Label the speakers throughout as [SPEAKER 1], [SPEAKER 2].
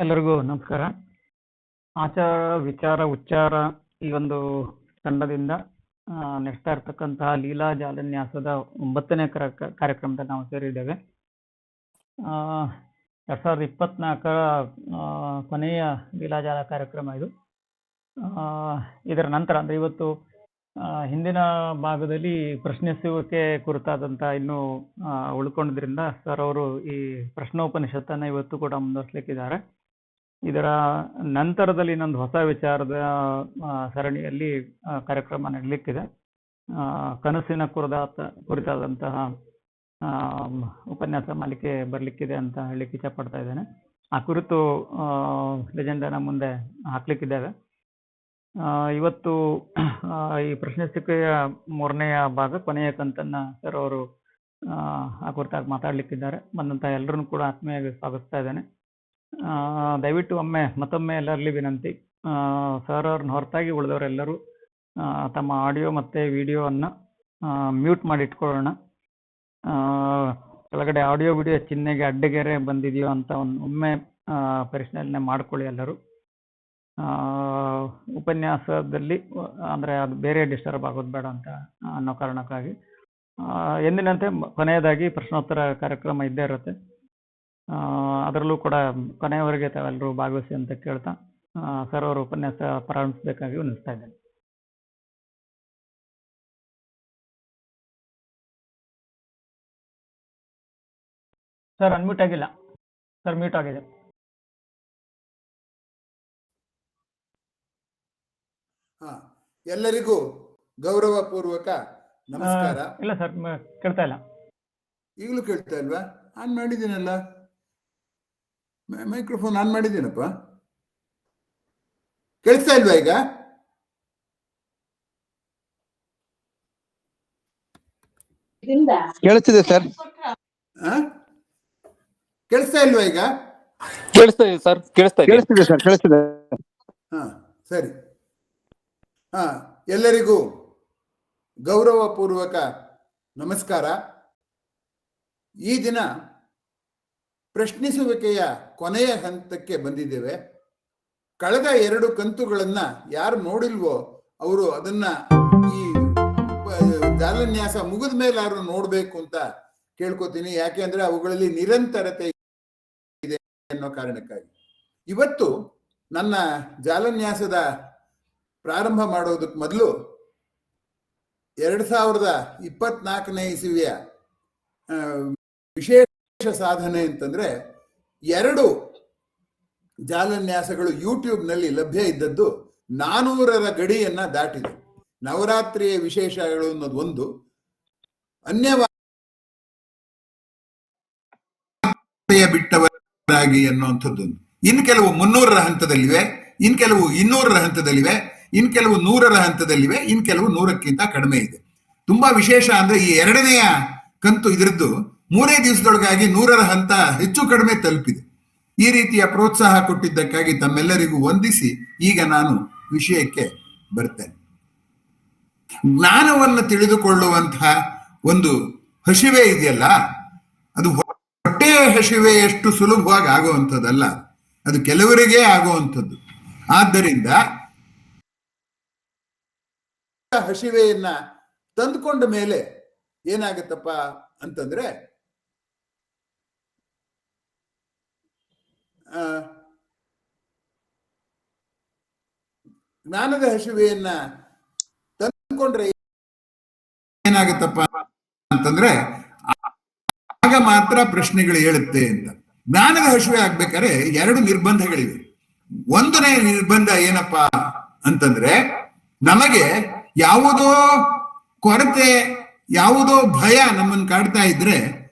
[SPEAKER 1] ಎಲ್ಲರಿಗೂ ನಮಸ್ಕಾರ. ಆಚಾರ ವಿಚಾರ ಉಚ್ಚಾರ ಈ ಒಂದು ತಂಡದಿಂದ ನಡೆಸ್ತಾ ಇರ್ತಕ್ಕಂತಹ ಲೀಲಾ ಜಾಲನ್ಯಾಸದ 9ನೇ ಕಾರ್ಯಕ್ರಮದಲ್ಲಿ ನಾವು ಸೇರಿದ್ದೇವೆ. 2024ರ ಕೊನೆಯ ಲೀಲಾಜಾಲ ಕಾರ್ಯಕ್ರಮ ಇದು. ಇದರ ನಂತರ ಅಂದ್ರೆ ಇವತ್ತು ಹಿಂದಿನ ಭಾಗದಲ್ಲಿ ಪ್ರಶ್ನಿಸುವಿಕೆ ಕುರಿತಾದಂತ ಇನ್ನು ಉಳ್ಕೊಂಡಿದ್ರಿಂದ ಸರ್ ಅವರು ಈ ಪ್ರಶ್ನೋಪನಿಷತ್ತನ್ನ ಇವತ್ತು ಕೂಡ ಮುಂದುವರಿಸಲಿಕ್ಕಿದ್ದಾರೆ. ಇದರ ನಂತರದಲ್ಲಿ ಇನ್ನೊಂದು ಹೊಸ ವಿಚಾರದ ಸರಣಿಯಲ್ಲಿ ಕಾರ್ಯಕ್ರಮ ನಡೆಯಲಿಕ್ಕಿದೆ. ಕನಸಿನ ಕುರಿತಾದಂತಹ ಉಪನ್ಯಾಸ ಮಾಲಿಕೆ ಬರಲಿಕ್ಕಿದೆ ಅಂತ ಹೇಳಲಿಕ್ಕೆ ಇಚ್ಛೆ ಪಡ್ತಾ ಇದ್ದೇನೆ. ಆ ಕುರಿತು ಲೆಜೆಂಡನ ಮುಂದೆ ಹಾಕ್ಲಿಕ್ಕಿದ್ದೇವೆ. ಇವತ್ತು ಈ ಪ್ರಶ್ನಿಸುವಿಕೆಯ 3ನೇ ಭಾಗ ಕೊನೆಯ ಕಂತನ್ನ ಸರ್ ಅವರು ಆ ಕುರಿತಾಗಿ ಮಾತಾಡ್ಲಿಕ್ಕಿದ್ದಾರೆ. ಬಂದಂತ ಎಲ್ಲರನ್ನು ಕೂಡ ಆತ್ಮೀಯವಾಗಿ ಸ್ವಾಗತಿಸ್ತಾ ಇದ್ದೇನೆ. ದಯವಿಟ್ಟು ಮತ್ತೊಮ್ಮೆ ಎಲ್ಲರಲ್ಲಿ ವಿನಂತಿ, ಸರ್ ಅವ್ರನ್ನ ಹೊರತಾಗಿ ಉಳಿದವರೆಲ್ಲರೂ ತಮ್ಮ ಆಡಿಯೋ ಮತ್ತೆ ವಿಡಿಯೋವನ್ನು ಮ್ಯೂಟ್ ಮಾಡಿ ಇಟ್ಕೊಳ್ಳೋಣ. ಕೆಳಗಡೆ ಆಡಿಯೋ ವಿಡಿಯೋ ಚಿಹ್ನೆಗೆ ಅಡ್ಡಗೆರೆ ಬಂದಿದೆಯೋ ಅಂತ ಒಮ್ಮೆ ಪರಿಶೀಲನೆ ಮಾಡ್ಕೊಳ್ಳಿ ಎಲ್ಲರೂ. ಉಪನ್ಯಾಸದಲ್ಲಿ ಅಂದರೆ ಅದು ಬೇರೆ ಡಿಸ್ಟರ್ಬ್ ಆಗೋದು ಬೇಡ ಅಂತ ಅನ್ನೋ ಕಾರಣಕ್ಕಾಗಿ ಎಂದಿನಂತೆ ಕೊನೆಯದಾಗಿ ಪ್ರಶ್ನೋತ್ತರ ಕಾರ್ಯಕ್ರಮ ಇದ್ದೇ ಇರುತ್ತೆ. ಅದರಲ್ಲೂ ಕೂಡ ಕೊನೆಯವರೆಗೆ ತಾವೆಲ್ಲರೂ ಭಾಗವಹಿಸಿ ಅಂತ ಕೇಳ್ತಾ ಸರ್ ಅವರು ಉಪನ್ಯಾಸ ಪ್ರಾರಂಭಿಸಬೇಕಾಗಿ ವಿನಿಸ್ತಾ ಇದ್ದೇನೆ. ಸರ್ ಅನ್ಮ್ಯೂಟ್ ಆಗಿಲ್ಲ. ಸರ್ ಮ್ಯೂಟ್ ಆಗಿದೆ.
[SPEAKER 2] ಎಲ್ಲರಿಗೂ ಗೌರವಪೂರ್ವಕ ನಮಸ್ಕಾರ.
[SPEAKER 1] ಇಲ್ಲ ಸರ್ ಕೇಳ್ತಾ ಇಲ್ಲ.
[SPEAKER 2] ಈಗಲೂ ಕೇಳ್ತಾ ಇಲ್ವಾ? ಆನ್ ಮಾಡಿದ್ದೀನಲ್ಲ, ಮೈಕ್ರೋಫೋನ್ ಆನ್ ಮಾಡಿದ್ದೀನಪ್ಪ. ಕೇಳಿಸ್ತಾ ಇಲ್ವಾ ಈಗ?
[SPEAKER 3] ಕೇಳಿಸ್ತಿದೆ ಸರ್.
[SPEAKER 2] ಕೇಳಿಸ್ತಾ ಇಲ್ವಾ ಈಗ?
[SPEAKER 3] ಕೇಳಿಸ್ತಾ ಇದೆ ಸರ್. ಕೇಳಿಸ್ತಿದೆ ಸರ್. ಕೇಳಿಸ್ತಿದೆ.
[SPEAKER 2] ಸರಿ. ಎಲ್ಲರಿಗೂ ಗೌರವಪೂರ್ವಕ ನಮಸ್ಕಾರ. ಈ ದಿನ ಪ್ರಶ್ನಿಸುವಿಕೆಯ ಕೊನೆಯ ಹಂತಕ್ಕೆ ಬಂದಿದ್ದೇವೆ. ಕಳೆದ 2 ಕಂತುಗಳನ್ನ ಯಾರು ನೋಡಿಲ್ವೋ ಅವರು ಅದನ್ನ ಈ ಜಾಲನ್ಯಾಸ ಮುಗಿದ ಮೇಲೆ ಯಾರು ನೋಡ್ಬೇಕು ಅಂತ ಕೇಳ್ಕೊತೀನಿ. ಯಾಕೆ ಅಂದ್ರೆ ಅವುಗಳಲ್ಲಿ ನಿರಂತರತೆ ಇದೆ ಅನ್ನೋ ಕಾರಣಕ್ಕಾಗಿ. ಇವತ್ತು ನನ್ನ ಜಾಲನ್ಯಾಸದ ಪ್ರಾರಂಭ ಮಾಡೋದಕ್ಕೆ ಮೊದಲು 2024ನೇ ಇಸವಿಯ ವಿಶೇಷ ಸಾಧನೆ ಅಂತಂದ್ರೆ 2 ಜಾಲನ್ಯಾಸಗಳು ಯೂಟ್ಯೂಬ್ನಲ್ಲಿ ಲಭ್ಯ ಇದ್ದದ್ದು 400ರ ಗಡಿಯನ್ನ ದಾಟಿದೆ. ನವರಾತ್ರಿಯ ವಿಶೇಷಗಳು ಅನ್ನೋದು ಒಂದು, ಬಿಟ್ಟವರಾಗಿ ಅನ್ನುವಂಥದ್ದೊಂದು. ಇನ್ನು ಕೆಲವು 300ರ ಹಂತದಲ್ಲಿವೆ, ಇನ್ ಕೆಲವು 200ರ ಹಂತದಲ್ಲಿವೆ, ಇನ್ ಕೆಲವು 100ರ ಹಂತದಲ್ಲಿವೆ, ಇನ್ ಕೆಲವು 100ಕ್ಕಿಂತ ಕಡಿಮೆ ಇದೆ. ತುಂಬಾ ವಿಶೇಷ ಅಂದ್ರೆ ಈ 2ನೆಯ ಕಂತು ಇದರದ್ದು 3 ದಿವಸದೊಳಗಾಗಿ 100ರ ಹಂತ ಹೆಚ್ಚು ಕಡಿಮೆ ತಲುಪಿದೆ. ಈ ರೀತಿಯ ಪ್ರೋತ್ಸಾಹ ಕೊಟ್ಟಿದ್ದಕ್ಕಾಗಿ ತಮ್ಮೆಲ್ಲರಿಗೂ ವಂದಿಸಿ ಈಗ ನಾನು ವಿಷಯಕ್ಕೆ ಬರ್ತೇನೆ. ಜ್ಞಾನವನ್ನು ತಿಳಿದುಕೊಳ್ಳುವಂತಹ ಒಂದು ಹಸಿವೆ ಇದೆಯಲ್ಲ, ಅದು ಹೊಟ್ಟೆಯ ಹಸಿವೆ ಎಷ್ಟು ಸುಲಭವಾಗಿ ಆಗುವಂಥದ್ದಲ್ಲ, ಅದು ಕೆಲವರಿಗೆ ಆಗುವಂಥದ್ದು. ಆದ್ದರಿಂದ ಹಸಿವೆಯನ್ನ ತಂದುಕೊಂಡ ಮೇಲೆ ಏನಾಗತ್ತಪ್ಪ ಅಂತಂದ್ರೆ ಜ್ಞಾನದ ಹಸಿವೆಯನ್ನ ತಂದುಕೊಂಡ್ರೆ ಏನಾಗತ್ತಪ್ಪ ಅಂತಂದ್ರೆ ಆಗ ಮಾತ್ರ ಪ್ರಶ್ನೆಗಳು ಹೇಳುತ್ತೆ ಅಂತ. ಜ್ಞಾನದ ಹಸಿವೆ ಆಗ್ಬೇಕಾದ್ರೆ 2 ನಿರ್ಬಂಧಗಳಿವೆ. 1ನೇ ನಿರ್ಬಂಧ ಏನಪ್ಪಾ ಅಂತಂದ್ರೆ ನಮಗೆ ಯಾವುದೋ ಕೊರತೆ, ಯಾವುದೋ ಭಯ ನಮ್ಮನ್ನು ಕಾಡ್ತಾ ಇದ್ರೆ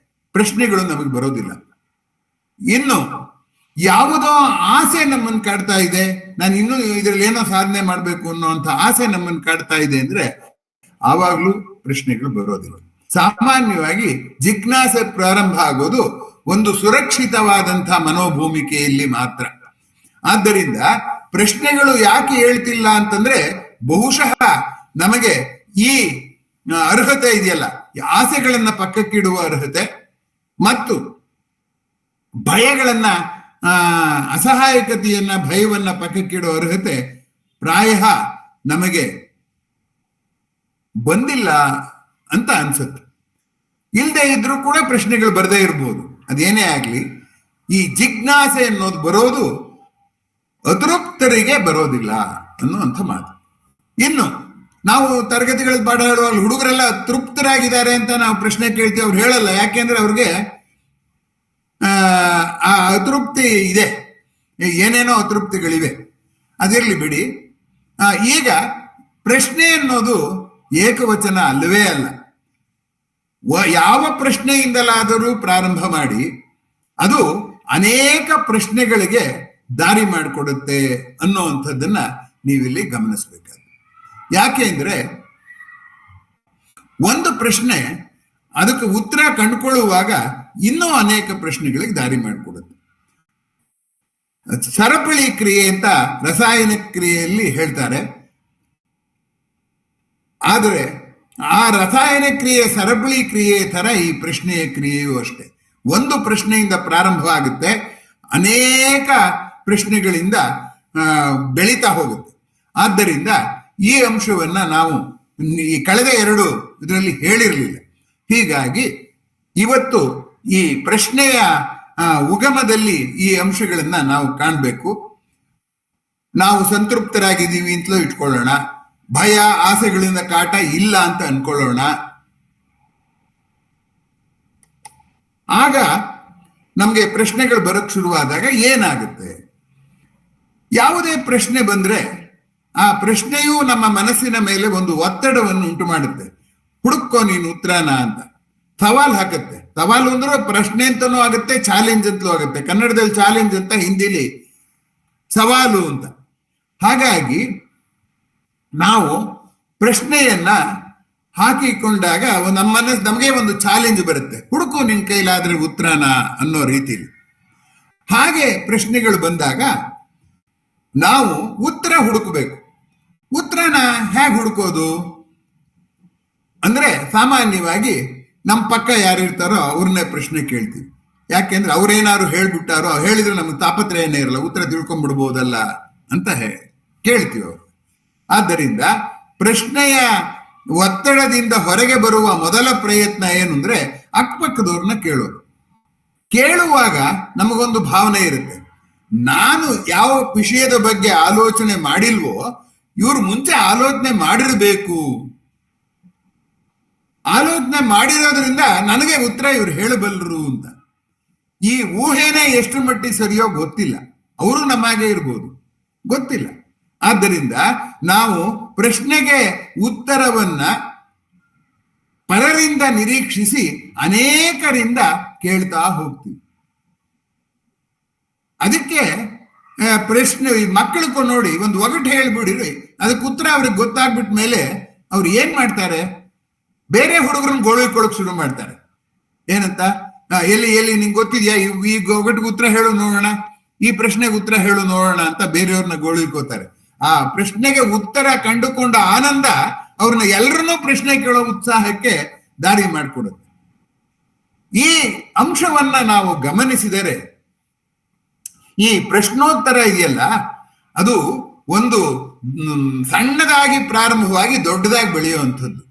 [SPEAKER 2] ಪ್ರಶ್ನೆಗಳು ನಮಗೆ ಬರೋದಿಲ್ಲ. ಇನ್ನು ಯಾವುದೋ ಆಸೆ ನಮ್ಮನ್ನು ಕಾಡ್ತಾ ಇದೆ, ನಾನು ಇನ್ನೂ ಇದರಲ್ಲಿ ಏನೋ ಸಾಧನೆ ಮಾಡ್ಬೇಕು ಅನ್ನೋಂಥ ಆಸೆ ನಮ್ಮನ್ನು ಕಾಡ್ತಾ ಇದೆ ಅಂದ್ರೆ ಆವಾಗ್ಲೂ ಪ್ರಶ್ನೆಗಳು ಬರೋದಿಲ್ಲ. ಸಾಮಾನ್ಯವಾಗಿ ಜಿಜ್ಞಾಸೆ ಪ್ರಾರಂಭ ಆಗೋದು ಒಂದು ಸುರಕ್ಷಿತವಾದಂತಹ ಮನೋಭೂಮಿಕೆಯಲ್ಲಿ ಮಾತ್ರ. ಆದ್ದರಿಂದ ಪ್ರಶ್ನೆಗಳು ಯಾಕೆ ಹೇಳ್ತಿಲ್ಲ ಅಂತಂದ್ರೆ ಬಹುಶಃ ನಮಗೆ ಈ ಅರ್ಹತೆ ಇದೆಯಲ್ಲ, ಆಸೆಗಳನ್ನ ಪಕ್ಕಕ್ಕಿಡುವ ಅರ್ಹತೆ ಮತ್ತು ಭಯಗಳನ್ನ ಅಸಹಾಯಕತೆಯನ್ನ, ಭಯವನ್ನ ಪಕ್ಕಕ್ಕಿಡೋ ಅರ್ಹತೆ ಪ್ರಾಯ ನಮಗೆ ಬಂದಿಲ್ಲ ಅಂತ ಅನ್ಸುತ್ತೆ. ಇಲ್ಲದೆ ಇದ್ರೂ ಕೂಡ ಪ್ರಶ್ನೆಗಳು ಬರದೇ ಇರ್ಬೋದು. ಅದೇನೇ ಆಗ್ಲಿ, ಈ ಜಿಜ್ಞಾಸೆ ಅನ್ನೋದು ಬರೋದು ಅತೃಪ್ತರಿಗೆ ಬರೋದಿಲ್ಲ ಅನ್ನುವಂಥ ಮಾತು. ಇನ್ನು ನಾವು ತರಗತಿಗಳಲ್ಲಿ ಪಾಠ ಹೇಳುವಾಗ ಹುಡುಗರೆಲ್ಲ ತೃಪ್ತರಾಗಿದ್ದಾರೆ ಅಂತ ನಾವು ಪ್ರಶ್ನೆ ಕೇಳ್ತೀವಿ, ಅವ್ರು ಹೇಳಲ್ಲ. ಯಾಕೆಂದ್ರೆ ಅವ್ರಿಗೆ ಆ ಅತೃಪ್ತಿ ಇದೆ, ಏನೇನೋ ಅತೃಪ್ತಿಗಳಿವೆ. ಅದಿರ್ಲಿ ಬಿಡಿ. ಈಗ ಪ್ರಶ್ನೆ ಅನ್ನೋದು ಏಕವಚನ ಅಲ್ಲವೇ ಅಲ್ಲ. ಯಾವ ಪ್ರಶ್ನೆಯಿಂದಲಾದರೂ ಪ್ರಾರಂಭ ಮಾಡಿ ಅದು ಅನೇಕ ಪ್ರಶ್ನೆಗಳಿಗೆ ದಾರಿ ಮಾಡಿಕೊಡುತ್ತೆ ಅನ್ನುವಂಥದ್ದನ್ನ ನೀವಿಲ್ಲಿ ಗಮನಿಸಬೇಕಾಗುತ್ತೆ. ಯಾಕೆ ಅಂದ್ರೆ ಒಂದು ಪ್ರಶ್ನೆ ಅದಕ್ಕೆ ಉತ್ತರ ಕಂಡುಕೊಳ್ಳುವಾಗ ಇನ್ನೂ ಅನೇಕ ಪ್ರಶ್ನೆಗಳಿಗೆ ದಾರಿ ಮಾಡಿಕೊಡುತ್ತೆ. ಸರಪಳಿ ಕ್ರಿಯೆ ಅಂತ ರಾಸಾಯನಿಕ ಕ್ರಿಯೆಯಲ್ಲಿ ಹೇಳ್ತಾರೆ. ಆದರೆ ಆ ರಾಸಾಯನಿಕ ಕ್ರಿಯೆ ಸರಪಳಿ ಕ್ರಿಯೆ ತರ ಈ ಪ್ರಶ್ನೆಯ ಕ್ರಿಯೆಯೂ ಅಷ್ಟೇ. ಒಂದು ಪ್ರಶ್ನೆಯಿಂದ ಪ್ರಾರಂಭವಾಗುತ್ತೆ, ಅನೇಕ ಪ್ರಶ್ನೆಗಳಿಂದ ಬೆಳೀತಾ ಹೋಗುತ್ತೆ. ಆದ್ದರಿಂದ ಈ ಅಂಶವನ್ನ ನಾವು ಈ ಕಳೆದ 2 ಇದರಲ್ಲಿ ಹೇಳಿರಲಿಲ್ಲ. ಹೀಗಾಗಿ ಇವತ್ತು ಈ ಪ್ರಶ್ನೆಯ ಉಗಮದಲ್ಲಿ ಈ ಅಂಶಗಳನ್ನ ನಾವು ಕಾಣಬೇಕು. ನಾವು ಸಂತೃಪ್ತರಾಗಿದ್ದೀವಿ ಅಂತಲೂ ಇಟ್ಕೊಳ್ಳೋಣ, ಭಯ ಆಸೆಗಳಿಂದ ಕಾಟ ಇಲ್ಲ ಅಂತ ಅನ್ಕೊಳ್ಳೋಣ. ಆಗ ನಮ್ಗೆ ಪ್ರಶ್ನೆಗಳು ಬರಕ್ ಶುರುವಾದಾಗ ಏನಾಗುತ್ತೆ? ಯಾವುದೇ ಪ್ರಶ್ನೆ ಬಂದ್ರೆ ಆ ಪ್ರಶ್ನೆಯು ನಮ್ಮ ಮನಸ್ಸಿನ ಮೇಲೆ ಒಂದು ಒತ್ತಡವನ್ನು ಉಂಟು ಮಾಡುತ್ತೆ. ಹುಡುಕೋ ನೀನು ಉತ್ತರನ ಅಂತ ಸವಾಲ್ ಹಾಕತ್ತೆ. ಸವಾಲು ಅಂದ್ರೆ ಪ್ರಶ್ನೆ ಅಂತನೂ ಆಗುತ್ತೆ, ಚಾಲೆಂಜ್ ಅಂತಲೂ ಆಗುತ್ತೆ. ಕನ್ನಡದಲ್ಲಿ ಚಾಲೆಂಜ್ ಅಂತ, ಹಿಂದಿಲಿ ಸವಾಲು ಅಂತ. ಹಾಗಾಗಿ ನಾವು ಪ್ರಶ್ನೆಯನ್ನ ಹಾಕಿಕೊಂಡಾಗ ನಮ್ಮ ಮನಸ್ಸು ನಮಗೆ ಒಂದು ಚಾಲೆಂಜ್ ಬರುತ್ತೆ, ಹುಡುಕು ನಿನ್ ಕೈಲಾದ್ರೆ ಉತ್ತರನ ಅನ್ನೋ ರೀತಿಲಿ. ಹಾಗೆ ಪ್ರಶ್ನೆಗಳು ಬಂದಾಗ ನಾವು ಉತ್ತರ ಹುಡುಕಬೇಕು. ಉತ್ತರನ ಹೇಗೆ ಹುಡುಕೋದು ಅಂದ್ರೆ ಸಾಮಾನ್ಯವಾಗಿ ನಮ್ಮ ಪಕ್ಕ ಯಾರಿರ್ತಾರೋ ಅವ್ರನ್ನೇ ಪ್ರಶ್ನೆ ಕೇಳ್ತೀವಿ. ಯಾಕೆಂದ್ರೆ ಅವ್ರೇನಾದ್ರು ಹೇಳ್ಬಿಟ್ಟಾರೋ, ಹೇಳಿದ್ರೆ ನಮ್ಗೆ ತಾಪತ್ರಯನೇ ಇರಲ್ಲ, ಉತ್ತರ ತಿಳ್ಕೊಂಡ್ಬಿಡ್ಬೋದಲ್ಲ ಅಂತ ಕೇಳ್ತೀವಿ ಅವರು. ಆದ್ದರಿಂದ ಪ್ರಶ್ನೆಯ ಒತ್ತಡದಿಂದ ಹೊರಗೆ ಬರುವ ಮೊದಲ ಪ್ರಯತ್ನ ಏನು ಅಂದ್ರೆ ಅಕ್ಕಪಕ್ಕದವ್ರನ್ನ ಕೇಳೋದು. ಕೇಳುವಾಗ ನಮಗೊಂದು ಭಾವನೆ ಇರುತ್ತೆ, ನಾನು ಯಾವ ವಿಷಯದ ಬಗ್ಗೆ ಆಲೋಚನೆ ಮಾಡಿಲ್ವೋ ಇವ್ರು ಮುಂಚೆ ಆಲೋಚನೆ ಮಾಡಿರ್ಬೇಕು, ಆಲೋಚನೆ ಮಾಡಿರೋದ್ರಿಂದ ನನಗೆ ಉತ್ತರ ಇವ್ರು ಹೇಳಬಲ್ಲರು ಅಂತ. ಈ ಊಹೆನೇ ಎಷ್ಟು ಮಟ್ಟಿಗೆ ಸರಿಯೋ ಗೊತ್ತಿಲ್ಲ, ಅವರು ನಮಗೆ ಇರ್ಬೋದು, ಗೊತ್ತಿಲ್ಲ. ಆದ್ದರಿಂದ ನಾವು ಪ್ರಶ್ನೆಗೆ ಉತ್ತರವನ್ನ ಪರರಿಂದ ನಿರೀಕ್ಷಿಸಿ ಅನೇಕರಿಂದ ಕೇಳ್ತಾ ಹೋಗ್ತೀವಿ. ಅದಕ್ಕೆ ಪ್ರಶ್ನೆ ಮಕ್ಕಳು ನೋಡಿ ಒಂದು ಒಗಟು ಹೇಳ್ಬಿಡಿರಿ, ಅದಕ್ಕೆ ಉತ್ತರ ಅವ್ರಿಗೆ ಗೊತ್ತಾಗ್ಬಿಟ್ಟ ಮೇಲೆ ಅವ್ರು ಏನ್ ಮಾಡ್ತಾರೆ, ಬೇರೆ ಹುಡುಗರನ್ನ ಗೋಳಿಕೊಳ್ಳೋಕೆ ಶುರು ಮಾಡ್ತಾರೆ. ಏನಂತ, ಎಲ್ಲಿ ನಿಂಗೆ ಗೊತ್ತಿದ್ಯಾ ಈ ಒಗಟಿಗೆ ಉತ್ತರ ಹೇಳು ನೋಡೋಣ, ಈ ಪ್ರಶ್ನೆಗೆ ಉತ್ತರ ಹೇಳು ನೋಡೋಣ ಅಂತ ಬೇರೆಯವ್ರನ್ನ ಗೋಳಿಕೋತಾರೆ. ಆ ಪ್ರಶ್ನೆಗೆ ಉತ್ತರ ಕಂಡುಕೊಂಡ ಆನಂದ ಅವ್ರನ್ನ ಎಲ್ಲರನ್ನೂ ಪ್ರಶ್ನೆ ಕೇಳೋ ಉತ್ಸಾಹಕ್ಕೆ ದಾರಿ ಮಾಡಿಕೊಡುತ್ತೆ. ಈ ಅಂಶವನ್ನ ನಾವು ಗಮನಿಸಿದರೆ ಈ ಪ್ರಶ್ನೋತ್ತರ ಇದೆಯಲ್ಲ, ಅದು ಒಂದು ಸಣ್ಣದಾಗಿ ಪ್ರಾರಂಭವಾಗಿ ದೊಡ್ಡದಾಗಿ ಬೆಳೆಯುವಂಥದ್ದು.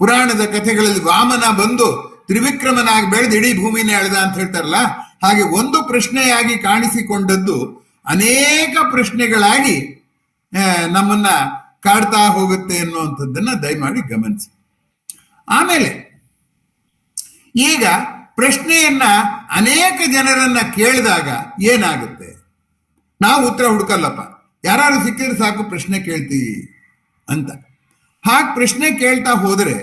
[SPEAKER 2] ಪುರಾಣದ ಕಥೆಗಳಲ್ಲಿ ವಾಮನ ಬಂದು ತ್ರಿವಿಕ್ರಮನಾಗಿ ಬೆಳೆದು ಇಡೀ ಭೂಮಿನೇ ಎಳೆದ ಅಂತ ಹೇಳ್ತಾರಲ್ಲ, ಹಾಗೆ ಒಂದು ಪ್ರಶ್ನೆಯಾಗಿ ಕಾಣಿಸಿಕೊಂಡದ್ದು ಅನೇಕ ಪ್ರಶ್ನೆಗಳಾಗಿ ನಮ್ಮನ್ನ ಕಾಡ್ತಾ ಹೋಗುತ್ತೆ ಅನ್ನುವಂಥದ್ದನ್ನ ದಯಮಾಡಿ ಗಮನಿಸಿ. ಆಮೇಲೆ ಈಗ ಪ್ರಶ್ನೆಯನ್ನ ಅನೇಕ ಜನರನ್ನ ಕೇಳಿದಾಗ ಏನಾಗುತ್ತೆ, ನಾವು ಉತ್ತರ ಹುಡುಕಲ್ಲಪ್ಪ, ಯಾರು ಸಿಕ್ಕಿದ್ರೆ ಸಾಕು ಪ್ರಶ್ನೆ ಕೇಳ್ತೀವಿ ಅಂತ. ಹಾಗೆ ಪ್ರಶ್ನೆ ಕೇಳ್ತಾ ಹೋದ್ರೆ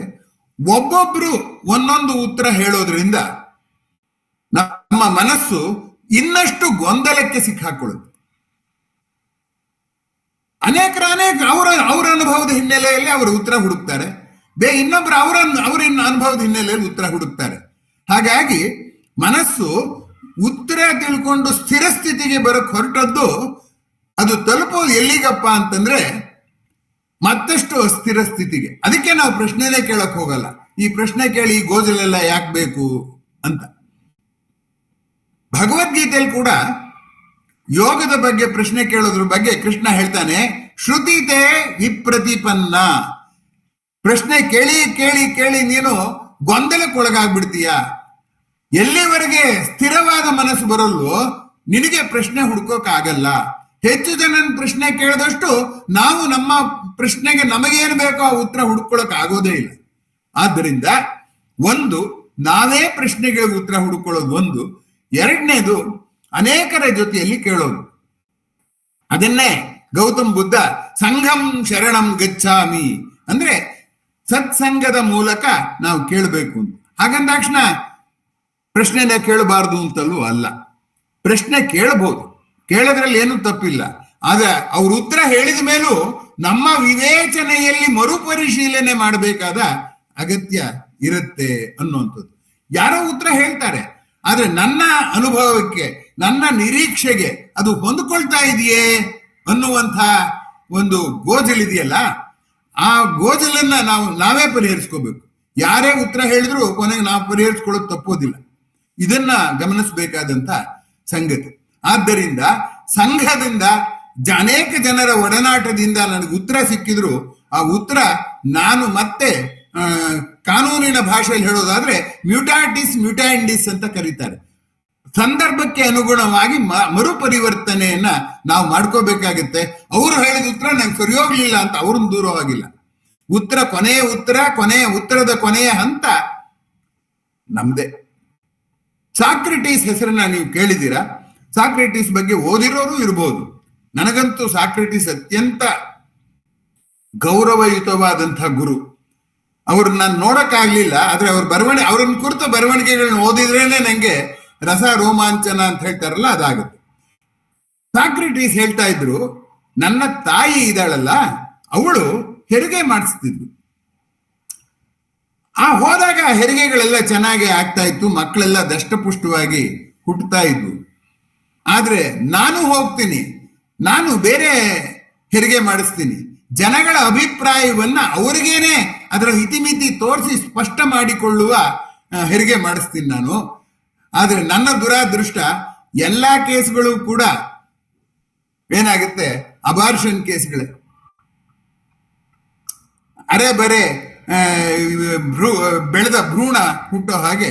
[SPEAKER 2] ಒಬ್ಬೊಬ್ರು ಒಂದೊಂದು ಉತ್ತರ ಹೇಳೋದ್ರಿಂದ ನಮ್ಮ ಮನಸ್ಸು ಇನ್ನಷ್ಟು ಗೊಂದಲಕ್ಕೆ ಸಿಕ್ಕಾಕೊಳ್ಳುತ್ತೆ. ಅನೇಕ ಅವರ ಅನುಭವದ ಹಿನ್ನೆಲೆಯಲ್ಲಿ ಅವರು ಉತ್ತರ ಹುಡುಕ್ತಾರೆ, ಇನ್ನೊಬ್ರು ಅವರ ಅನುಭವದ ಹಿನ್ನೆಲೆಯಲ್ಲಿ ಉತ್ತರ ಹುಡುಕ್ತಾರೆ. ಹಾಗಾಗಿ ಮನಸ್ಸು ಉತ್ತರ ತಿಳ್ಕೊಂಡು ಸ್ಥಿರ ಸ್ಥಿತಿಗೆ ಬರಕ್ ಹೊರಟದ್ದು ಅದು ತಲುಪೋದು ಎಲ್ಲಿಗಪ್ಪ ಅಂತಂದ್ರೆ ಮತ್ತಷ್ಟು ಅಸ್ಥಿರ ಸ್ಥಿತಿಗೆ. ಅದಕ್ಕೆ ನಾವು ಪ್ರಶ್ನೆನೇ ಕೇಳಕ್ ಹೋಗಲ್ಲ, ಈ ಪ್ರಶ್ನೆ ಕೇಳಿ ಈ ಗೋಜಲೆಲ್ಲ ಯಾಕೆ ಬೇಕು ಅಂತ. ಭಗವದ್ಗೀತೆಯಲ್ಲಿ ಕೂಡ ಯೋಗದ ಬಗ್ಗೆ ಪ್ರಶ್ನೆ ಕೇಳೋದ್ರ ಬಗ್ಗೆ ಕೃಷ್ಣ ಹೇಳ್ತಾನೆ, ಶ್ರುತಿತೆ ವಿಪ್ರತಿಪನ್ನ. ಪ್ರಶ್ನೆ ಕೇಳಿ ಕೇಳಿ ಕೇಳಿ ನೀನು ಗೊಂದಲಕ್ಕೊಳಗಾಗ್ಬಿಡ್ತೀಯ. ಎಲ್ಲಿವರೆಗೆ ಸ್ಥಿರವಾದ ಮನಸ್ಸು ಬರಲ್ವೋ ನಿನಗೆ ಪ್ರಶ್ನೆ ಹುಡ್ಕೋಕ್ಕಾಗಲ್ಲ. ಹೆಚ್ಚು ಜನನ ಪ್ರಶ್ನೆ ಕೇಳಿದಷ್ಟು ನಾವು ನಮ್ಮ ಪ್ರಶ್ನೆಗೆ ನಮಗೇನು ಬೇಕೋ ಆ ಉತ್ತರ ಹುಡ್ಕೊಳಕ್ ಆಗೋದೇ ಇಲ್ಲ. ಆದ್ದರಿಂದ ಒಂದು, ನಾವೇ ಪ್ರಶ್ನೆಗಳಿಗೆ ಉತ್ತರ ಹುಡುಕೊಳ್ಳೋದು ಒಂದು. ಎರಡನೇದು, ಅನೇಕರ ಜೊತೆಯಲ್ಲಿ ಕೇಳೋದು. ಅದನ್ನೇ ಗೌತಮ್ ಬುದ್ಧ ಸಂಘಂ ಶರಣಂ ಗಚ್ಚಾಮಿ ಅಂದ್ರೆ ಸತ್ಸಂಗದ ಮೂಲಕ ನಾವು ಕೇಳಬೇಕು ಅಂತ. ಹಾಗಂದಾಕ್ಷಣ ಪ್ರಶ್ನೆನ ಕೇಳಬಾರ್ದು ಅಂತಲೂ ಅಲ್ಲ. ಪ್ರಶ್ನೆ ಕೇಳಬಹುದು, ಕೇಳೋದ್ರಲ್ಲಿ ಏನು ತಪ್ಪಿಲ್ಲ. ಆದ್ರೆ ಅವ್ರ ಉತ್ತರ ಹೇಳಿದ ಮೇಲೂ ನಮ್ಮ ವಿವೇಚನೆಯಲ್ಲಿ ಮರುಪರಿಶೀಲನೆ ಮಾಡಬೇಕಾದ ಅಗತ್ಯ ಇರುತ್ತೆ ಅನ್ನುವಂಥದ್ದು. ಯಾರೋ ಉತ್ತರ ಹೇಳ್ತಾರೆ, ಆದ್ರೆ ನನ್ನ ಅನುಭವಕ್ಕೆ, ನನ್ನ ನಿರೀಕ್ಷೆಗೆ ಅದು ಹೊಂದ್ಕೊಳ್ತಾ ಇದೆಯೇ ಅನ್ನುವಂಥ ಒಂದು ಗೋಜಲಿದೆಯಲ್ಲ, ಆ ಗೋಜಲನ್ನ ನಾವೇ ಪರಿಹರಿಸ್ಕೋಬೇಕು. ಯಾರೇ ಉತ್ತರ ಹೇಳಿದ್ರು ಕೊನೆಗೆ ನಾವು ಪರಿಹರಿಸ್ಕೊಳ್ಳೋದು ತಪ್ಪೋದಿಲ್ಲ. ಇದನ್ನ ಗಮನಿಸಬೇಕಾದಂತ ಸಂಗತಿ. ಆದ್ದರಿಂದ ಸಂಘದಿಂದ ಅನೇಕ ಜನರ ಒಡನಾಟದಿಂದ ನನಗೆ ಉತ್ತರ ಸಿಕ್ಕಿದ್ರು ಆ ಉತ್ತರ ನಾನು ಮತ್ತೆ ಕಾನೂನಿನ ಭಾಷೆಯಲ್ಲಿ ಹೇಳೋದಾದ್ರೆ ಮ್ಯೂಟಾಟಿಸ್ ಮ್ಯೂಟಾಂಡಿಸ್ ಅಂತ ಕರೀತಾರೆ. ಸಂದರ್ಭಕ್ಕೆ ಅನುಗುಣವಾಗಿ ಮರುಪರಿವರ್ತನೆಯನ್ನ ನಾವು ಮಾಡ್ಕೋಬೇಕಾಗತ್ತೆ. ಅವರು ಹೇಳಿದ ಉತ್ತರ ನಂಗೆ ಸರಿ ಹೋಗ್ಲಿಲ್ಲ ಅಂತ ಅವ್ರನ್ನ ದೂರವಾಗಿಲ್ಲ. ಕೊನೆಯ ಉತ್ತರದ ಕೊನೆಯ ಹಂತ ನಮ್ದೇ. ಸಾಕ್ರೆಟೀಸ್ ಹೆಸರನ್ನ ನೀವು ಕೇಳಿದ್ದೀರಾ? ಸಾಕ್ರೆಟೀಸ್ ಬಗ್ಗೆ ಓದಿರೋರು ಇರ್ಬೋದು. ನನಗಂತೂ ಸಾಕ್ರೆಟೀಸ್ ಅತ್ಯಂತ ಗೌರವಯುತವಾದಂತಹ ಗುರು. ಅವ್ರನ್ನ ನಾನು ನೋಡಕ್ಕಾಗ್ಲಿಲ್ಲ, ಆದ್ರೆ ಅವ್ರನ್ನ ಕುರಿತ ಬರವಣಿಗೆಗಳನ್ನ ಓದಿದ್ರೇನೆ ನಂಗೆ ರಸ ರೋಮಾಂಚನ ಅಂತ ಹೇಳ್ತಾರಲ್ಲ ಅದಾಗುತ್ತೆ. ಸಾಕ್ರೆಟೀಸ್ ಹೇಳ್ತಾ ಇದ್ರು, ನನ್ನ ತಾಯಿ ಇದ್ದಾಳಲ್ಲ ಅವಳು ಹೆರಿಗೆ ಮಾಡಿಸ್ತಿದ್ಲು. ಹೋದಾಗ ಹೆರಿಗೆಗಳೆಲ್ಲ ಚೆನ್ನಾಗಿ ಆಗ್ತಾ ಇತ್ತು, ಮಕ್ಕಳೆಲ್ಲ ದಷ್ಟಪುಷ್ಟವಾಗಿ ಹುಟ್ಟುತ್ತಾ ಇದ್ವು. ಆದ್ರೆ ನಾನು ಹೋಗ್ತೀನಿ, ನಾನು ಬೇರೆ ಹೆರಿಗೆ ಮಾಡಿಸ್ತೀನಿ, ಜನಗಳ ಅಭಿಪ್ರಾಯವನ್ನ ಅವ್ರಿಗೇನೆ ಅದರ ಇತಿಮಿತಿ ತೋರಿಸಿ ಸ್ಪಷ್ಟ ಮಾಡಿಕೊಳ್ಳುವ ಹೆರಿಗೆ ಮಾಡಿಸ್ತೀನಿ ನಾನು. ಆದ್ರೆ ನನ್ನ ದುರಾದೃಷ್ಟ ಎಲ್ಲಾ ಕೇಸ್ಗಳು ಕೂಡ ಏನಾಗುತ್ತೆ, ಅಬಾರ್ಷನ್ ಕೇಸ್ಗಳೇ. ಅರೆ ಬರೆ ಬೆಳೆದ ಭ್ರೂಣ ಹುಟ್ಟೋ ಹಾಗೆ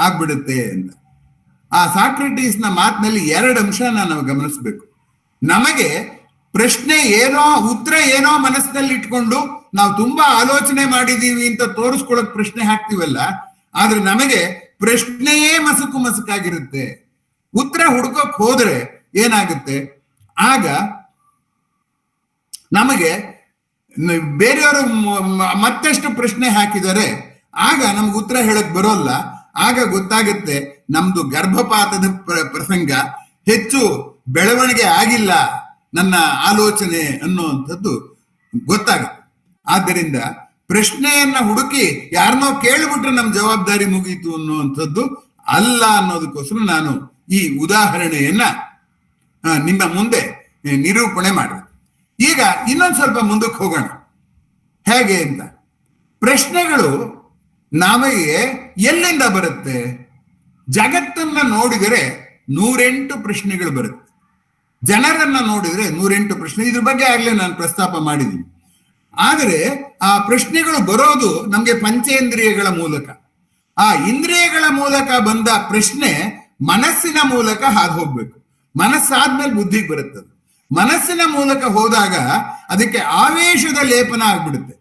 [SPEAKER 2] ಆಗ್ಬಿಡುತ್ತೆ ಅಂತ. ಆ ಸಾಕ್ರೆಟೀಸ್ನ ಮಾತಿನಲ್ಲಿ 2 ಅಂಶ ನಾವು ಗಮನಿಸ್ಬೇಕು. ನಮಗೆ ಪ್ರಶ್ನೆ ಏನೋ, ಉತ್ತರ ಏನೋ ಮನಸ್ಸಿನಲ್ಲಿ ಇಟ್ಕೊಂಡು ನಾವು ತುಂಬಾ ಆಲೋಚನೆ ಮಾಡಿದೀವಿ ಅಂತ ತೋರಿಸ್ಕೊಳಕ್ ಪ್ರಶ್ನೆ ಹಾಕ್ತಿವಲ್ಲ, ಆದ್ರೆ ನಮಗೆ ಪ್ರಶ್ನೆಯೇ ಮಸುಕಾಗಿರುತ್ತೆ. ಉತ್ತರ ಹುಡ್ಕೋಕ್ ಹೋದ್ರೆ ಏನಾಗುತ್ತೆ, ಆಗ ನಮಗೆ ಬೇರೆಯವರು ಮತ್ತಷ್ಟು ಪ್ರಶ್ನೆ ಹಾಕಿದರೆ ಆಗ ನಮ್ಗೆ ಉತ್ತರ ಹೇಳಕ್ ಬರೋಲ್ಲ. ಆಗ ಗೊತ್ತಾಗುತ್ತೆ ನಮ್ದು ಗರ್ಭಪಾತದ ಪ್ರಸಂಗ, ಹೆಚ್ಚು ಬೆಳವಣಿಗೆ ಆಗಿಲ್ಲ ನನ್ನ ಆಲೋಚನೆ ಅನ್ನುವಂಥದ್ದು ಗೊತ್ತಾಗುತ್ತೆ. ಆದ್ದರಿಂದ ಪ್ರಶ್ನೆಯನ್ನ ಹುಡುಕಿ ಯಾರನ್ನೋ ಕೇಳಿಬಿಟ್ರೆ ನಮ್ ಜವಾಬ್ದಾರಿ ಮುಗೀತು ಅನ್ನುವಂಥದ್ದು ಅಲ್ಲ ಅನ್ನೋದಕ್ಕೋಸ್ಕರ ನಾನು ಈ ಉದಾಹರಣೆಯನ್ನ ನಿಮ್ಮ ಮುಂದೆ ನಿರೂಪಣೆ ಮಾಡಿದೆ. ಈಗ ಇನ್ನೊಂದು ಸ್ವಲ್ಪ ಮುಂದಕ್ಕೆ ಹೋಗೋಣ. ಹೇಗೆ ಅಂತ, ಪ್ರಶ್ನೆಗಳು ನಮಗೆ ಎಲ್ಲಿಂದ ಬರುತ್ತೆ? ಜಗತ್ತನ್ನ ನೋಡಿದರೆ 108 ಪ್ರಶ್ನೆಗಳು ಬರುತ್ತೆ, ಜನರನ್ನ ನೋಡಿದ್ರೆ 108 ಪ್ರಶ್ನೆ. ಇದ್ರ ಬಗ್ಗೆ ಆಗ್ಲೇ ನಾನು ಪ್ರಸ್ತಾಪ ಮಾಡಿದ್ದೀನಿ. ಆದರೆ ಆ ಪ್ರಶ್ನೆಗಳು ಬರೋದು ನಮ್ಗೆ ಪಂಚೇಂದ್ರಿಯಗಳ ಮೂಲಕ. ಆ ಇಂದ್ರಿಯಗಳ ಮೂಲಕ ಬಂದ ಪ್ರಶ್ನೆ ಮನಸ್ಸಿನ ಮೂಲಕ ಹಾದು ಹೋಗ್ಬೇಕು. ಮನಸ್ಸಾದ್ಮೇಲೆ ಬುದ್ಧಿಗೆ ಬರುತ್ತದೆ. ಮನಸ್ಸಿನ ಮೂಲಕ ಹೋದಾಗ ಅದಕ್ಕೆ ಆವೇಶದ ಲೇಪನ ಆಗ್ಬಿಡುತ್ತೆ.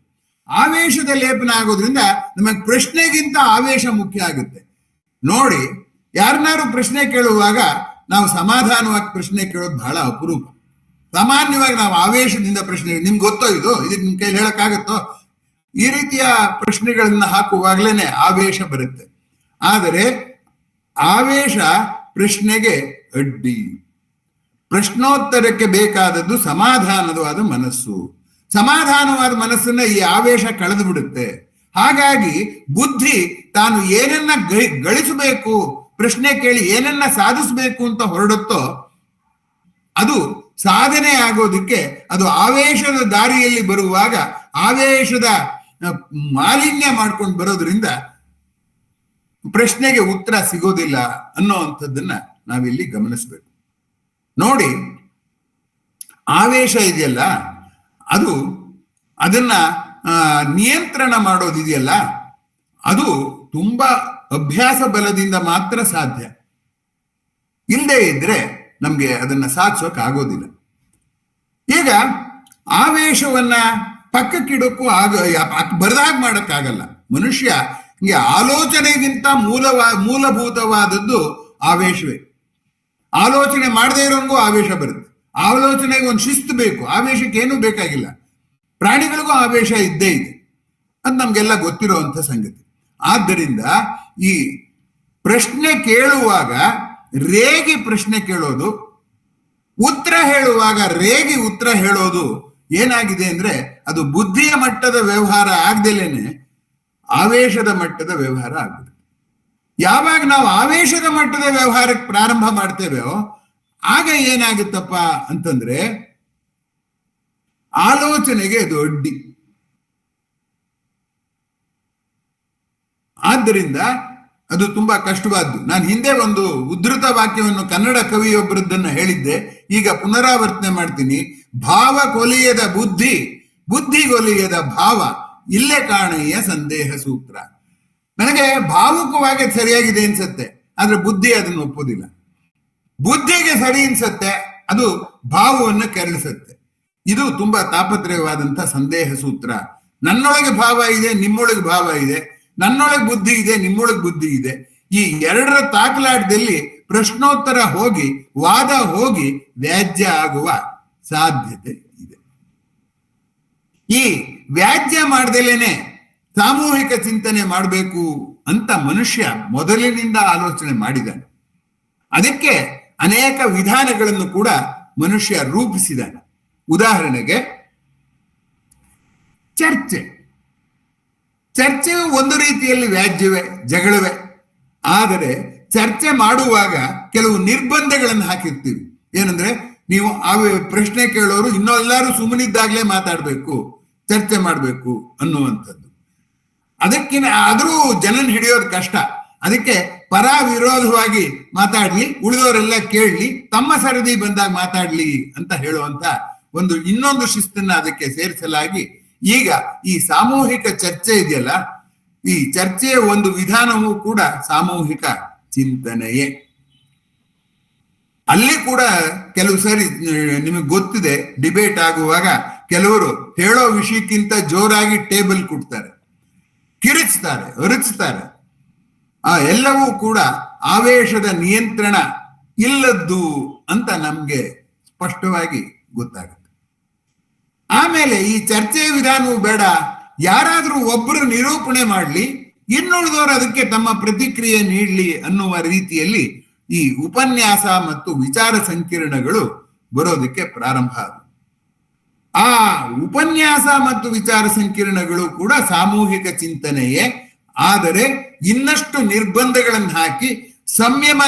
[SPEAKER 2] ಆವೇಶದ ಲೇಪನ ಆಗೋದ್ರಿಂದ ನಮಗೆ ಪ್ರಶ್ನೆಗಿಂತ ಆವೇಶ ಮುಖ್ಯ ಆಗುತ್ತೆ. ನೋಡಿ, ಯಾರನ್ನಾರು ಪ್ರಶ್ನೆ ಕೇಳುವಾಗ ನಾವು ಸಮಾಧಾನವಾಗಿ ಪ್ರಶ್ನೆ ಕೇಳೋದು ಬಹಳ ಅಪರೂಪ. ಸಾಮಾನ್ಯವಾಗಿ ನಾವು ಆವೇಶದಿಂದ ಪ್ರಶ್ನೆ, ನಿಮ್ಗೆ ಗೊತ್ತೋ ಇದಕ್ಕೆ ನಿಮ್ ಕೈಲಿ ಹೇಳಕ್ಕಾಗತ್ತೋ, ಈ ರೀತಿಯ ಪ್ರಶ್ನೆಗಳನ್ನ ಹಾಕುವಾಗ್ಲೇನೆ ಆವೇಶ ಬರುತ್ತೆ. ಆದರೆ ಆವೇಶ ಪ್ರಶ್ನೆಗೆ ಅಡ್ಡಿ. ಪ್ರಶ್ನೋತ್ತರಕ್ಕೆ ಬೇಕಾದದ್ದು ಸಮಾಧಾನವಾದ ಮನಸ್ಸು. ಸಮಾಧಾನವಾದ ಮನಸ್ಸನ್ನ ಈ ಆವೇಶ ಕಳೆದು ಬಿಡುತ್ತೆ. ಹಾಗಾಗಿ ಬುದ್ಧಿ ತಾನು ಏನನ್ನ ಗಳಿಸಬೇಕು, ಪ್ರಶ್ನೆ ಕೇಳಿ ಏನನ್ನ ಸಾಧಿಸಬೇಕು ಅಂತ ಹೊರಡುತ್ತೋ ಅದು ಸಾಧನೆ ಆಗೋದಕ್ಕೆ ಅದು ಆವೇಶದ ದಾರಿಯಲ್ಲಿ ಬರುವಾಗ ಆವೇಶದ ಮಾಲಿನ್ಯ ಮಾಡ್ಕೊಂಡು ಬರೋದ್ರಿಂದ ಪ್ರಶ್ನೆಗೆ ಉತ್ತರ ಸಿಗೋದಿಲ್ಲ ಅನ್ನೋವಂಥದ್ದನ್ನ ನಾವಿಲ್ಲಿ ಗಮನಿಸ್ಬೇಕು. ನೋಡಿ, ಆವೇಶ ಇದೆಯಲ್ಲ, ಅದನ್ನ ನಿಯಂತ್ರಣ ಮಾಡೋದಿದೆಯಲ್ಲ, ಅದು ತುಂಬಾ ಅಭ್ಯಾಸ ಬಲದಿಂದ ಮಾತ್ರ ಸಾಧ್ಯ. ಇಲ್ಲದೆ ಇದ್ರೆ ನಮ್ಗೆ ಅದನ್ನ ಸಾಧಿಸೋಕೆ ಆಗೋದಿಲ್ಲ. ಈಗ ಆವೇಶವನ್ನ ಪಕ್ಕಕ್ಕಿಡೋಕ್ಕೂ ಬರದಾಗ ಮಾಡಕ್ಕಾಗಲ್ಲ. ಮನುಷ್ಯ ಹಿಂಗೆ ಆಲೋಚನೆಗಿಂತ ಮೂಲಭೂತವಾದದ್ದು ಆವೇಶವೇ. ಆಲೋಚನೆ ಮಾಡದೇ ಇರೋಂಗೂ ಆವೇಶ ಬರುತ್ತೆ. ಆಲೋಚನೆಗೆ ಒಂದು ಶಿಸ್ತು ಬೇಕು, ಆವೇಶಕ್ಕೆ ಏನೂ ಬೇಕಾಗಿಲ್ಲ. ಪ್ರಾಣಿಗಳಿಗೂ ಆವೇಶ ಇದ್ದೇ ಇದೆ, ಅದು ನಮ್ಗೆಲ್ಲ ಗೊತ್ತಿರುವಂತ ಸಂಗತಿ. ಆದ್ದರಿಂದ ಈ ಪ್ರಶ್ನೆ ಕೇಳುವಾಗ ರೇಗಿ ಪ್ರಶ್ನೆ ಕೇಳೋದು, ಉತ್ತರ ಹೇಳುವಾಗ ರೇಗಿ ಉತ್ತರ ಹೇಳೋದು ಏನಾಗಿದೆ ಅಂದ್ರೆ ಅದು ಬುದ್ಧಿಯ ಮಟ್ಟದ ವ್ಯವಹಾರ ಆಗ್ದೇಲೇನೆ ಆವೇಶದ ಮಟ್ಟದ ವ್ಯವಹಾರ ಆಗ್ಬಿಡುತ್ತೆ. ಯಾವಾಗ ನಾವು ಆವೇಶದ ಮಟ್ಟದ ವ್ಯವಹಾರಕ್ಕೆ ಪ್ರಾರಂಭ ಮಾಡ್ತೇವೆಯೋ ಆಗ ಏನಾಗುತ್ತಪ್ಪ ಅಂತಂದ್ರೆ ಆಲೋಚನೆಗೆ ಅದು ಅಡ್ಡಿ. ಆದ್ದರಿಂದ ಅದು ತುಂಬಾ ಕಷ್ಟವಾದ್ದು. ನಾನು ಹಿಂದೆ ಒಂದು ಉದ್ಧೃತ ವಾಕ್ಯವನ್ನು ಕನ್ನಡ ಕವಿಯೊಬ್ಬರದ್ದನ್ನು ಹೇಳಿದ್ದೆ, ಈಗ ಪುನರಾವರ್ತನೆ ಮಾಡ್ತೀನಿ. ಭಾವ ಕೊಲಿಯದ ಬುದ್ಧಿ, ಬುದ್ಧಿ ಕೊಲಿಯದ ಭಾವ, ಇಲ್ಲೇ ಕಾಣೆಯ ಸಂದೇಹ ಸೂತ್ರ. ನನಗೆ ಭಾವುಕವಾಗಿ ಸರಿಯಾಗಿದೆ ಅನ್ಸತ್ತೆ, ಆದ್ರೆ ಬುದ್ಧಿ ಅದನ್ನು ಒಪ್ಪೋದಿಲ್ಲ. ಬುದ್ಧಿಗೆ ಸರಿ ಅನ್ಸತ್ತೆ, ಅದು ಭಾವವನ್ನು ಕೆರಳಿಸತ್ತೆ. ಇದು ತುಂಬಾ ತಾಪತ್ರಯವಾದಂತ ಸಂದೇಹ ಸೂತ್ರ. ನನ್ನೊಳಗೆ ಭಾವ ಇದೆ, ನಿಮ್ಮೊಳಗೆ ಭಾವ ಇದೆ. ನನ್ನೊಳಗೆ ಬುದ್ಧಿ ಇದೆ, ನಿಮ್ಮೊಳಗೆ ಬುದ್ಧಿ ಇದೆ. ಈ ಎರಡರ ತಾಕಲಾಟದಲ್ಲಿ ಪ್ರಶ್ನೋತ್ತರ ಹೋಗಿ, ವಾದ ಹೋಗಿ ವ್ಯಾಜ್ಯ ಆಗುವ ಸಾಧ್ಯತೆ ಇದೆ. ಈ ವ್ಯಾಜ್ಯ ಮಾಡ್ದಲೇನೆ ಸಾಮೂಹಿಕ ಚಿಂತನೆ ಮಾಡಬೇಕು ಅಂತ ಮನುಷ್ಯ ಮೊದಲಿನಿಂದ ಆಲೋಚನೆ ಮಾಡಿದ್ದಾನೆ. ಅದಕ್ಕೆ ಅನೇಕ ವಿಧಾನಗಳನ್ನು ಕೂಡ ಮನುಷ್ಯ ರೂಪಿಸಿದ್ದಾನೆ. ಉದಾಹರಣೆಗೆ ಚರ್ಚೆಯು ಒಂದು ರೀತಿಯಲ್ಲಿ ವ್ಯಾಜ್ಯವೇ, ಜಗಳವೇ. ಆದರೆ ಚರ್ಚೆ ಮಾಡುವಾಗ ಕೆಲವು ನಿರ್ಬಂಧಗಳನ್ನು ಹಾಕಿರ್ತೀವಿ. ಏನಂದ್ರೆ, ನೀವು ಆ ಪ್ರಶ್ನೆ ಕೇಳೋರು ಇನ್ನೆಲ್ಲರೂ ಸುಮ್ಮನಿದ್ದಾಗಲೇ ಮಾತಾಡಬೇಕು, ಚರ್ಚೆ ಮಾಡಬೇಕು ಅನ್ನುವಂಥದ್ದು. ಆದರೂ ಜನನ್ ಹಿಡಿಯೋದು ಕಷ್ಟ. ಅದಕ್ಕೆ ಪರ ವಿರೋಧವಾಗಿ ಮಾತಾಡ್ಲಿ, ಉಳಿದವರೆಲ್ಲ ಕೇಳಲಿ, ತಮ್ಮ ಸರದಿ ಬಂದಾಗ ಮಾತಾಡ್ಲಿ ಅಂತ ಹೇಳುವಂತ ಇನ್ನೊಂದು ಶಿಸ್ತನ್ನ ಅದಕ್ಕೆ ಸೇರಿಸಲಾಗಿ ಈಗ ಈ ಸಾಮೂಹಿಕ ಚರ್ಚೆ ಇದೆಯಲ್ಲ, ಈ ಚರ್ಚೆಯ ಒಂದು ವಿಧಾನವೂ ಕೂಡ ಸಾಮೂಹಿಕ ಚಿಂತನೆಯೇ. ಅಲ್ಲಿ ಕೂಡ ಕೆಲವು ಸರಿ ನಿಮಗೆ ಗೊತ್ತಿದೆ, ಡಿಬೇಟ್ ಆಗುವಾಗ ಕೆಲವರು ಹೇಳೋ ವಿಷಯಕ್ಕಿಂತ ಜೋರಾಗಿ ಟೇಬಲ್ ಕೊಡ್ತಾರೆ, ಕಿರಿಚ್ತಾರೆ, ಅರಚ್ತಾರೆ. ಎಲ್ಲವೂ ಕೂಡ ಆವೇಶದ ನಿಯಂತ್ರಣ ಇಲ್ಲದ್ದು ಅಂತ ನಮ್ಗೆ ಸ್ಪಷ್ಟವಾಗಿ ಗೊತ್ತಾಗುತ್ತೆ. ಆಮೇಲೆ ಈ ಚರ್ಚೆಯ ವಿಧಾನವೂ ಬೇಡ, ಯಾರಾದ್ರೂ ಒಬ್ಬರು ನಿರೂಪಣೆ ಮಾಡಲಿ, ಇನ್ನುಳಿದವರು ಅದಕ್ಕೆ ತಮ್ಮ ಪ್ರತಿಕ್ರಿಯೆ ನೀಡಲಿ ಅನ್ನುವ ರೀತಿಯಲ್ಲಿ ಈ ಉಪನ್ಯಾಸ ಮತ್ತು ವಿಚಾರ ಸಂಕಿರಣಗಳು ಬರೋದಕ್ಕೆ ಪ್ರಾರಂಭ ಆದವು. ಆ ಉಪನ್ಯಾಸ ಮತ್ತು ವಿಚಾರ ಸಂಕಿರಣಗಳು ಕೂಡ ಸಾಮೂಹಿಕ ಚಿಂತನೆಯೇ. ಆದರೆ ಇನ್ನಷ್ಟು ನಿರ್ಬಂಧಗಳನ್ನು ಹಾಕಿ ಸಂಯಮ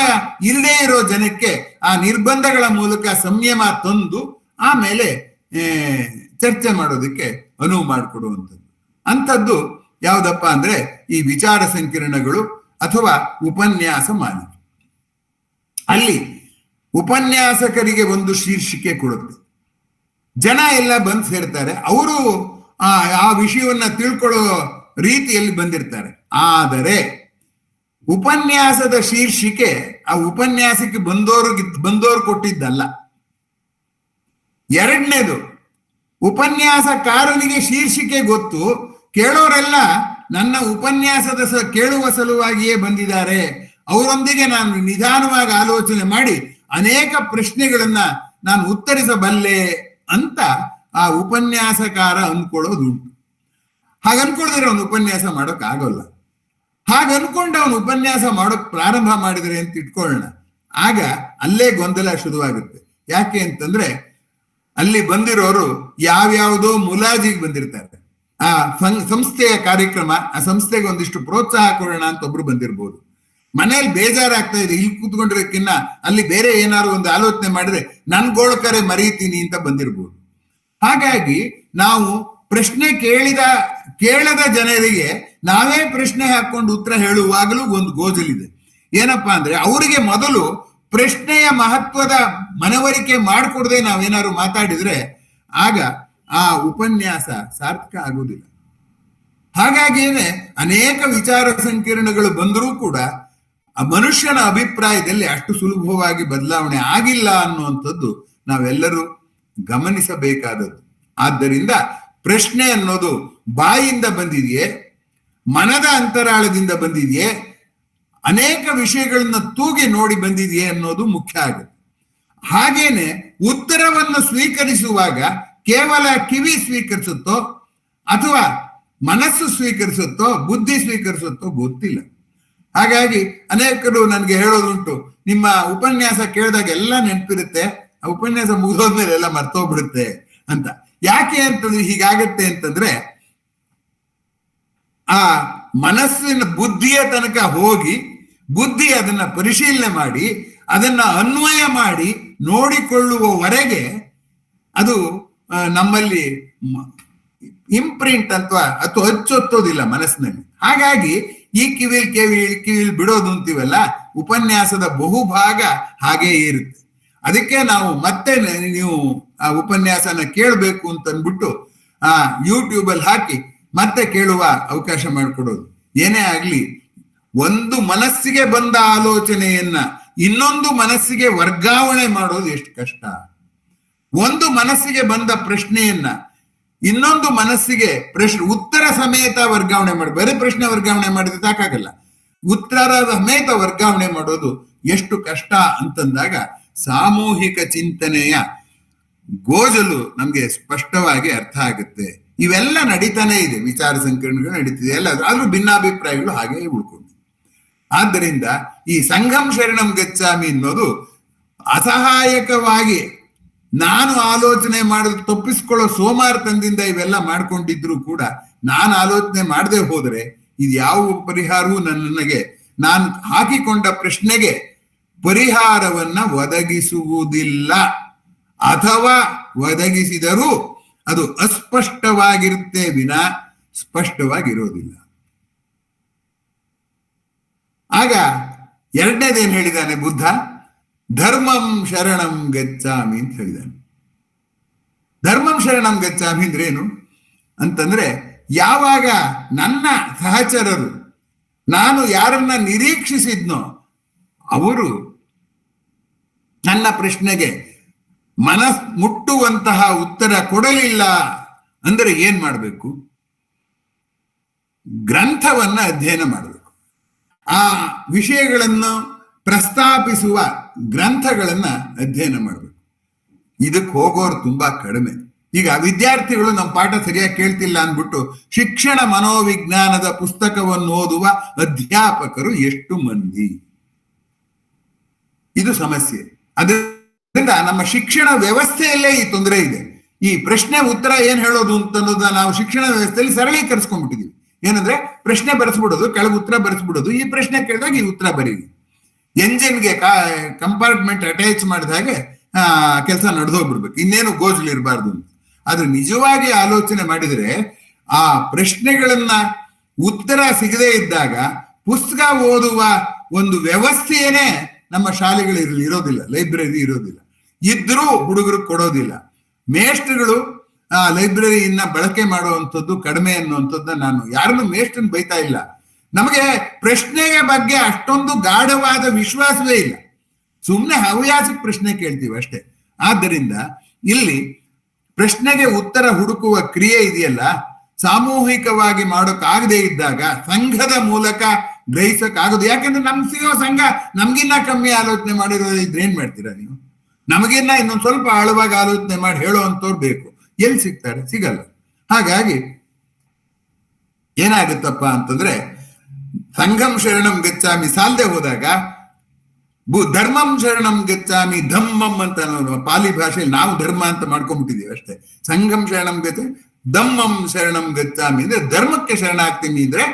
[SPEAKER 2] ಇಲ್ಲದೇ ಇರೋ ಜನಕ್ಕೆ ಆ ನಿರ್ಬಂಧಗಳ ಮೂಲಕ ಸಂಯಮ ತಂದು ಆಮೇಲೆ ಚರ್ಚೆ ಮಾಡೋದಕ್ಕೆ ಅನುವು ಮಾಡಿಕೊಡುವಂಥದ್ದು. ಅಂಥದ್ದು ಯಾವುದಪ್ಪ ಅಂದ್ರೆ ಈ ವಿಚಾರ ಸಂಕಿರಣಗಳು ಅಥವಾ ಉಪನ್ಯಾಸ ಮಾಲಿಕೆ. ಅಲ್ಲಿ ಉಪನ್ಯಾಸಕರಿಗೆ ಒಂದು ಶೀರ್ಷಿಕೆ ಕೊಡುತ್ತೆ, ಜನ ಎಲ್ಲ ಬಂದು ಸೇರ್ತಾರೆ, ಅವರು ಆ ವಿಷಯವನ್ನ ತಿಳ್ಕೊಳ್ಳೋ ರೀತಿಯಲ್ಲಿ ಬಂದಿರ್ತಾರೆ. ಆದರೆ ಉಪನ್ಯಾಸದ ಶೀರ್ಷಿಕೆ ಆ ಉಪನ್ಯಾಸಕ್ಕೆ ಬಂದೋರು ಕೊಟ್ಟಿದ್ದಲ್ಲ. ಎರಡನೇದು, ಉಪನ್ಯಾಸಕಾರನಿಗೆ ಶೀರ್ಷಿಕೆ ಗೊತ್ತು, ಕೇಳೋರೆಲ್ಲ ನನ್ನ ಉಪನ್ಯಾಸದ ಕೇಳುವ ಸಲುವಾಗಿಯೇ ಬಂದಿದ್ದಾರೆ, ಅವರೊಂದಿಗೆ ನಾನು ನಿಧಾನವಾಗಿ ಆಲೋಚನೆ ಮಾಡಿ ಅನೇಕ ಪ್ರಶ್ನೆಗಳನ್ನ ನಾನು ಉತ್ತರಿಸಬಲ್ಲೆ ಅಂತ ಆ ಉಪನ್ಯಾಸಕಾರ ಅನ್ಕೊಳ್ಳೋದುಂಟು. ಹಾಗನ್ಕೊಳ್ದ್ರೆ ಅವನು ಉಪನ್ಯಾಸ ಮಾಡೋಕ್ ಆಗೋಲ್ಲ. ಹಾಗನ್ಕೊಂಡು ಅವನು ಉಪನ್ಯಾಸ ಮಾಡೋಕ್ ಪ್ರಾರಂಭ ಮಾಡಿದರೆ ಅಂತ ಇಟ್ಕೊಳ್ಳೋಣ, ಆಗ ಅಲ್ಲೇ ಗೊಂದಲ ಶುರುವಾಗುತ್ತೆ. ಯಾಕೆ ಅಂತಂದ್ರೆ ಅಲ್ಲಿ ಬಂದಿರೋರು ಯಾವ್ಯಾವುದೋ ಮುಲಾಜಿಗೆ ಬಂದಿರ್ತಾರೆ. ಆ ಸಂಸ್ಥೆಯ ಕಾರ್ಯಕ್ರಮ, ಆ ಸಂಸ್ಥೆಗೆ ಒಂದಿಷ್ಟು ಪ್ರೋತ್ಸಾಹ ಕೊಡೋಣ ಅಂತ ಒಬ್ರು ಬಂದಿರ್ಬೋದು. ಮನೇಲಿ ಬೇಜಾರಾಗ್ತಾ ಇದೆ, ಇಲ್ಲಿ ಕೂತ್ಕೊಂಡಿರೋಕ್ಕಿನ್ನ ಅಲ್ಲಿ ಬೇರೆ ಏನಾದ್ರು ಒಂದು ಆಲೋಚನೆ ಮಾಡಿದ್ರೆ ನನ್ ಗೋಳ್ಕರೆ ಮರೀತೀನಿ ಅಂತ ಬಂದಿರ್ಬೋದು. ಹಾಗಾಗಿ ನಾವು ಪ್ರಶ್ನೆ ಕೇಳದ ಜನರಿಗೆ ನಾವೇ ಪ್ರಶ್ನೆ ಹಾಕೊಂಡು ಉತ್ತರ ಹೇಳುವಾಗಲೂ ಒಂದು ಗೋಜಲಿದೆ. ಏನಪ್ಪಾ ಅಂದ್ರೆ ಅವರಿಗೆ ಮೊದಲು ಪ್ರಶ್ನೆಯ ಮಹತ್ವದ ಮನವರಿಕೆ ಮಾಡಿಕೊಡದೆ ನಾವೇನಾದ್ರು ಮಾತಾಡಿದ್ರೆ ಆಗ ಆ ಉಪನ್ಯಾಸ ಸಾರ್ಥಕ ಆಗುವುದಿಲ್ಲ. ಹಾಗಾಗಿಯೇ ಅನೇಕ ವಿಚಾರ ಸಂಕಿರಣಗಳು ಬಂದರೂ ಕೂಡ ಆ ಮನುಷ್ಯನ ಅಭಿಪ್ರಾಯದಲ್ಲಿ ಅಷ್ಟು ಸುಲಭವಾಗಿ ಬದಲಾವಣೆ ಆಗಿಲ್ಲ ಅನ್ನುವಂಥದ್ದು ನಾವೆಲ್ಲರೂ ಗಮನಿಸಬೇಕಾದದ್ದು. ಆದ್ದರಿಂದ ಪ್ರಶ್ನೆ ಅನ್ನೋದು ಬಾಯಿಂದ ಬಂದಿದೆಯೇ, ಮನದ ಅಂತರಾಳದಿಂದ ಬಂದಿದೆಯೇ, ಅನೇಕ ವಿಷಯಗಳನ್ನ ತೂಗಿ ನೋಡಿ ಬಂದಿದೆಯೇ ಅನ್ನೋದು ಮುಖ್ಯ ಆಗುತ್ತೆ. ಹಾಗೇನೆ ಉತ್ತರವನ್ನು ಸ್ವೀಕರಿಸುವಾಗ ಕೇವಲ ಕಿವಿ ಸ್ವೀಕರಿಸುತ್ತೋ ಅಥವಾ ಮನಸ್ಸು ಸ್ವೀಕರಿಸುತ್ತೋ ಬುದ್ಧಿ ಸ್ವೀಕರಿಸುತ್ತೋ ಗೊತ್ತಿಲ್ಲ. ಹಾಗಾಗಿ ಅನೇಕರು ನನಗೆ ಹೇಳೋದುಂಟು, ನಿಮ್ಮ ಉಪನ್ಯಾಸ ಕೇಳಿದಾಗ ಎಲ್ಲ ನೆನಪಿರುತ್ತೆ, ಆ ಉಪನ್ಯಾಸ ಮುಗಿದೋದ್ಮೇಲೆ ಎಲ್ಲ ಮರ್ತೋಗ್ಬಿಡುತ್ತೆ ಅಂತ. ಯಾಕೆ ಅಂತಂದ್ರೆ ಹೀಗಾಗತ್ತೆ ಅಂತಂದ್ರೆ ಆ ಮನಸ್ಸಿನ ಬುದ್ಧಿಯ ತನಕ ಹೋಗಿ ಬುದ್ಧಿ ಅದನ್ನ ಪರಿಶೀಲನೆ ಮಾಡಿ ಅದನ್ನ ಅನ್ವಯ ಮಾಡಿ ನೋಡಿಕೊಳ್ಳುವವರೆಗೆ ಅದು ನಮ್ಮಲ್ಲಿ ಇಂಪ್ರಿಂಟ್ ಅಥವಾ ಅಚ್ಚೊತ್ತೋದಿಲ್ಲ ಮನಸ್ಸಿನಲ್ಲಿ. ಹಾಗಾಗಿ ಈ ಕಿವಿಲ್ ಬಿಡೋದು ಅಂತೀವಲ್ಲ, ಉಪನ್ಯಾಸದ ಬಹುಭಾಗ ಹಾಗೇ ಇರುತ್ತೆ. ಅದಕ್ಕೆ ನಾವು ಮತ್ತೆ ನೀವು ಆ ಉಪನ್ಯಾಸನ ಕೇಳಬೇಕು ಅಂತ ಅಂದ್ಬಿಟ್ಟು ಆ ಯೂಟ್ಯೂಬಲ್ಲಿ ಹಾಕಿ ಮತ್ತೆ ಕೇಳುವ ಅವಕಾಶ ಮಾಡಿಕೊಡೋದು. ಏನೇ ಆಗ್ಲಿ, ಒಂದು ಮನಸ್ಸಿಗೆ ಬಂದ ಆಲೋಚನೆಯನ್ನ ಇನ್ನೊಂದು ಮನಸ್ಸಿಗೆ ವರ್ಗಾವಣೆ ಮಾಡೋದು ಎಷ್ಟು ಕಷ್ಟ. ಒಂದು ಮನಸ್ಸಿಗೆ ಬಂದ ಪ್ರಶ್ನೆಯನ್ನ ಇನ್ನೊಂದು ಮನಸ್ಸಿಗೆ ಉತ್ತರ ಸಮೇತ ವರ್ಗಾವಣೆ ಮಾಡಿ, ಬರೀ ಪ್ರಶ್ನೆ ವರ್ಗಾವಣೆ ಮಾಡಿದ್ರೆ ಸಾಕಾಗಲ್ಲ, ಉತ್ತರ ಸಮೇತ ವರ್ಗಾವಣೆ ಮಾಡೋದು ಎಷ್ಟು ಕಷ್ಟ ಅಂತಂದಾಗ ಸಾಮೂಹಿಕ ಚಿಂತನೆಯ ಗೋಜಲು ನಮ್ಗೆ ಸ್ಪಷ್ಟವಾಗಿ ಅರ್ಥ ಆಗುತ್ತೆ. ಇವೆಲ್ಲ ನಡೀತಾನೆ ಇದೆ, ವಿಚಾರ ಸಂಕಿರಣಗಳು ನಡೀತಿದೆ ಎಲ್ಲ, ಆದ್ರೂ ಭಿನ್ನಾಭಿಪ್ರಾಯಗಳು ಹಾಗೆ ಉಳ್ಕೊಂಡು. ಆದ್ದರಿಂದ ಈ ಸಂಘಂ ಶರಣಂ ಗಚ್ಚಾಮಿ ಅನ್ನೋದು ಅಸಹಾಯಕವಾಗಿ ನಾನು ಆಲೋಚನೆ ಮಾಡೋದು ತಪ್ಪಿಸ್ಕೊಳ್ಳೋ ಸೋಮಾರ್ತನದಿಂದ ಇವೆಲ್ಲ ಮಾಡ್ಕೊಂಡಿದ್ರು ಕೂಡ ನಾನು ಆಲೋಚನೆ ಮಾಡದೆ ಹೋದರೆ ಇದು ಯಾವ ಪರಿಹಾರವೂ ನನಗೆ ನಾನು ಹಾಕಿಕೊಂಡ ಪ್ರಶ್ನೆಗೆ ಪರಿಹಾರವನ್ನ ಒದಗಿಸುವುದಿಲ್ಲ, ಅಥವಾ ಒದಗಿಸಿದರೂ ಅದು ಅಸ್ಪಷ್ಟವಾಗಿರುತ್ತೆ ವಿನಾ ಸ್ಪಷ್ಟವಾಗಿರೋದಿಲ್ಲ. ಆಗ ಎರಡನೇದೇನು ಹೇಳಿದಾನೆ ಬುದ್ಧ? ಧರ್ಮಂ ಶರಣಂ ಗಚ್ಚಾಮಿ ಅಂತ ಹೇಳಿದಾನೆ. ಧರ್ಮಂ ಶರಣಂ ಗಚ್ಚಾಮಿ ಅಂದ್ರೆ ಏನು ಅಂತಂದ್ರೆ, ಯಾವಾಗ ನನ್ನ ಸಹಚರರು ನಾನು ಯಾರನ್ನ ನಿರೀಕ್ಷಿಸಿದ್ನೋ ಅವರು ನನ್ನ ಪ್ರಶ್ನೆಗೆ ಮುಟ್ಟುವಂತಹ ಉತ್ತರ ಕೊಡಲಿಲ್ಲ ಅಂದ್ರೆ ಏನ್ ಮಾಡಬೇಕು? ಗ್ರಂಥವನ್ನ ಅಧ್ಯಯನ ಮಾಡಬೇಕು. ಆ ವಿಷಯಗಳನ್ನು ಪ್ರಸ್ತಾಪಿಸುವ ಗ್ರಂಥಗಳನ್ನ ಅಧ್ಯಯನ ಮಾಡಬೇಕು. ಇದಕ್ಕೆ ಹೋಗೋರು ತುಂಬಾ ಕಡಿಮೆ. ಈಗ ವಿದ್ಯಾರ್ಥಿಗಳು ನಮ್ಮ ಪಾಠ ಸರಿಯಾಗಿ ಕೇಳ್ತಿಲ್ಲ ಅಂದ್ಬಿಟ್ಟು ಶಿಕ್ಷಣ ಮನೋವಿಜ್ಞಾನದ ಪುಸ್ತಕವನ್ನು ಓದುವ ಅಧ್ಯಾಪಕರು ಎಷ್ಟು ಮಂದಿ? ಇದು ಸಮಸ್ಯೆ. ಅದರಿಂದ ನಮ್ಮ ಶಿಕ್ಷಣ ವ್ಯವಸ್ಥೆಯಲ್ಲೇ ಈ ತೊಂದರೆ ಇದೆ. ಈ ಪ್ರಶ್ನೆ ಉತ್ತರ ಏನ್ ಹೇಳೋದು ಅಂತನ್ನೋದನ್ನ ನಾವು ಶಿಕ್ಷಣ ವ್ಯವಸ್ಥೆಯಲ್ಲಿ ಸರಳೀಕರಿಸ್ಕೊಂಡ್ಬಿಟ್ಟಿದೀವಿ. ಏನಂದ್ರೆ ಪ್ರಶ್ನೆ ಬರೆಸ್ಬಿಡೋದು, ಕೆಳಗೆ ಉತ್ತರ ಬರೆಸ್ಬಿಡೋದು, ಈ ಪ್ರಶ್ನೆ ಕೇಳಿದಾಗ ಈ ಉತ್ತರ ಬರೀರಿ. ಎಂಜಿನ್ಗೆ ಕಂಪಾರ್ಟ್ಮೆಂಟ್ ಅಟ್ಯಾಚ್ ಮಾಡಿದ ಹಾಗೆ ಕೆಲಸ ನಡೆದೋಗ್ಬಿಡ್ಬೇಕು, ಇನ್ನೇನು ಗೋಜಲು ಇರಬಾರ್ದು ಅಂತ. ಆದ್ರೆ ನಿಜವಾಗಿ ಆಲೋಚನೆ ಮಾಡಿದರೆ ಆ ಪ್ರಶ್ನೆಗಳನ್ನ ಉತ್ತರ ಸಿಗದೇ ಇದ್ದಾಗ ಪುಸ್ತಕ ಓದುವ ಒಂದು ವ್ಯವಸ್ಥೆಯೇ ನಮ್ಮ ಶಾಲೆಗಳು ಇರೋದಿಲ್ಲ, ಲೈಬ್ರರಿ ಇರೋದಿಲ್ಲ, ಇದ್ರೂ ಹುಡುಗರು ಕೊಡೋದಿಲ್ಲ. ಮೇಷ್ಟ್ರುಗಳು ಆ ಲೈಬ್ರರಿಯನ್ನ ಬಳಕೆ ಮಾಡುವಂಥದ್ದು ಕಡಿಮೆ ಅನ್ನುವಂಥದ್ದನ್ನ ನಾನು ಯಾರನ್ನು ಮೇಷ್ಟ್ರನ್ನ ಬೈತಾ ಇಲ್ಲ. ನಮಗೆ ಪ್ರಶ್ನೆಯ ಬಗ್ಗೆ ಅಷ್ಟೊಂದು ಗಾಢವಾದ ವಿಶ್ವಾಸವೇ ಇಲ್ಲ, ಸುಮ್ಮನೆ ಹವ್ಯಾಸಕ್ಕೆ ಪ್ರಶ್ನೆ ಕೇಳ್ತೀವಿ ಅಷ್ಟೇ. ಆದ್ದರಿಂದ ಇಲ್ಲಿ ಪ್ರಶ್ನೆಗೆ ಉತ್ತರ ಹುಡುಕುವ ಕ್ರಿಯೆ ಇದೆಯಲ್ಲ, ಸಾಮೂಹಿಕವಾಗಿ ಮಾಡೋಕ್ಕಾಗದೇ ಇದ್ದಾಗ ಸಂಘದ ಮೂಲಕ ಗ್ರಹಿಸಕ್ಕಾಗೋದು. ಯಾಕಂದ್ರೆ ನಮ್ಗೆ ಸಿಗೋ ಸಂಘ ನಮ್ಗಿನ್ನ ಕಮ್ಮಿ ಆಲೋಚನೆ ಮಾಡಿರೋದು ಇದ್ರೆ ಏನ್ ಮಾಡ್ತೀರಾ ನೀವು? ನಮಗಿನ್ನ ಇನ್ನೊಂದು ಸ್ವಲ್ಪ ಆಳವಾಗಿ ಆಲೋಚನೆ ಮಾಡಿ ಹೇಳೋ ಅಂತವ್ರು ಬೇಕು. ಎಲ್ಲಿ ಸಿಗ್ತಾರೆ? ಸಿಗಲ್ಲ. ಹಾಗಾಗಿ ಏನಾಗುತ್ತಪ್ಪ ಅಂತಂದ್ರೆ ಸಂಘಂ ಶರಣಂ ಗಚ್ಚಾಮಿ ಸಾಲದೆ ಹೋದಾಗ ಧರ್ಮಂ ಶರಣಂ ಗಚ್ಚಾಮಿ ಧಮ್ಮಂ ಅಂತ ಪಾಲಿ ಭಾಷೆಯಲ್ಲಿ ನಾವು ಧರ್ಮ ಅಂತ ಮಾಡ್ಕೊಂಡ್ಬಿಟ್ಟಿದೀವಿ ಅಷ್ಟೇ. ಸಂಘಂ ಶರಣಂ ಗಚ್ಚ ಧಮ್ಮಂ ಶರಣಂ ಗಚ್ಚಾಮಿ ಅಂದ್ರೆ ಧರ್ಮಕ್ಕೆ ಶರಣ ಆಗ್ತೀನಿ ಅಂದ್ರೆ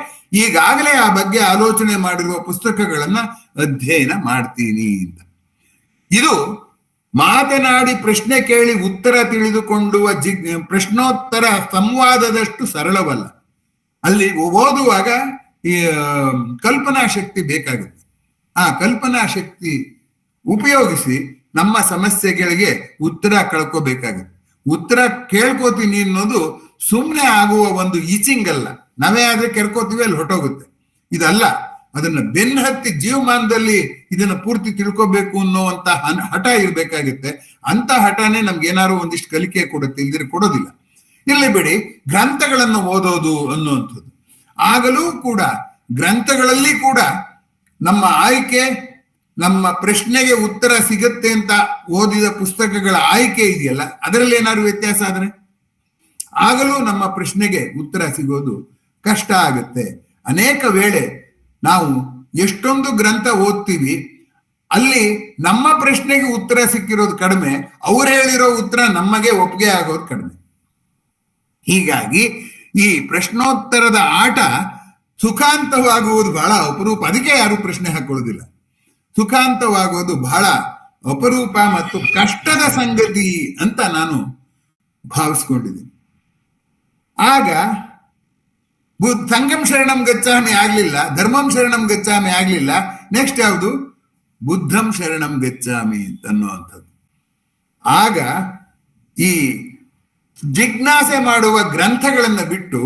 [SPEAKER 2] ಈಗಾಗಲೇ ಆ ಬಗ್ಗೆ ಆಲೋಚನೆ ಮಾಡಿರುವ ಪುಸ್ತಕಗಳನ್ನ ಅಧ್ಯಯನ ಮಾಡ್ತೀನಿ ಅಂತ. ಇದು ಮಾತನಾಡಿ ಪ್ರಶ್ನೆ ಕೇಳಿ ಉತ್ತರ ತಿಳಿದುಕೊಳ್ಳುವ ಪ್ರಶ್ನೋತ್ತರ ಸಂವಾದದಷ್ಟು ಸರಳವಲ್ಲ. ಅಲ್ಲಿ ಓದುವಾಗ ಈ ಕಲ್ಪನಾ ಶಕ್ತಿ ಬೇಕಾಗುತ್ತೆ. ಆ ಕಲ್ಪನಾ ಶಕ್ತಿ ಉಪಯೋಗಿಸಿ ನಮ್ಮ ಸಮಸ್ಯೆಗಳಿಗೆ ಉತ್ತರ ಕಳ್ಕೋಬೇಕಾಗುತ್ತೆ. ಉತ್ತರ ಕೇಳ್ಕೋತೀನಿ ಅನ್ನೋದು ಸುಮ್ಮನೆ ಆಗುವ ಒಂದು ಈಚಿಂಗ್ ಅಲ್ಲ. ನಾವೇ ಆದ್ರೆ ಕೇಳ್ಕೋತೀವಿ, ಅಲ್ಲಿ ಹೊಟ್ಟೋಗುತ್ತೆ. ಇದಲ್ಲ, ಅದನ್ನ ಬೆನ್ನು ಹತ್ತಿ ಜೀವಮಾನದಲ್ಲಿ ಇದನ್ನ ಪೂರ್ತಿ ತಿಳ್ಕೋಬೇಕು ಅನ್ನೋಂತ ಹಠ ಇರ್ಬೇಕಾಗುತ್ತೆ. ಅಂತ ಹಠನೇ ನಮ್ಗೆ ಏನಾದ್ರು ಒಂದಿಷ್ಟು ಕಲಿಕೆ ಕೊಡುತ್ತೆ, ಇಲ್ದಿರ ಕೊಡೋದಿಲ್ಲ. ಇಲ್ಲಿ ಬಿಡಿ, ಗ್ರಂಥಗಳನ್ನು ಓದೋದು ಅನ್ನುವಂಥದ್ದು. ಆಗಲೂ ಕೂಡ ಗ್ರಂಥಗಳಲ್ಲಿ ಕೂಡ ನಮ್ಮ ಆಯ್ಕೆ, ನಮ್ಮ ಪ್ರಶ್ನೆಗೆ ಉತ್ತರ ಸಿಗತ್ತೆ ಅಂತ ಓದಿದ ಪುಸ್ತಕಗಳ ಆಯ್ಕೆ ಇದೆಯಲ್ಲ, ಅದರಲ್ಲಿ ಏನಾದ್ರು ವ್ಯತ್ಯಾಸ ಆದ್ರೆ ಆಗಲೂ ನಮ್ಮ ಪ್ರಶ್ನೆಗೆ ಉತ್ತರ ಸಿಗೋದು ಕಷ್ಟ ಆಗುತ್ತೆ. ಅನೇಕ ವೇಳೆ ನಾವು ಎಷ್ಟೊಂದು ಗ್ರಂಥ ಓದ್ತೀವಿ, ಅಲ್ಲಿ ನಮ್ಮ ಪ್ರಶ್ನೆಗೆ ಉತ್ತರ ಸಿಕ್ಕಿರೋದು ಕಡಿಮೆ, ಅವ್ರು ಹೇಳಿರೋ ಉತ್ತರ ನಮಗೆ ಒಪ್ಪಿಗೆ ಆಗೋದು ಕಡಿಮೆ. ಹೀಗಾಗಿ ಈ ಪ್ರಶ್ನೋತ್ತರದ ಆಟ ಸುಖಾಂತವಾಗುವುದು ಬಹಳ ಅಪರೂಪ. ಅದಕ್ಕೆ ಯಾರು ಪ್ರಶ್ನೆ ಹಾಕೊಳ್ಳೋದಿಲ್ಲ. ಸುಖಾಂತವಾಗೋದು ಬಹಳ ಅಪರೂಪ ಮತ್ತು ಕಷ್ಟದ ಸಂಗತಿ ಅಂತ ನಾನು ಭಾವಿಸ್ಕೊಂಡಿದ್ದೀನಿ. ಆಗ ಸಂಗಂ ಶರಣಂ ಗಚ್ಚಾಮಿ ಆಗ್ಲಿಲ್ಲ, ಧರ್ಮಂ ಶರಣಂ ಗಚ್ಚಾಮಿ ಆಗ್ಲಿಲ್ಲ, ನೆಕ್ಸ್ಟ್ ಯಾವುದು? ಬುದ್ಧಂ ಶರಣಂ ಗಚ್ಚಾಮಿ ಅನ್ನುವಂಥದ್ದು. ಆಗ ಈ ಜಿಜ್ಞಾಸೆ ಮಾಡುವ ಗ್ರಂಥಗಳನ್ನ ಬಿಟ್ಟು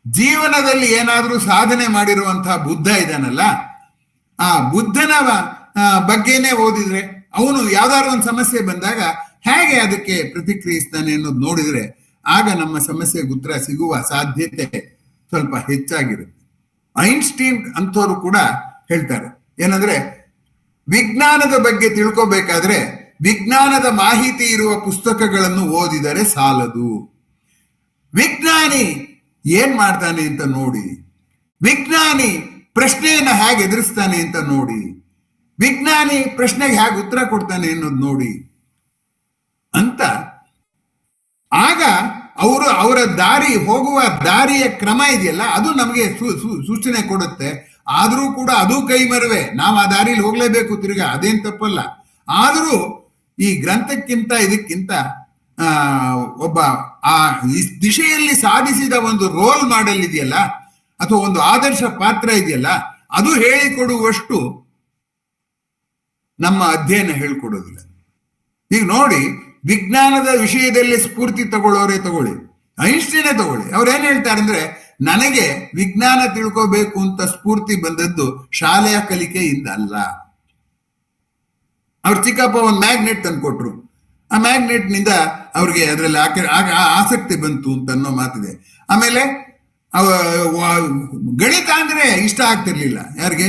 [SPEAKER 2] ಜೀವನದಲ್ಲಿ ಏನಾದ್ರೂ ಸಾಧನೆ ಮಾಡಿರುವಂತಹ ಬುದ್ಧ ಇದಾನಲ್ಲ, ಆ ಬುದ್ಧನ ಬಗ್ಗೆನೇ ಓದಿದ್ರೆ, ಅವನು ಯಾವ್ದಾದ್ರು ಒಂದು ಸಮಸ್ಯೆ ಬಂದಾಗ ಹೇಗೆ ಅದಕ್ಕೆ ಪ್ರತಿಕ್ರಿಯಿಸ್ತಾನೆ ಅನ್ನೋದು ನೋಡಿದ್ರೆ ಆಗ ನಮ್ಮ ಸಮಸ್ಯೆಗೆ ಉತ್ತರ ಸಿಗುವ ಸಾಧ್ಯತೆ ಸ್ವಲ್ಪ ಹೆಚ್ಚಾಗಿರುತ್ತೆ. ಐನ್ಸ್ಟೀನ್ ಅಂತವರು ಕೂಡ ಹೇಳ್ತಾರೆ ಏನಂದ್ರೆ, ವಿಜ್ಞಾನದ ಬಗ್ಗೆ ತಿಳ್ಕೋಬೇಕಾದ್ರೆ ವಿಜ್ಞಾನದ ಮಾಹಿತಿ ಇರುವ ಪುಸ್ತಕಗಳನ್ನು ಓದಿದರೆ ಸಾಲದು. ವಿಜ್ಞಾನಿ ಏನ್ ಮಾಡ್ತಾನೆ ಅಂತ ನೋಡಿ, ವಿಜ್ಞಾನಿ ಪ್ರಶ್ನೆಯನ್ನ ಹೇಗೆ ಎದುರಿಸ್ತಾನೆ ಅಂತ ನೋಡಿ, ವಿಜ್ಞಾನಿ ಪ್ರಶ್ನೆಗೆ ಹೇಗೆ ಉತ್ತರ ಕೊಡ್ತಾನೆ ಅನ್ನೋದು ನೋಡಿ ಅಂತ. ಆಗ ಅವರ ದಾರಿ, ಹೋಗುವ ದಾರಿಯ ಕ್ರಮ ಇದೆಯಲ್ಲ, ಅದು ನಮಗೆ ಸೂಚನೆ ಕೊಡುತ್ತೆ. ಆದ್ರೂ ಕೂಡ ಅದು ಕೈ ಮರವೆ, ನಾವು ಆ ದಾರಿಲಿ ಹೋಗ್ಲೇಬೇಕು ತಿರ್ಗಾ, ಅದೇನ್ ತಪ್ಪಲ್ಲ. ಆದ್ರೂ ಈ ಗ್ರಂಥಕ್ಕಿಂತ ಇದಕ್ಕಿಂತ ಒಬ್ಬ ಆ ದಿಶೆಯಲ್ಲಿ ಸಾಧಿಸಿದ ಒಂದು ರೋಲ್ ಮಾಡೆಲ್ ಇದೆಯಲ್ಲ, ಅಥವಾ ಒಂದು ಆದರ್ಶ ಪಾತ್ರ ಇದೆಯಲ್ಲ, ಅದು ಹೇಳಿಕೊಡುವಷ್ಟು ನಮ್ಮ ಅಧ್ಯಯನ ಹೇಳ್ಕೊಡೋದಿಲ್ಲ. ಈಗ ನೋಡಿ, ವಿಜ್ಞಾನದ ವಿಷಯದಲ್ಲಿ ಸ್ಫೂರ್ತಿ ತಗೊಳ್ಳೋರೇ ತಗೊಳ್ಳಿ, ಐನ್ಸ್ಟೀನೇ ತಗೊಳ್ಳಿ, ಅವ್ರು ಏನ್ ಹೇಳ್ತಾರೆ ಅಂದ್ರೆ, ನನಗೆ ವಿಜ್ಞಾನ ತಿಳ್ಕೋಬೇಕು ಅಂತ ಸ್ಫೂರ್ತಿ ಬಂದದ್ದು ಶಾಲೆಯ ಕಲಿಕೆಯಿಂದ ಅಲ್ಲ. ಅವ್ರ ಚಿಕ್ಕಪ್ಪ ಒಂದು ಮ್ಯಾಗ್ನೆಟ್ ತಂದ್ಕೊಟ್ರು, ಆ ಮ್ಯಾಗ್ನೆಟ್ ನಿಂದ ಅವ್ರಿಗೆ ಅದರಲ್ಲಿ ಆಸಕ್ತಿ ಬಂತು ಅಂತ ಅನ್ನೋ ಮಾತಿದೆ. ಆಮೇಲೆ ಗಣಿತ ಅಂದ್ರೆ ಇಷ್ಟ ಆಗ್ತಿರ್ಲಿಲ್ಲ ಯಾರಿಗೆ?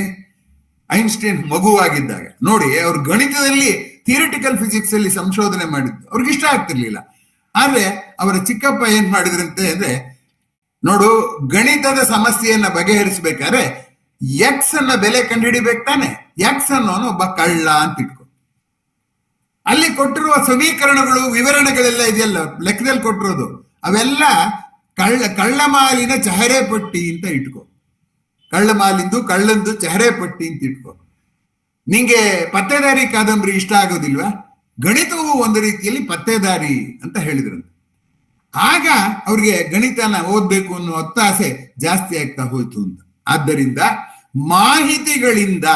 [SPEAKER 2] ಐನ್ಸ್ಟೈನ್ ಮಗುವಾಗಿದ್ದಾಗ ನೋಡಿ, ಅವ್ರು ಗಣಿತದಲ್ಲಿ ಥಿಯರಿಟಿಕಲ್ ಫಿಸಿಕ್ಸ್ ಅಲ್ಲಿ ಸಂಶೋಧನೆ ಮಾಡಿದ್ದು ಅವ್ರಿಗೆ ಇಷ್ಟ ಆಗ್ತಿರ್ಲಿಲ್ಲ. ಆದ್ರೆ ಅವರ ಚಿಕ್ಕಪ್ಪ ಏನ್ ಮಾಡಿದ್ರಂತೆ ಅಂದ್ರೆ, ನೋಡು, ಗಣಿತದ ಸಮಸ್ಯೆಯನ್ನ ಬಗೆಹರಿಸ್ಬೇಕಾದ್ರೆ ಎಕ್ಸ್ ಅನ್ನ ಬೆಲೆ ಕಂಡುಹಿಡಿಬೇಕು ತಾನೆ, ಎಕ್ಸ್ ಅನ್ನೋನು ಒಬ್ಬ ಕಳ್ಳ ಅಂತ ಇಟ್ಕೊ. ಅಲ್ಲಿ ಕೊಟ್ಟಿರುವ ಸಮೀಕರಣಗಳು, ವಿವರಣೆಗಳೆಲ್ಲ ಇದೆಯಲ್ಲ ಲೆಕ್ಕದಲ್ಲಿ ಕೊಟ್ಟಿರೋದು, ಅವೆಲ್ಲ ಕಳ್ಳ ಮಾಲಿನ ಚಹರೆ ಪಟ್ಟಿ ಅಂತ ಇಟ್ಕೊ. ಕಳ್ಳ ಮಾಲಿಂದು, ಕಳ್ಳಂದು ಚಹರೆ ಪಟ್ಟಿ ಅಂತ ಇಟ್ಕೊ. ನಿಂಗೆ ಪತ್ತೇದಾರಿ ಕಾದಂಬರಿ ಇಷ್ಟ ಆಗೋದಿಲ್ವಾ? ಗಣಿತವು ಒಂದು ರೀತಿಯಲ್ಲಿ ಪತ್ತೇದಾರಿ ಅಂತ ಹೇಳಿದ್ರಂತೆ. ಆಗ ಅವ್ರಿಗೆ ಗಣಿತನ ಓದ್ಬೇಕು ಅನ್ನೋ ಒತ್ತಾಸೆ ಜಾಸ್ತಿ ಆಗ್ತಾ ಹೋಯ್ತು ಅಂತ. ಆದ್ದರಿಂದ ಮಾಹಿತಿಗಳಿಂದ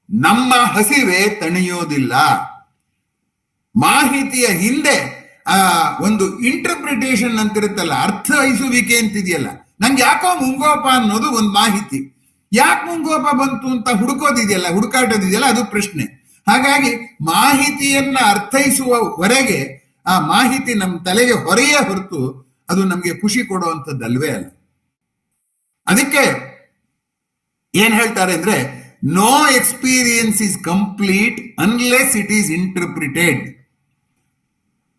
[SPEAKER 2] ನಮ್ಮ ಹಸಿವೆ ತಣಿಯೋದಿಲ್ಲ. ಮಾಹಿತಿಯ ಹಿಂದೆ ಒಂದು ಇಂಟರ್ಪ್ರಿಟೇಷನ್ ಅಂತಿರುತ್ತಲ್ಲ, ಅರ್ಥೈಸುವಿಕೆ ಅಂತಿದೆಯಲ್ಲ, ನಂಗೆ ಯಾಕೋ ಮುಂಗೋಪ ಅನ್ನೋದು ಒಂದು ಮಾಹಿತಿ. ಯಾಕೆ ಮುಂಗೋಪ ಬಂತು ಅಂತ ಹುಡುಕೋದಿದೆಯಲ್ಲ, ಹುಡುಕಾಟದಿದೆಯಲ್ಲ, ಅದು ಪ್ರಶ್ನೆ. ಹಾಗಾಗಿ ಮಾಹಿತಿಯನ್ನ ಅರ್ಥೈಸುವವರೆಗೆ ಆ ಮಾಹಿತಿ ನಮ್ಮ ತಲೆಗೆ ಹೊರೆಯೇ ಹೊರತು ಅದು ನಮ್ಗೆ ಖುಷಿ ಕೊಡುವಂಥದ್ದಲ್ವೇ ಅಲ್ಲ. ಅದಕ್ಕೆ ಏನ್ ಹೇಳ್ತಾರೆ ಅಂದ್ರೆ, no experience is complete unless it is interpreted.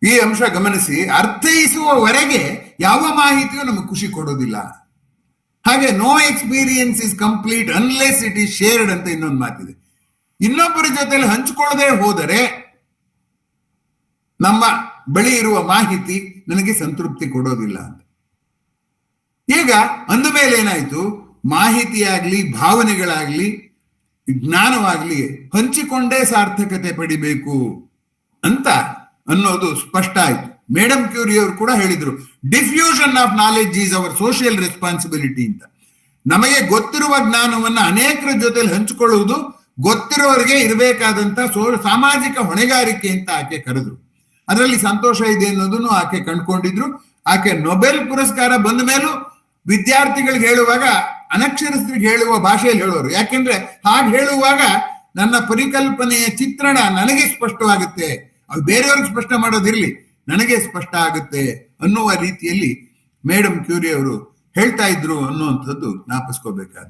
[SPEAKER 2] ಈ ಅಂಶ ಗಮನಿಸಿ, ಅರ್ಥೈಸುವವರೆಗೆ ಯಾವ ಮಾಹಿತಿಯೂ ನಮಗೆ ಖುಷಿ ಕೊಡೋದಿಲ್ಲ. ಹಾಗೆ no experience is complete unless it is shared ಅಂತ ಇನ್ನೊಂದು ಮಾತಿದೆ. ಇನ್ನೊಬ್ಬರ ಜೊತೆಲಿ ಹಂಚಿಕೊಳ್ಳದೆ ಹೋದರೆ ನಮ್ಮ ಬಳಿ ಇರುವ ಮಾಹಿತಿ ನನಗೆ ಸಂತೃಪ್ತಿ ಕೊಡೋದಿಲ್ಲ ಅಂತ. ಈಗ ಅಂದ ಮೇಲೆ ಏನಾಯ್ತು, ಮಾಹಿತಿಯಾಗ್ಲಿ, ಭಾವನೆಗಳಾಗ್ಲಿ, ಜ್ಞಾನವಾಗ್ಲಿ ಹಂಚಿಕೊಂಡೇ ಸಾರ್ಥಕತೆ ಪಡಿಬೇಕು ಅಂತ ಅನ್ನೋದು ಸ್ಪಷ್ಟ ಆಯ್ತು. ಮೇಡಮ್ ಕ್ಯೂರಿ ಅವರು ಕೂಡ ಹೇಳಿದ್ರು, diffusion of knowledge is our social responsibility ಅಂತ. ನಮಗೆ ಗೊತ್ತಿರುವ ಜ್ಞಾನವನ್ನ ಅನೇಕರ ಜೊತೆಲಿ ಹಂಚಿಕೊಳ್ಳುವುದು ಗೊತ್ತಿರೋರಿಗೆ ಇರಬೇಕಾದಂತ ಸಾಮಾಜಿಕ ಹೊಣೆಗಾರಿಕೆ ಅಂತ ಆಕೆ ಕರೆದ್ರು. ಅದರಲ್ಲಿ ಸಂತೋಷ ಇದೆ ಅನ್ನೋದನ್ನು ಆಕೆ ಕಂಡುಕೊಂಡಿದ್ರು. ಆಕೆ ನೊಬೆಲ್ ಪುರಸ್ಕಾರ ಬಂದ ಮೇಲೂ ವಿದ್ಯಾರ್ಥಿಗಳಿಗೆ ಹೇಳುವಾಗ ಅನಕ್ಷರಸ್ಥರಿಗೆ ಹೇಳುವ ಭಾಷೆಯಲ್ಲಿ ಹೇಳೋರು. ಯಾಕೆಂದ್ರೆ ಹಾಗೆ ಹೇಳುವಾಗ ನನ್ನ ಪರಿಕಲ್ಪನೆಯ ಚಿತ್ರಣ ನನಗೆ ಸ್ಪಷ್ಟವಾಗುತ್ತೆ, ಅದು ಬೇರೆಯವ್ರಿಗೆ ಸ್ಪಷ್ಟ ಮಾಡೋದಿರ್ಲಿ, ನನಗೆ ಸ್ಪಷ್ಟ ಆಗುತ್ತೆ ಅನ್ನುವ ರೀತಿಯಲ್ಲಿ ಮೇಡಮ್ ಕ್ಯೂರಿ ಅವರು ಹೇಳ್ತಾ ಇದ್ರು ಅನ್ನುವಂಥದ್ದು ಜ್ಞಾಪಿಸ್ಕೋಬೇಕಾದ.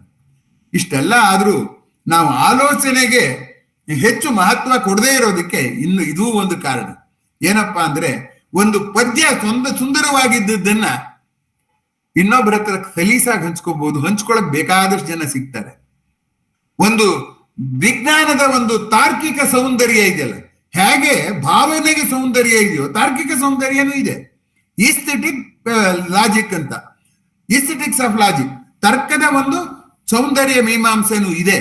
[SPEAKER 2] ಇಷ್ಟೆಲ್ಲ ಆದ್ರೂ ನಾವು ಆಲೋಚನೆಗೆ ಹೆಚ್ಚು ಮಹತ್ವ ಕೊಡದೇ ಇರೋದಕ್ಕೆ ಇನ್ನು ಇದೂ ಒಂದು ಕಾರಣ. ಏನಪ್ಪಾ ಅಂದ್ರೆ, ಒಂದು ಪದ್ಯ ಸುಂದರವಾಗಿದ್ದನ್ನ ಇನ್ನೊಬ್ಬರ ಹತ್ರ ಸಲೀಸಾಗಿ ಹಂಚ್ಕೋಬಹುದು, ಹಂಚ್ಕೊಳಕ್ ಬೇಕಾದಷ್ಟು ಜನ ಸಿಗ್ತಾರೆ. ಒಂದು ವಿಜ್ಞಾನದ ಒಂದು ತಾರ್ಕಿಕ ಸೌಂದರ್ಯ ಇದೆಯಲ್ಲ, ಹೇಗೆ ಭಾವನೆಗೆ ಸೌಂದರ್ಯ ಇದೆಯೋ ತಾರ್ಕಿಕ ಸೌಂದರ್ಯನೂ ಇದೆ. ಈಸ್ಥೆಟಿಕ್ ಲಾಜಿಕ್ ಅಂತ, ಈಸ್ಥೆಟಿಕ್ಸ್ ಆಫ್ ಲಾಜಿಕ್, ತರ್ಕದ ಒಂದು ಸೌಂದರ್ಯ ಮೀಮಾಂಸೆನೂ ಇದೆ.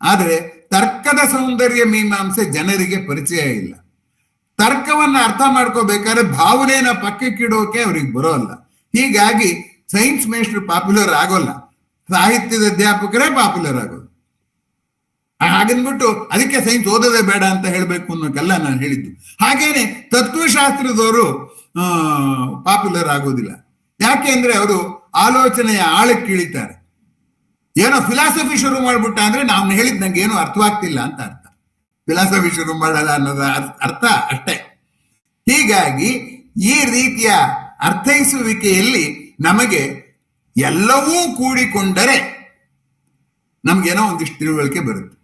[SPEAKER 2] ಆದ್ರೆ ತರ್ಕದ ಸೌಂದರ್ಯ ಮೀಮಾಂಸೆ ಜನರಿಗೆ ಪರಿಚಯ ಇಲ್ಲ. ತರ್ಕವನ್ನ ಅರ್ಥ ಮಾಡ್ಕೋಬೇಕಾದ್ರೆ ಭಾವನೆಯನ್ನ ಪಕ್ಕಕ್ಕಿಡೋಕೆ ಅವ್ರಿಗೆ ಬರೋಲ್ಲ. ಹೀಗಾಗಿ ಸೈನ್ಸ್ ಮೇಸ್ಟ್ರು ಪಾಪ್ಯುಲರ್ ಆಗೋಲ್ಲ, ಸಾಹಿತ್ಯದ ಅಧ್ಯಾಪಕರೇ ಪಾಪ್ಯುಲರ್ ಆಗೋದು. ಹಾಗನ್ಬಿಟ್ಟು ಅದಕ್ಕೆ ಸೈನ್ಸ್ ಓದೋದೇ ಬೇಡ ಅಂತ ಹೇಳ್ಬೇಕು ಅನ್ನೋಕ್ಕೆಲ್ಲ ನಾನು ಹೇಳಿದ್ದು. ಹಾಗೇನೆ ತತ್ವಶಾಸ್ತ್ರದವರು ಪಾಪ್ಯುಲರ್ ಆಗೋದಿಲ್ಲ. ಯಾಕೆ ಅಂದ್ರೆ ಅವರು ಆಲೋಚನೆಯ ಆಳಕ್ಕೆ ಇಳಿತಾರೆ. ಏನೋ ಫಿಲಾಸಫಿ ಶುರು ಮಾಡ್ಬಿಟ್ಟ ಅಂದ್ರೆ ನಾವು ಹೇಳಿದ್ ನಂಗೆ ಏನು ಅರ್ಥವಾಗ್ತಿಲ್ಲ ಅಂತ ಅರ್ಥ. ಫಿಲಾಸಫಿ ಶುರು ಮಾಡಲ್ಲ ಅನ್ನೋದ ಅರ್ಥ ಅಷ್ಟೇ. ಹೀಗಾಗಿ ಈ ರೀತಿಯ ಅರ್ಥೈಸುವಿಕೆಯಲ್ಲಿ ನಮಗೆ ಎಲ್ಲವೂ ಕೂಡಿಕೊಂಡರೆ ನಮ್ಗೇನೋ ಒಂದಿಷ್ಟು ತಿಳುವಳಿಕೆ ಬರುತ್ತೆ.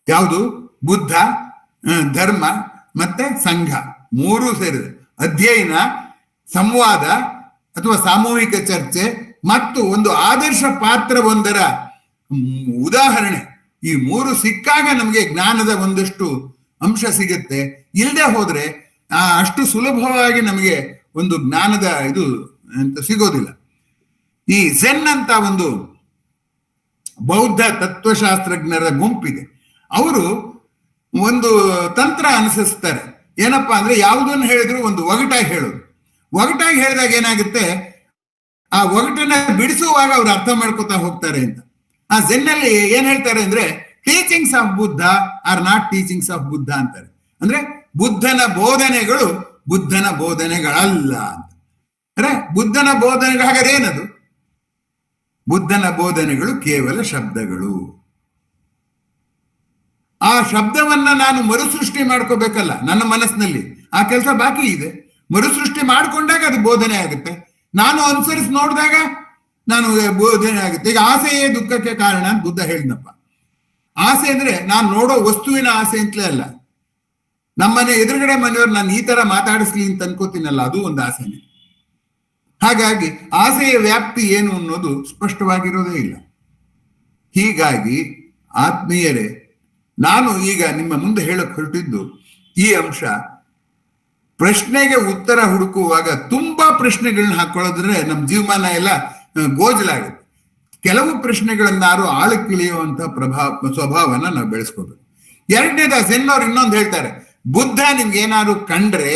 [SPEAKER 2] ಯಾವುದು? ಬುದ್ಧ, ಧರ್ಮ ಮತ್ತೆ ಸಂಘ ಮೂರೂ ಸೇರಿದೆ. ಅಧ್ಯಯನ, ಸಂವಾದ ಅಥವಾ ಸಾಮೂಹಿಕ ಚರ್ಚೆ ಮತ್ತು ಒಂದು ಆದರ್ಶ ಪಾತ್ರವೊಂದರ ಉದಾಹರಣೆ, ಈ ಮೂರು ಸಿಕ್ಕಾಗ ನಮಗೆ ಜ್ಞಾನದ ಒಂದಷ್ಟು ಅಂಶ ಸಿಗುತ್ತೆ. ಇಲ್ಲದೆ ಹೋದ್ರೆ ಅಷ್ಟು ಸುಲಭವಾಗಿ ನಮಗೆ ಒಂದು ಜ್ಞಾನದ ಇದು ಅಂತ ಸಿಗೋದಿಲ್ಲ. ಈ ಝೆನ್ ಅಂತ ಒಂದು ಬೌದ್ಧ ತತ್ವಶಾಸ್ತ್ರಜ್ಞರ ಗುಂಪಿದೆ. ಅವರು ಒಂದು ತಂತ್ರ ಅನುಸರಿಸ್ತಾರೆ. ಏನಪ್ಪಾ ಅಂದ್ರೆ, ಯಾವುದನ್ನು ಹೇಳಿದ್ರು ಒಂದು ಒಗಟಾಗಿ ಹೇಳೋದು. ಒಗಟಾಗಿ ಹೇಳಿದಾಗ ಏನಾಗುತ್ತೆ, ಆ ಒಗಟನ್ನ ಬಿಡಿಸುವಾಗ ಅವ್ರು ಅರ್ಥ ಮಾಡ್ಕೋತಾ ಹೋಗ್ತಾರೆ ಅಂತ. ಆ ಝೆನ್ನಲ್ಲಿ ಏನ್ ಹೇಳ್ತಾರೆ ಅಂದ್ರೆ, teachings of Buddha are not teachings of Buddha ಅಂತಾರೆ. ಅಂದ್ರೆ ಬುದ್ಧನ ಬೋಧನೆಗಳು ಬುದ್ಧನ ಬೋಧನೆಗಳಲ್ಲ ಅಂತ. ಅಂದ್ರೆ ಬುದ್ಧನ ಬೋಧನೆಗಳು ಹಾಗಾದ್ರೆ ಏನದು? ಬುದ್ಧನ ಬೋಧನೆಗಳು ಕೇವಲ ಶಬ್ದಗಳು. ಆ ಶಬ್ದವನ್ನ ನಾನು ಮರುಸೃಷ್ಟಿ ಮಾಡ್ಕೋಬೇಕಲ್ಲ ನನ್ನ ಮನಸ್ಸಿನಲ್ಲಿ, ಆ ಕೆಲಸ ಬಾಕಿ ಇದೆ. ಮರುಸೃಷ್ಟಿ ಮಾಡ್ಕೊಂಡಾಗ ಅದು ಬೋಧನೆ ಆಗುತ್ತೆ. ನಾನು ಅನುಸರಿಸಿ ನೋಡಿದಾಗ ನಾನು ಬೋಧನೆ ಆಗುತ್ತೆ. ಈಗ ಆಸೆಯೇ ದುಃಖಕ್ಕೆ ಕಾರಣ ಅಂತ ಬುದ್ಧ ಹೇಳಿದ್ನಪ್ಪ. ಆಸೆ ಅಂದ್ರೆ ನಾನು ನೋಡೋ ವಸ್ತುವಿನ ಆಸೆ ಅಂತಲೇ ಅಲ್ಲ. ನಮ್ಮನೆ ಎದುರುಗಡೆ ಮನೆಯವ್ರು ನಾನು ಈ ತರ ಮಾತಾಡಿಸ್ಲಿ ಅಂತ ಅನ್ಕೋತೀನಲ್ಲ, ಅದು ಒಂದು ಆಸೆನೆ. ಹಾಗಾಗಿ ಆಸೆಯ ವ್ಯಾಪ್ತಿ ಏನು ಅನ್ನೋದು ಸ್ಪಷ್ಟವಾಗಿರೋದೇ ಇಲ್ಲ. ಹೀಗಾಗಿ ಆತ್ಮೀಯರೇ, ನಾನು ಈಗ ನಿಮ್ಮ ಮುಂದೆ ಹೇಳಕ್ ಹೊರಟಿದ್ದು ಈ ಅಂಶ. ಪ್ರಶ್ನೆಗೆ ಉತ್ತರ ಹುಡುಕುವಾಗ ತುಂಬಾ ಪ್ರಶ್ನೆಗಳನ್ನ ಹಾಕೊಳ್ಳೋದ್ರೆ ನಮ್ಮ ಜೀವಮಾನ ಎಲ್ಲ ಗೋಜಲಾಗುತ್ತೆ. ಕೆಲವು ಪ್ರಶ್ನೆಗಳನ್ನಾರು ಆಳಕ್ಕಿಳಿಯುವಂತ ಸ್ವಭಾವನ ನಾವು ಬೆಳೆಸ್ಕೋಬೇಕು. ಎರಡನೇದ ಝೆನ್ ಅವ್ರು ಇನ್ನೊಂದು ಹೇಳ್ತಾರೆ, ಬುದ್ಧ ನಿಮ್ಗೆ ಏನಾದ್ರು ಕಂಡ್ರೆ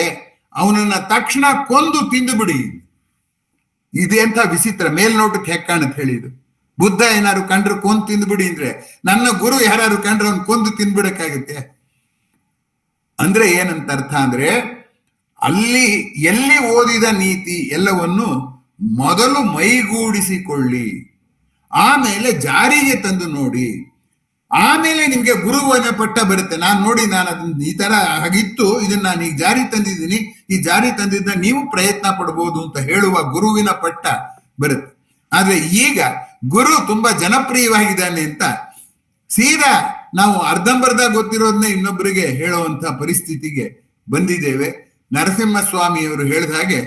[SPEAKER 2] ಅವನನ್ನ ತಕ್ಷಣ ಕೊಂದು ತಿಂದು ಬಿಡಿ. ಇದೆಂತ ವಿಚಿತ್ರ, ಮೇಲ್ನೋಟಕ್ಕೆ ಹೇಗೆ ಕಾಣುತ್ತೆ ಹೇಳಿದು. ಬುದ್ಧ ಏನಾದ್ರು ಕಂಡ್ರೆ ಕೊಂದು ತಿಂದು ಬಿಡಿ ಅಂದ್ರೆ, ನನ್ನ ಗುರು ಯಾರು ಕಂಡ್ರೆ ಅವ್ನು ಕೊಂದು ತಿಂದ್ಬಿಡಕ್ಕಾಗತ್ತೆ? ಅಂದ್ರೆ ಏನಂತ ಅರ್ಥ ಅಂದ್ರೆ, ಅಲ್ಲಿ ಎಲ್ಲಿ ಓದಿದ ನೀತಿ ಎಲ್ಲವನ್ನು ಮೊದಲು ಮೈಗೂಡಿಸಿಕೊಳ್ಳಿ, ಆಮೇಲೆ ಜಾರಿಗೆ ತಂದು ನೋಡಿ, ಆಮೇಲೆ ನಿಮ್ಗೆ ಗುರುವಿನ ಪಟ್ಟ ಬರುತ್ತೆ. ನಾನು ನೋಡಿ, ನಾನು ಅದನ್ನ ಈ ತರ ಹಾಗಿತ್ತು, ಇದನ್ನ ನಾನು ಈಗ ಜಾರಿ ತಂದಿದ್ದೀನಿ, ಈ ಜಾರಿ ತಂದಿದ್ದ ನೀವು ಪ್ರಯತ್ನ ಪಡ್ಬೋದು ಅಂತ ಹೇಳುವ ಗುರುವಿನ ಪಟ್ಟ ಬರುತ್ತೆ. ಆದ್ರೆ ಈಗ ಗುರು ತುಂಬಾ ಜನಪ್ರಿಯವಾಗಿದ್ದಾನೆ ಅಂತ ಸೀದಾ ನಾವು ಅರ್ಧಂಬರ್ಧ ಗೊತ್ತಿರೋದನ್ನೇ ಇನ್ನೊಬ್ಬರಿಗೆ ಹೇಳುವಂತ ಪರಿಸ್ಥಿತಿಗೆ ಬಂದಿದ್ದೇವೆ. ನರಸಿಂಹಸ್ವಾಮಿಯವರು ಹೇಳಿದ ಹಾಗೆ,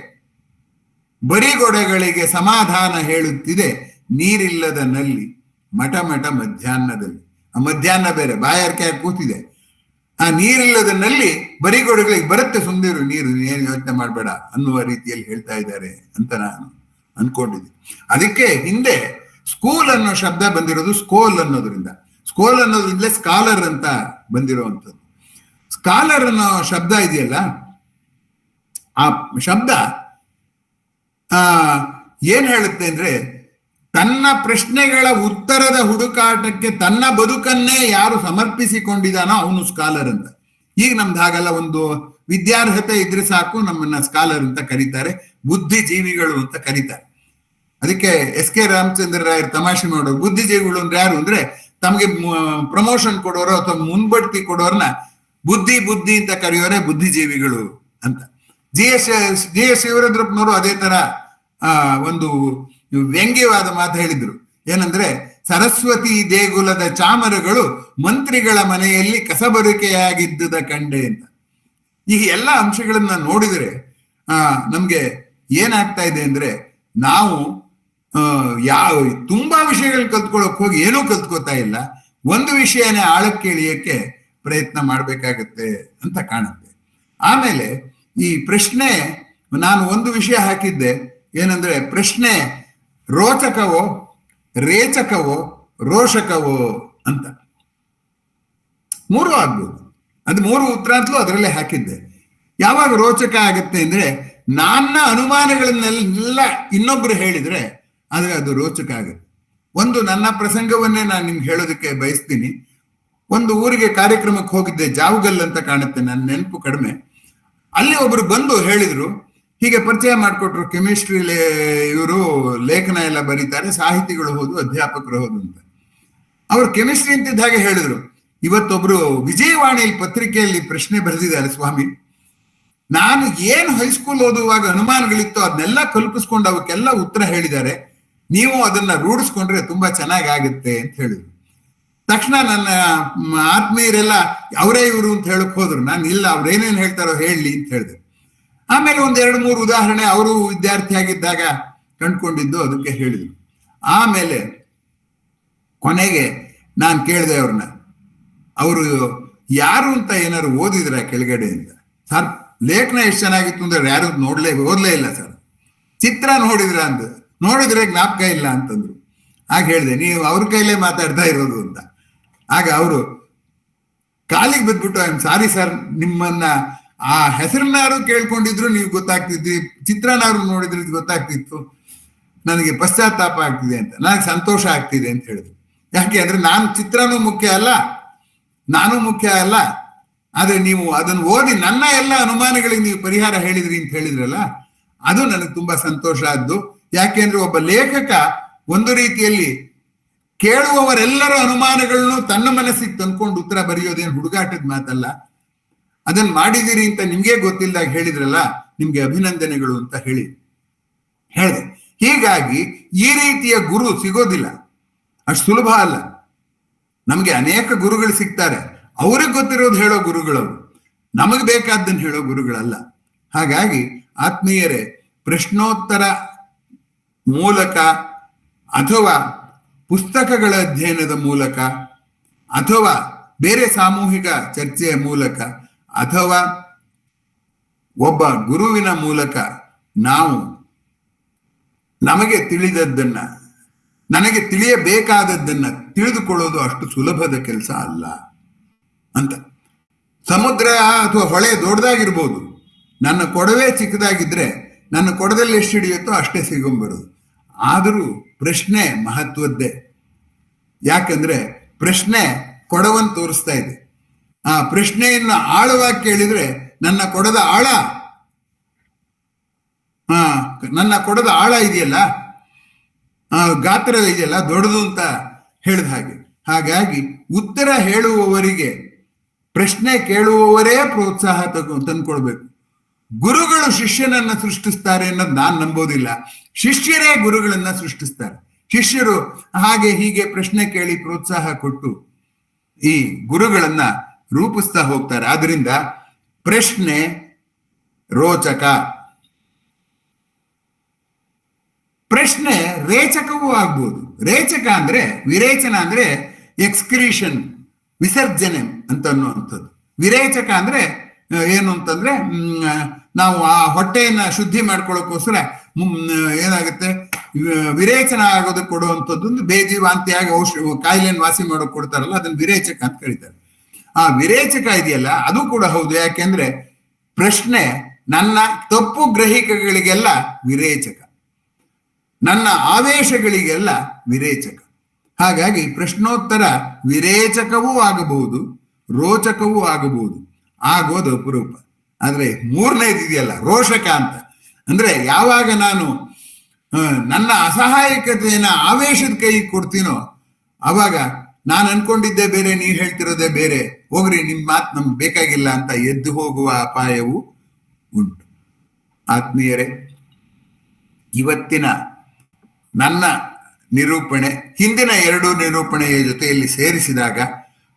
[SPEAKER 2] ಬರಿಗೊಡೆಗಳಿಗೆ ಸಮಾಧಾನ ಹೇಳುತ್ತಿದೆ ನೀರಿಲ್ಲದ ನಲ್ಲಿ ಮಠ ಮಠ ಮಧ್ಯಾಹ್ನದಲ್ಲಿ. ಆ ಮಧ್ಯಾಹ್ನ ಬೇರೆ, ಬಾಯಾರಿಕೆ ಕೂತಿದೆ. ಆ ನೀರಿಲ್ಲದ ನಲ್ಲಿ ಬರಿಗೊಡೆಗಳಿಗೆ ಬರುತ್ತೆ, ಸುಂದಿರು ನೀರು, ಏನು ಯೋಚನೆ ಮಾಡಬೇಡ ಅನ್ನುವ ರೀತಿಯಲ್ಲಿ ಹೇಳ್ತಾ ಇದ್ದಾರೆ ಅಂತ ನಾನು ಅನ್ಕೊಂಡಿದ್ದೆ. ಅದಕ್ಕೆ ಹಿಂದೆ ಸ್ಕೂಲ್ ಅನ್ನೋ ಶಬ್ದ ಬಂದಿರೋದು ಸ್ಕೋಲ್ ಅನ್ನೋದ್ರಿಂದ. ಸ್ಕೋಲ್ ಅನ್ನೋದ್ರಿಂದಲೇ ಸ್ಕಾಲರ್ ಅಂತ ಬಂದಿರುವಂಥದ್ದು. ಸ್ಕಾಲರ್ ಅನ್ನೋ ಶಬ್ದ ಇದೆಯಲ್ಲ, ಆ ಶಬ್ದ ಏನ್ ಹೇಳುತ್ತೆ ಅಂದ್ರೆ, ತನ್ನ ಪ್ರಶ್ನೆಗಳ ಉತ್ತರದ ಹುಡುಕಾಟಕ್ಕೆ ತನ್ನ ಬದುಕನ್ನೇ ಯಾರು ಸಮರ್ಪಿಸಿಕೊಂಡಿದ್ದಾನೋ ಅವನು ಸ್ಕಾಲರ್ ಅಂತ. ಈಗ ನಮ್ದು ಹಾಗಲ್ಲ, ಒಂದು ವಿದ್ಯಾರ್ಹತೆ ಇದ್ರೆ ಸಾಕು ನಮ್ಮನ್ನ ಸ್ಕಾಲರ್ ಅಂತ ಕರೀತಾರೆ, ಬುದ್ಧಿಜೀವಿಗಳು ಅಂತ ಕರೀತಾರೆ. ಅದಕ್ಕೆ ಎಸ್ ಕೆ ರಾಮಚಂದ್ರ ರಾಯರ್ ತಮಾಷೆ ಮಾಡೋರು, ಬುದ್ಧಿಜೀವಿಗಳು ಅಂದ್ರೆ ಯಾರು ಅಂದ್ರೆ ತಮಗೆ ಪ್ರಮೋಷನ್ ಕೊಡೋರು ಅಥವಾ ಮುನ್ಬಡ್ತಿ ಕೊಡೋರ್ನ ಬುದ್ಧಿ ಬುದ್ಧಿ ಅಂತ ಕರೆಯೋರೆ ಬುದ್ಧಿಜೀವಿಗಳು ಅಂತ. ಜಿ ಎಸ್ ಶಿವರುದ್ರಪ್ಪನವರು ಅದೇ ತರ ಒಂದು ವ್ಯಂಗ್ಯವಾದ ಮಾತು ಹೇಳಿದ್ರು. ಏನಂದ್ರೆ, ಸರಸ್ವತಿ ದೇಗುಲದ ಚಾಮರಗಳು ಮಂತ್ರಿಗಳ ಮನೆಯಲ್ಲಿ ಕಸಬರಿಕೆಯಾಗಿದ್ದುದ ಕಂಡೆ ಅಂತ. ಈ ಎಲ್ಲ ಅಂಶಗಳನ್ನ ನೋಡಿದ್ರೆ ನಮ್ಗೆ ಏನಾಗ್ತಾ ಇದೆ ಅಂದ್ರೆ, ನಾವು ತುಂಬಾ ವಿಷಯಗಳು ಕಲ್ತ್ಕೊಳ್ಳೋಕೆ ಹೋಗಿ ಏನೂ ಕಲ್ತ್ಕೋತಾ ಇಲ್ಲ, ಒಂದು ವಿಷಯನೇ ಆಳಕ್ಕೆ ಇಳಿಯಕ್ಕೆ ಪ್ರಯತ್ನ ಮಾಡ್ಬೇಕಾಗತ್ತೆ ಅಂತ ಕಾಣುತ್ತೆ. ಆಮೇಲೆ ಈ ಪ್ರಶ್ನೆ, ನಾನು ಒಂದು ವಿಷಯ ಹಾಕಿದ್ದೆ, ಏನಂದ್ರೆ ಪ್ರಶ್ನೆ ರೋಚಕವೋ ರೇಚಕವೋ ರೋಷಕವೋ ಅಂತ. ಮೂರು ಆಗ್ಬೋದು, ಅದು ಮೂರು ಉತ್ತರ ಅಂತಲೂ ಅದರಲ್ಲೇ ಹಾಕಿದ್ದೆ. ಯಾವಾಗ ರೋಚಕ ಆಗತ್ತೆ ಅಂದ್ರೆ, ನನ್ನ ಅನುಮಾನಗಳನ್ನೆಲ್ಲ ಇನ್ನೊಬ್ರು ಹೇಳಿದ್ರೆ ಆದ್ರೆ ಅದು ರೋಚಕ ಆಗುತ್ತೆ. ಒಂದು ನನ್ನ ಪ್ರಸಂಗವನ್ನೇ ನಾನು ನಿಮ್ಗೆ ಹೇಳೋದಕ್ಕೆ ಬಯಸ್ತೀನಿ. ಒಂದು ಊರಿಗೆ ಕಾರ್ಯಕ್ರಮಕ್ಕೆ ಹೋಗಿದ್ದೆ, ಜಾವಗಲ್ ಅಂತ ಕಾಣುತ್ತೆ, ನನ್ನ ನೆನಪು ಕಡಿಮೆ. ಅಲ್ಲಿ ಒಬ್ರು ಬಂದು ಹೇಳಿದ್ರು, ಹೀಗೆ ಪರಿಚಯ ಮಾಡಿಕೊಟ್ರು, ಕೆಮಿಸ್ಟ್ರಿ ಇವರು ಲೇಖನ ಎಲ್ಲ ಬರೀತಾರೆ, ಸಾಹಿತಿಗಳು ಹೌದು, ಅಧ್ಯಾಪಕರು ಹೌದು ಅಂತ. ಅವ್ರು ಕೆಮಿಸ್ಟ್ರಿ ಅಂತಿದ್ದ ಹಾಗೆ ಹೇಳಿದ್ರು, ಇವತ್ತೊಬ್ರು ವಿಜಯವಾಣಿ ಪತ್ರಿಕೆಯಲ್ಲಿ ಪ್ರಶ್ನೆ ಬರೆದಿದ್ದಾರೆ ಸ್ವಾಮಿ, ನಾನು ಏನು ಹೈಸ್ಕೂಲ್ ಓದುವಾಗ ಅನುಮಾನಗಳಿತ್ತು ಅದನ್ನೆಲ್ಲ ಕಲ್ಪಿಸ್ಕೊಂಡು ಅವಕ್ಕೆಲ್ಲ ಉತ್ತರ ಹೇಳಿದ್ದಾರೆ, ನೀವು ಅದನ್ನ ರೂಢಿಸ್ಕೊಂಡ್ರೆ ತುಂಬಾ ಚೆನ್ನಾಗಿ ಆಗುತ್ತೆ ಅಂತ ಹೇಳಿದ್ರು. ತಕ್ಷಣ ನನ್ನ ಆತ್ಮೀಯರೆಲ್ಲ ಅವರೇ ಇವರು ಅಂತ ಹೇಳಕ್ ಹೋದ್ರು. ನಾನು ಇಲ್ಲ, ಅವ್ರೇನೇನು ಹೇಳ್ತಾರೋ ಹೇಳಿ ಅಂತ ಹೇಳಿದೆ. ಆಮೇಲೆ ಒಂದ್ 2-3 ಉದಾಹರಣೆ ಅವರು ವಿದ್ಯಾರ್ಥಿ ಆಗಿದ್ದಾಗ ಕಂಡ್ಕೊಂಡಿದ್ದು ಅದಕ್ಕೆ ಹೇಳಿದ್ರು. ಆಮೇಲೆ ಕೊನೆಗೆ ನಾನು ಕೇಳಿದೆ ಅವ್ರನ್ನ, ಅವರು ಯಾರು ಅಂತ ಏನಾದ್ರು ಓದಿದ್ರ ಕೆಳಗಡೆ ಅಂತ. ಸರ್ ಲೇಖನ ಎಷ್ಟು ಚೆನ್ನಾಗಿತ್ತು ಅಂದ್ರೆ ಯಾರು ಓದ್ಲೇ ಇಲ್ಲ ಸರ್. ಚಿತ್ರ ನೋಡಿದ್ರ ಅಂತ, ನೋಡಿದ್ರೆ ಜ್ಞಾಪಕ ಇಲ್ಲ ಅಂತಂದ್ರು. ಆಗ ಹೇಳಿದೆ, ನೀವು ಅವ್ರ ಕೈಲೇ ಮಾತಾಡ್ತಾ ಇರೋದು ಅಂತ. ಆಗ ಅವರು ಕಾಲಿಗೆ ಬಿದ್ಬಿಟ್ಟು, ಐ ಆಮ್ ಸಾರಿ ಸರ್, ನಿಮ್ಮನ್ನ ಆ ಹೆಸರನ್ನಾರು ಕೇಳ್ಕೊಂಡಿದ್ರು ನೀವು ಗೊತ್ತಾಗ್ತಿದ್ರಿ, ಚಿತ್ರನಾರು ನೋಡಿದ್ರೆ ಗೊತ್ತಾಗ್ತಿತ್ತು, ನನಗೆ ಪಶ್ಚಾತ್ತಾಪ ಆಗ್ತಿದೆ ಅಂತ, ನನಗೆ ಸಂತೋಷ ಆಗ್ತಿದೆ ಅಂತ ಹೇಳಿದ್ರು. ಯಾಕೆ ಅಂದ್ರೆ ನಾನು ಚಿತ್ರನೂ ಮುಖ್ಯ ಅಲ್ಲ, ನಾನು ಮುಖ್ಯ ಅಲ್ಲ, ಆದ್ರೆ ನೀವು ಅದನ್ನು ಓದಿ ನನ್ನ ಎಲ್ಲ ಅನುಮಾನಗಳಿಗೆ ನೀವು ಪರಿಹಾರ ಹೇಳಿದ್ರಿ ಅಂತ ಹೇಳಿದ್ರಲ್ಲ, ಅದು ನನಗೆ ತುಂಬಾ ಸಂತೋಷ ಆದ್ದು. ಯಾಕೆಂದ್ರೆ ಒಬ್ಬ ಲೇಖಕ ಒಂದು ರೀತಿಯಲ್ಲಿ ಕೇಳುವವರೆಲ್ಲರ ಅನುಮಾನಗಳನ್ನು ತನ್ನ ಮನಸ್ಸಿಗೆ ತಂದ್ಕೊಂಡು ಉತ್ತರ ಬರೆಯೋದೇನು ಹುಡುಗಾಟದ ಮಾತಲ್ಲ. ಅದನ್ನ ಮಾಡಿದಿರಿ ಅಂತ ನಿಮ್ಗೆ ಗೊತ್ತಿಲ್ಲದಾಗ ಹೇಳಿದ್ರಲ್ಲ, ನಿಮ್ಗೆ ಅಭಿನಂದನೆಗಳು ಅಂತ ಹೇಳಿದೆ. ಹೀಗಾಗಿ ಈ ರೀತಿಯ ಗುರು ಸಿಗೋದಿಲ್ಲ, ಅಷ್ಟು ಸುಲಭ ಅಲ್ಲ. ನಮ್ಗೆ ಅನೇಕ ಗುರುಗಳು ಸಿಗ್ತಾರೆ, ಅವ್ರಿಗೆ ಗೊತ್ತಿರೋದು ಹೇಳೋ ಗುರುಗಳವರು, ನಮಗೆ ಬೇಕಾದ್ದನ್ನು ಹೇಳೋ ಗುರುಗಳಲ್ಲ. ಹಾಗಾಗಿ ಆತ್ಮೀಯರೇ, ಪ್ರಶ್ನೋತ್ತರ ಮೂಲಕ ಅಥವಾ ಪುಸ್ತಕಗಳ ಅಧ್ಯಯನದ ಮೂಲಕ ಅಥವಾ ಬೇರೆ ಸಾಮೂಹಿಕ ಚರ್ಚೆಯ ಮೂಲಕ ಅಥವಾ ಒಬ್ಬ ಗುರುವಿನ ಮೂಲಕ ನಾವು ನಮಗೆ ತಿಳಿದದ್ದನ್ನ, ನನಗೆ ತಿಳಿಯಬೇಕಾದದ್ದನ್ನ ತಿಳಿದುಕೊಳ್ಳೋದು ಅಷ್ಟು ಸುಲಭದ ಕೆಲಸ ಅಲ್ಲ ಅಂತ. ಸಮುದ್ರ ಅಥವಾ ಹೊಳೆ ದೊಡ್ಡದಾಗಿರ್ಬೋದು, ನನ್ನ ಕೊಡವೆ ಚಿಕ್ಕದಾಗಿದ್ರೆ ನನ್ನ ಕೊಡದಲ್ಲಿ ಎಷ್ಟು ಹಿಡಿಯುತ್ತೋ ಅಷ್ಟೇ ಸಿಗೊಂಬರೋದು. ಆದರೂ ಪ್ರಶ್ನೆ ಮಹತ್ವದ್ದೇ. ಯಾಕಂದ್ರೆ ಪ್ರಶ್ನೆ ಕೊಡವನ್ನು ತೋರಿಸ್ತಾ ಇದೆ. ಆ ಪ್ರಶ್ನೆಯನ್ನ ಆಳವಾಗಿ ಕೇಳಿದ್ರೆ ನನ್ನ ಕೊಡದ ಆಳ ಇದೆಯಲ್ಲ, ಗಾತ್ರ ಇದೆಯಲ್ಲ, ದೊಡ್ಡದು ಅಂತ ಹೇಳಿದ ಹಾಗೆ. ಹಾಗಾಗಿ ಉತ್ತರ ಹೇಳುವವರಿಗೆ ಪ್ರಶ್ನೆ ಕೇಳುವವರೇ ಪ್ರೋತ್ಸಾಹ ತಂದ್ಕೊಳ್ಬೇಕು. ಗುರುಗಳು ಶಿಷ್ಯನನ್ನ ಸೃಷ್ಟಿಸ್ತಾರೆ ಅನ್ನೋದು ನಾನು ನಂಬೋದಿಲ್ಲ, ಶಿಷ್ಯರೇ ಗುರುಗಳನ್ನ ಸೃಷ್ಟಿಸ್ತಾರೆ. ಶಿಷ್ಯರು ಹಾಗೆ ಹೀಗೆ ಪ್ರಶ್ನೆ ಕೇಳಿ ಪ್ರೋತ್ಸಾಹ ಕೊಟ್ಟು ಈ ಗುರುಗಳನ್ನ ರೂಪಿಸ್ತಾ ಹೋಗ್ತಾರೆ. ಆದ್ರಿಂದ ಪ್ರಶ್ನೆ ರೋಚಕ, ಪ್ರಶ್ನೆ ರೇಚಕವೂ ಆಗ್ಬೋದು. ರೇಚಕ ಅಂದ್ರೆ, ವಿರೇಚನ ಅಂದ್ರೆ ಎಕ್ಸ್ಕ್ರೀಷನ್, ವಿಸರ್ಜನೆ ಅಂತ ಅನ್ನುವಂಥದ್ದು. ವಿರೇಚಕ ಅಂದ್ರೆ ಏನು ಅಂತಂದ್ರೆ, ನಾವು ಆ ಹೊಟ್ಟೆಯನ್ನ ಶುದ್ಧಿ ಮಾಡ್ಕೊಳ್ಳೋಕ್ಕೋಸ್ಕರ ಏನಾಗುತ್ತೆ, ವಿರೇಚನ ಆಗೋದಕ್ಕೆ ಕೊಡುವಂಥದ್ದು, ಒಂದು ಬೇದಿ ವಾಂತಿಯಾಗಿ ಕಾಯಿಲೆಯನ್ನು ವಾಸಿ ಮಾಡೋಕೆ ಕೊಡ್ತಾರಲ್ಲ, ಅದನ್ನ ವಿರೇಚಕ ಅಂತ ಕರೀತಾರೆ. ಆ ವಿರೇಚಕ ಇದೆಯಲ್ಲ, ಅದು ಕೂಡ ಹೌದು. ಯಾಕೆಂದ್ರೆ ಪ್ರಶ್ನೆ ನನ್ನ ತಪ್ಪು ಗ್ರಹಿಕೆಗಳಿಗೆಲ್ಲ ವಿರೇಚಕ. ನನ್ನ ಆವೇಶಗಳಿಗೆಲ್ಲ ವಿರೇಚಕ. ಹಾಗಾಗಿ ಪ್ರಶ್ನೋತ್ತರ ವಿರೇಚಕವೂ ಆಗಬಹುದು, ರೋಚಕವೂ ಆಗಬಹುದು, ಆಗೋದು ಅಪರೂಪ. ಆದ್ರೆ ಮೂರನೇದಿದೆಯಲ್ಲ ರೋಷಕ ಅಂತ, ಅಂದ್ರೆ ಯಾವಾಗ ನಾನು ನನ್ನ ಅಸಹಾಯಕತೆಯನ್ನ ಆವೇಶದ ಕೈ ಕೊಡ್ತೀನೋ ಅವಾಗ ನಾನು ಅನ್ಕೊಂಡಿದ್ದೆ ಬೇರೆ, ನೀವು ಹೇಳ್ತಿರೋದೇ ಬೇರೆ, ಹೋಗ್ರಿ ನಿಮ್ ಮಾತು ನಮ್ಗೆ ಬೇಕಾಗಿಲ್ಲ ಅಂತ ಎದ್ದು ಹೋಗುವ ಅಪಾಯವೂ ಉಂಟು. ಆತ್ಮೀಯರೇ, ಇವತ್ತಿನ ನನ್ನ ನಿರೂಪಣೆ ಹಿಂದಿನ 2 ನಿರೂಪಣೆಯ ಜೊತೆಯಲ್ಲಿ ಸೇರಿಸಿದಾಗ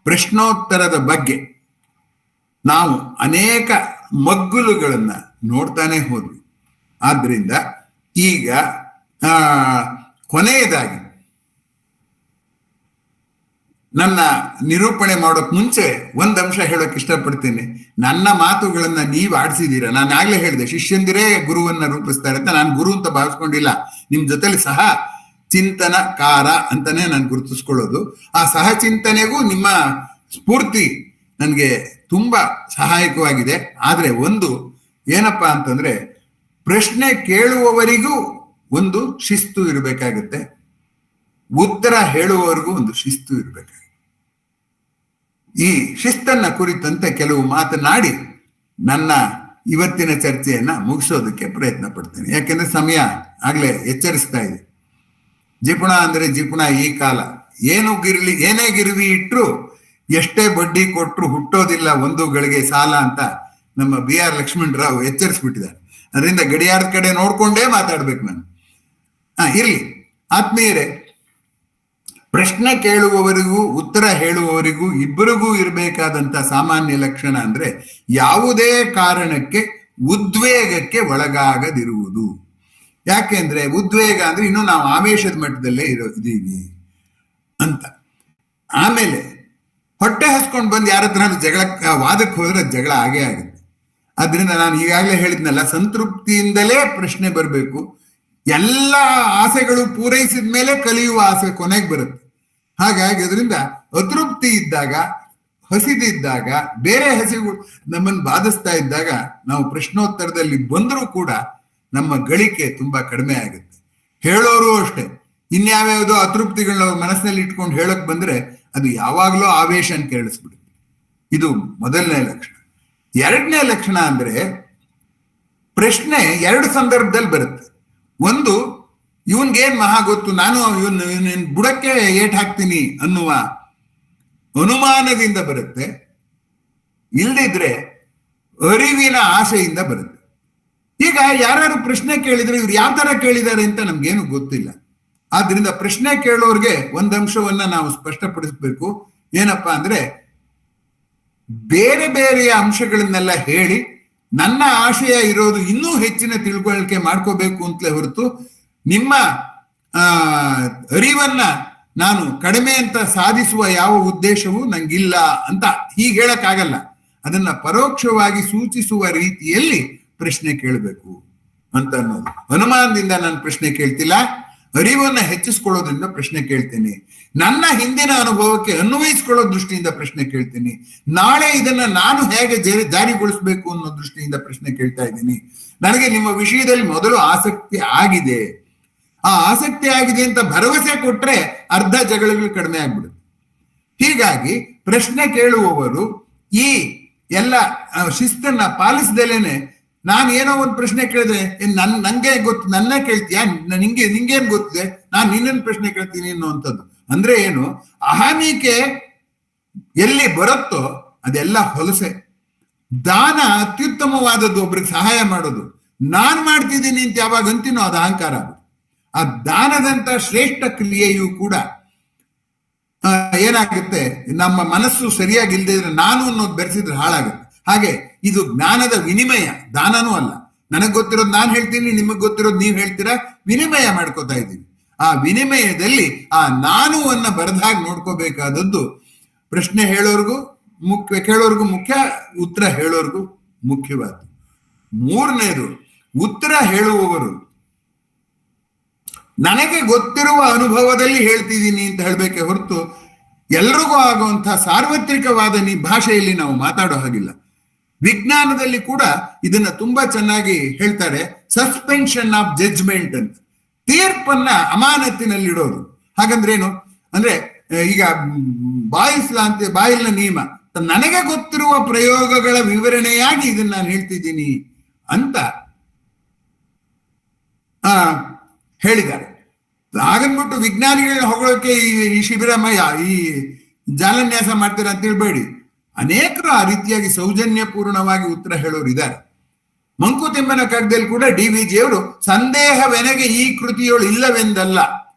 [SPEAKER 2] ಪ್ರಶ್ನೋತ್ತರದ ಬಗ್ಗೆ ನಾವು ಅನೇಕ ಮಗ್ಗುಲುಗಳನ್ನ ನೋಡ್ತಾನೆ ಹೋದ್ವಿ. ಆದ್ರಿಂದ ಈಗ ಕೊನೆಯದಾಗಿ ನನ್ನ ನಿರೂಪಣೆ ಮಾಡೋಕ್ ಮುಂಚೆ ಒಂದ್ ಅಂಶ ಹೇಳೋಕ್ ಇಷ್ಟಪಡ್ತೀನಿ. ನನ್ನ ಮಾತುಗಳನ್ನ ನೀವು ಆಡಿಸಿದೀರ. ನಾನು ಆಗ್ಲೇ ಹೇಳಿದೆ, ಶಿಷ್ಯಂದಿರೇ ಗುರುವನ್ನ ರೂಪಿಸ್ತಾರೆ ಅಂತ. ನಾನು ಗುರು ಅಂತ ಭಾವಿಸ್ಕೊಂಡಿಲ್ಲ. ನಿಮ್ ಜೊತೆಲಿ ಸಹ ಚಿಂತನಕಾರ ಅಂತಾನೆ ನಾನು ಗುರುತಿಸ್ಕೊಳ್ಳೋದು. ಆ ಸಹ ಚಿಂತನೆಗೂ ನಿಮ್ಮ ಸ್ಫೂರ್ತಿ ನನಗೆ ತುಂಬಾ ಸಹಾಯಕವಾಗಿದೆ. ಆದ್ರೆ ಒಂದು ಏನಪ್ಪಾ ಅಂತಂದ್ರೆ, ಪ್ರಶ್ನೆ ಕೇಳುವವರಿಗೂ ಒಂದು ಶಿಸ್ತು ಇರಬೇಕಾಗುತ್ತೆ, ಉತ್ತರ ಹೇಳುವವರಿಗೂ ಒಂದು ಶಿಸ್ತು ಇರಬೇಕಾಗುತ್ತೆ. ಈ ಶಿಸ್ತನ್ನ ಕುರಿತಂತೆ ಕೆಲವು ಮಾತನಾಡಿ ನನ್ನ ಇವತ್ತಿನ ಚರ್ಚೆಯನ್ನ ಮುಗಿಸೋದಕ್ಕೆ ಪ್ರಯತ್ನ ಪಡ್ತೇನೆ. ಯಾಕೆಂದ್ರೆ ಸಮಯ ಆಗ್ಲೇ ಎಚ್ಚರಿಸ್ತಾ ಇದೆ. ಜಿಪುಣ ಅಂದ್ರೆ ಜಿಪುಣ ಈ ಕಾಲ. ಏನೇ ಗಿರ್ವಿ ಇಟ್ರು, ಎಷ್ಟೇ ಬಡ್ಡಿ ಕೊಟ್ರು ಹುಟ್ಟೋದಿಲ್ಲ ಒಂದು ಗಳಿಗೆ ಸಾಲ ಅಂತ ನಮ್ಮ BR ಲಕ್ಷ್ಮಣರಾವ್ ಎಚ್ಚರಿಸ್ಬಿಟ್ಟಿದ್ದಾರೆ. ಅದರಿಂದ ಗಡಿಯಾರದ ಕಡೆ ನೋಡ್ಕೊಂಡೇ ಮಾತಾಡ್ಬೇಕು ನಾನು. ಇರ್ಲಿ ಆತ್ಮೀಯರೇ, ಪ್ರಶ್ನೆ ಕೇಳುವವರಿಗೂ ಉತ್ತರ ಹೇಳುವವರಿಗೂ ಇಬ್ಬರಿಗೂ ಇರಬೇಕಾದಂತ ಸಾಮಾನ್ಯ ಲಕ್ಷಣ ಅಂದ್ರೆ ಯಾವುದೇ ಕಾರಣಕ್ಕೆ ಉದ್ವೇಗಕ್ಕೆ ಒಳಗಾಗದಿರುವುದು. ಯಾಕೆಂದ್ರೆ ಉದ್ವೇಗ ಅಂದ್ರೆ ಇನ್ನು ನಾವು ಆವೇಶದ ಮಟ್ಟದಲ್ಲೇ ಇದೀವಿ ಅಂತ. ಆಮೇಲೆ ಹೊಟ್ಟೆ ಹಸ್ಕೊಂಡು ಬಂದು ಯಾರ ಹತ್ರ ವಾದಕ್ಕೆ ಹೋದ್ರೆ ಜಗಳ ಆಗೇ ಆಗುತ್ತೆ. ಆದ್ರಿಂದ ನಾನು ಈಗಾಗಲೇ ಹೇಳಿದ್ನಲ್ಲ, ಸಂತೃಪ್ತಿಯಿಂದಲೇ ಪ್ರಶ್ನೆ ಬರಬೇಕು. ಎಲ್ಲ ಆಸೆಗಳು ಪೂರೈಸಿದ ಮೇಲೆ ಕಲಿಯುವ ಆಸೆ ಕೊನೆಗೆ ಬರುತ್ತೆ. ಹಾಗಾಗಿ ಅದರಿಂದ ಅತೃಪ್ತಿ ಇದ್ದಾಗ, ಹಸಿದಿದ್ದಾಗ, ಬೇರೆ ಹಸಿಗಳು ನಮ್ಮನ್ನು ಬಾಧಿಸ್ತಾ ಇದ್ದಾಗ ನಾವು ಪ್ರಶ್ನೋತ್ತರದಲ್ಲಿ ಬಂದರೂ ಕೂಡ ನಮ್ಮ ಗಳಿಕೆ ತುಂಬಾ ಕಡಿಮೆ ಆಗುತ್ತೆ. ಹೇಳೋರು ಅಷ್ಟೇ, ಇನ್ಯಾವ್ಯಾವುದೋ ಅತೃಪ್ತಿಗಳನ್ನ ಅವ್ರ ಮನಸ್ಸಿನಲ್ಲಿ ಇಟ್ಕೊಂಡು ಹೇಳಕ್ ಬಂದ್ರೆ ಅದು ಯಾವಾಗಲೂ ಆವೇಶ ಅಂತ ಕೇಳಿಸ್ಬಿಡುತ್ತೆ. ಇದು ಮೊದಲನೇ ಲಕ್ಷಣ. ಎರಡನೇ ಲಕ್ಷಣ ಅಂದ್ರೆ ಪ್ರಶ್ನೆ 2 ಸಂದರ್ಭದಲ್ಲಿ ಬರುತ್ತೆ. ಒಂದು, ಇವನ್ಗೇನ್ ಮಹಾ ಗೊತ್ತು, ನಾನು ಇವನ್ ಬುಡಕ್ಕೆ ಏಟ್ ಹಾಕ್ತೀನಿ ಅನ್ನುವ ಅನುಮಾನದಿಂದ ಬರುತ್ತೆ. ಇಲ್ದಿದ್ರೆ ಅರಿವಿನ ಆಸೆಯಿಂದ ಬರುತ್ತೆ. ಈಗ ಯಾರು ಪ್ರಶ್ನೆ ಕೇಳಿದ್ರೆ ಇವ್ರು ಯಾವ ತರ ಕೇಳಿದ್ದಾರೆ ಅಂತ ನಮ್ಗೇನು ಗೊತ್ತಿಲ್ಲ. ಆದ್ರಿಂದ ಪ್ರಶ್ನೆ ಕೇಳೋರ್ಗೆ ಒಂದ್ ಅಂಶವನ್ನ ನಾವು ಸ್ಪಷ್ಟಪಡಿಸ್ಬೇಕು. ಏನಪ್ಪಾ ಅಂದ್ರೆ, ಬೇರೆ ಬೇರೆಯ ಅಂಶಗಳನ್ನೆಲ್ಲ ಹೇಳಿ ನನ್ನ ಆಶಯ ಇರೋದು ಇನ್ನೂ ಹೆಚ್ಚಿನ ತಿಳ್ಕೊಳ್ಳಿಕೆ ಮಾಡ್ಕೋಬೇಕು ಅಂತಲೇ ಹೊರತು ನಿಮ್ಮ ಅರಿವನ್ನ ನಾನು ಕಡಿಮೆ ಅಂತ ಸಾಧಿಸುವ ಯಾವ ಉದ್ದೇಶವೂ ನಂಗಿಲ್ಲ ಅಂತ ಹೀಗೆ ಹೇಳಕ್ಕಾಗಲ್ಲ. ಅದನ್ನ ಪರೋಕ್ಷವಾಗಿ ಸೂಚಿಸುವ ರೀತಿಯಲ್ಲಿ ಪ್ರಶ್ನೆ ಕೇಳಬೇಕು ಅಂತ ಅನ್ನೋದು. ಅನುಮಾನದಿಂದ ನಾನು ಪ್ರಶ್ನೆ ಕೇಳ್ತಿಲ್ಲ, ಅರಿವನ್ನ ಹೆಚ್ಚಿಸ್ಕೊಳ್ಳೋದ್ರಿಂದ ಪ್ರಶ್ನೆ ಕೇಳ್ತೀನಿ. ನನ್ನ ಹಿಂದಿನ ಅನುಭವಕ್ಕೆ ಅನ್ವಯಿಸ್ಕೊಳ್ಳೋ ದೃಷ್ಟಿಯಿಂದ ಪ್ರಶ್ನೆ ಕೇಳ್ತೀನಿ. ನಾಳೆ ಇದನ್ನ ನಾನು ಹೇಗೆ ಜಾರಿಗೊಳಿಸ್ಬೇಕು ಅನ್ನೋ ದೃಷ್ಟಿಯಿಂದ ಪ್ರಶ್ನೆ ಕೇಳ್ತಾ ಇದ್ದೀನಿ. ನನಗೆ ನಿಮ್ಮ ವಿಷಯದಲ್ಲಿ ಮೊದಲು ಆಸಕ್ತಿ ಆಗಿದೆ, ಆ ಆಸಕ್ತಿ ಆಗಿದೆ ಅಂತ ಭರವಸೆ ಕೊಟ್ರೆ ಅರ್ಧ ಜಗಳಗಳು ಕಡಿಮೆ ಆಗ್ಬಿಡುತ್ತೆ. ಹೀಗಾಗಿ ಪ್ರಶ್ನೆ ಕೇಳುವವರು ಈ ಎಲ್ಲ ಶಿಸ್ತನ್ನ ಪಾಲಿಸದೇನೆ ನಾನು ಏನೋ ಒಂದು ಪ್ರಶ್ನೆ ಕೇಳಿದ್ರೆ ನಂಗೆ ಗೊತ್ತು, ನನ್ನ ಕೇಳ್ತೀಯಾ, ನಿಂಗೇನ್ ಗೊತ್ತಿದೆ, ನಾನು ನಿನ್ನನ್ನು ಪ್ರಶ್ನೆ ಕೇಳ್ತೀನಿ ಅನ್ನೋಂಥದ್ದು. ಅಂದ್ರೆ ಏನು, ಅಹಮಿಕೆ ಎಲ್ಲಿ ಬರುತ್ತೋ ಅದೆಲ್ಲ ಹೊಲಸೆ. ದಾನ ಅತ್ಯುತ್ತಮವಾದದ್ದು, ಒಬ್ರಿಗೆ ಸಹಾಯ ಮಾಡೋದು. ನಾನ್ ಮಾಡ್ತಿದ್ದೀನಿ ಅಂತ ಯಾವಾಗ ಅಂತೀನೋ ಅದು ಅಹಂಕಾರ. ಆ ದಾನದಂತ ಶ್ರೇಷ್ಠ ಕ್ರಿಯೆಯು ಕೂಡ ಏನಾಗುತ್ತೆ, ನಮ್ಮ ಮನಸ್ಸು ಸರಿಯಾಗಿಲ್ದೇ ಇದ್ರೆ ನಾನು ಅನ್ನೋದು ಬೆರೆಸಿದ್ರೆ ಹಾಳಾಗುತ್ತೆ. ಹಾಗೆ ಇದು ಜ್ಞಾನದ ವಿನಿಮಯ, ದಾನನೂ ಅಲ್ಲ. ನನಗ್ ಗೊತ್ತಿರೋದು ನಾನು ಹೇಳ್ತೀನಿ, ನಿಮಗ್ ಗೊತ್ತಿರೋದು ನೀವು ಹೇಳ್ತೀರಾ, ವಿನಿಮಯ ಮಾಡ್ಕೋತಾ ಇದ್ದೀವಿ. ಆ ವಿನಿಮಯದಲ್ಲಿ ಆ ನಾನು ಅನ್ನ ಬರದಾಗಿ ನೋಡ್ಕೋಬೇಕಾದದ್ದು ಪ್ರಶ್ನೆ ಹೇಳೋರ್ಗೂ ಮುಖ್ಯ, ಕೇಳೋರ್ಗೂ ಮುಖ್ಯ, ಉತ್ತರ ಹೇಳೋರ್ಗೂ ಮುಖ್ಯವಾದ್ದು. ಮೂರನೇದು, ಉತ್ತರ ಹೇಳುವವರು ನನಗೆ ಗೊತ್ತಿರುವ ಅನುಭವದಲ್ಲಿ ಹೇಳ್ತಿದ್ದೀನಿ ಅಂತ ಹೇಳ್ಬೇಕೆ ಹೊರತು ಎಲ್ರಿಗೂ ಆಗುವಂತಹ ಸಾರ್ವತ್ರಿಕವಾದ ಭಾಷೆಯಲ್ಲಿ ನಾವು ಮಾತಾಡೋ ಹಾಗಿಲ್ಲ. ವಿಜ್ಞಾನದಲ್ಲಿ ಕೂಡ ಇದನ್ನ ತುಂಬಾ ಚೆನ್ನಾಗಿ ಹೇಳ್ತಾರೆ, ಸಸ್ಪೆನ್ಷನ್ ಆಫ್ ಜಡ್ಜ್ಮೆಂಟ್ ಅಂತ. ತೀರ್ಪನ್ನ ಅಮಾನತಿನಲ್ಲಿಡೋದು. ಹಾಗಂದ್ರೇನು ಅಂದ್ರೆ ಈಗ ಬಾಯಿಲ್ನ ನಿಯಮ, ನನಗೆ ಗೊತ್ತಿರುವ ಪ್ರಯೋಗಗಳ ವಿವರಣೆಯಾಗಿ ಇದನ್ನ ನಾನು ಹೇಳ್ತಿದ್ದೀನಿ ಅಂತ ಹೇಳಿದ್ದಾರೆ. ಹಾಗನ್ಬಿಟ್ಟು ವಿಜ್ಞಾನಿಗಳನ್ನ ಹೊಗಳೋಕೆ ಈ ಶಿಬಿರಮಯ ಈ ಜಾಲನ್ಯಾಸ ಮಾಡ್ತೀರ ಅಂತ ಹೇಳ್ಬೇಡಿ. ಅನೇಕರು ಆ ರೀತಿಯಾಗಿ ಸೌಜನ್ಯಪೂರ್ಣವಾಗಿ ಉತ್ತರ ಹೇಳೋರು ಇದ್ದಾರೆ. ಮಂಕುತಿಮ್ಮನ ಕಗ್ಗದಲ್ಲಿ ಕೂಡ DVG ಅವರು ಸಂದೇಹವೆನಗೆ ಈ ಕೃತಿಯೊಳು ಇಲ್ಲವೆಂದಲ್ಲ,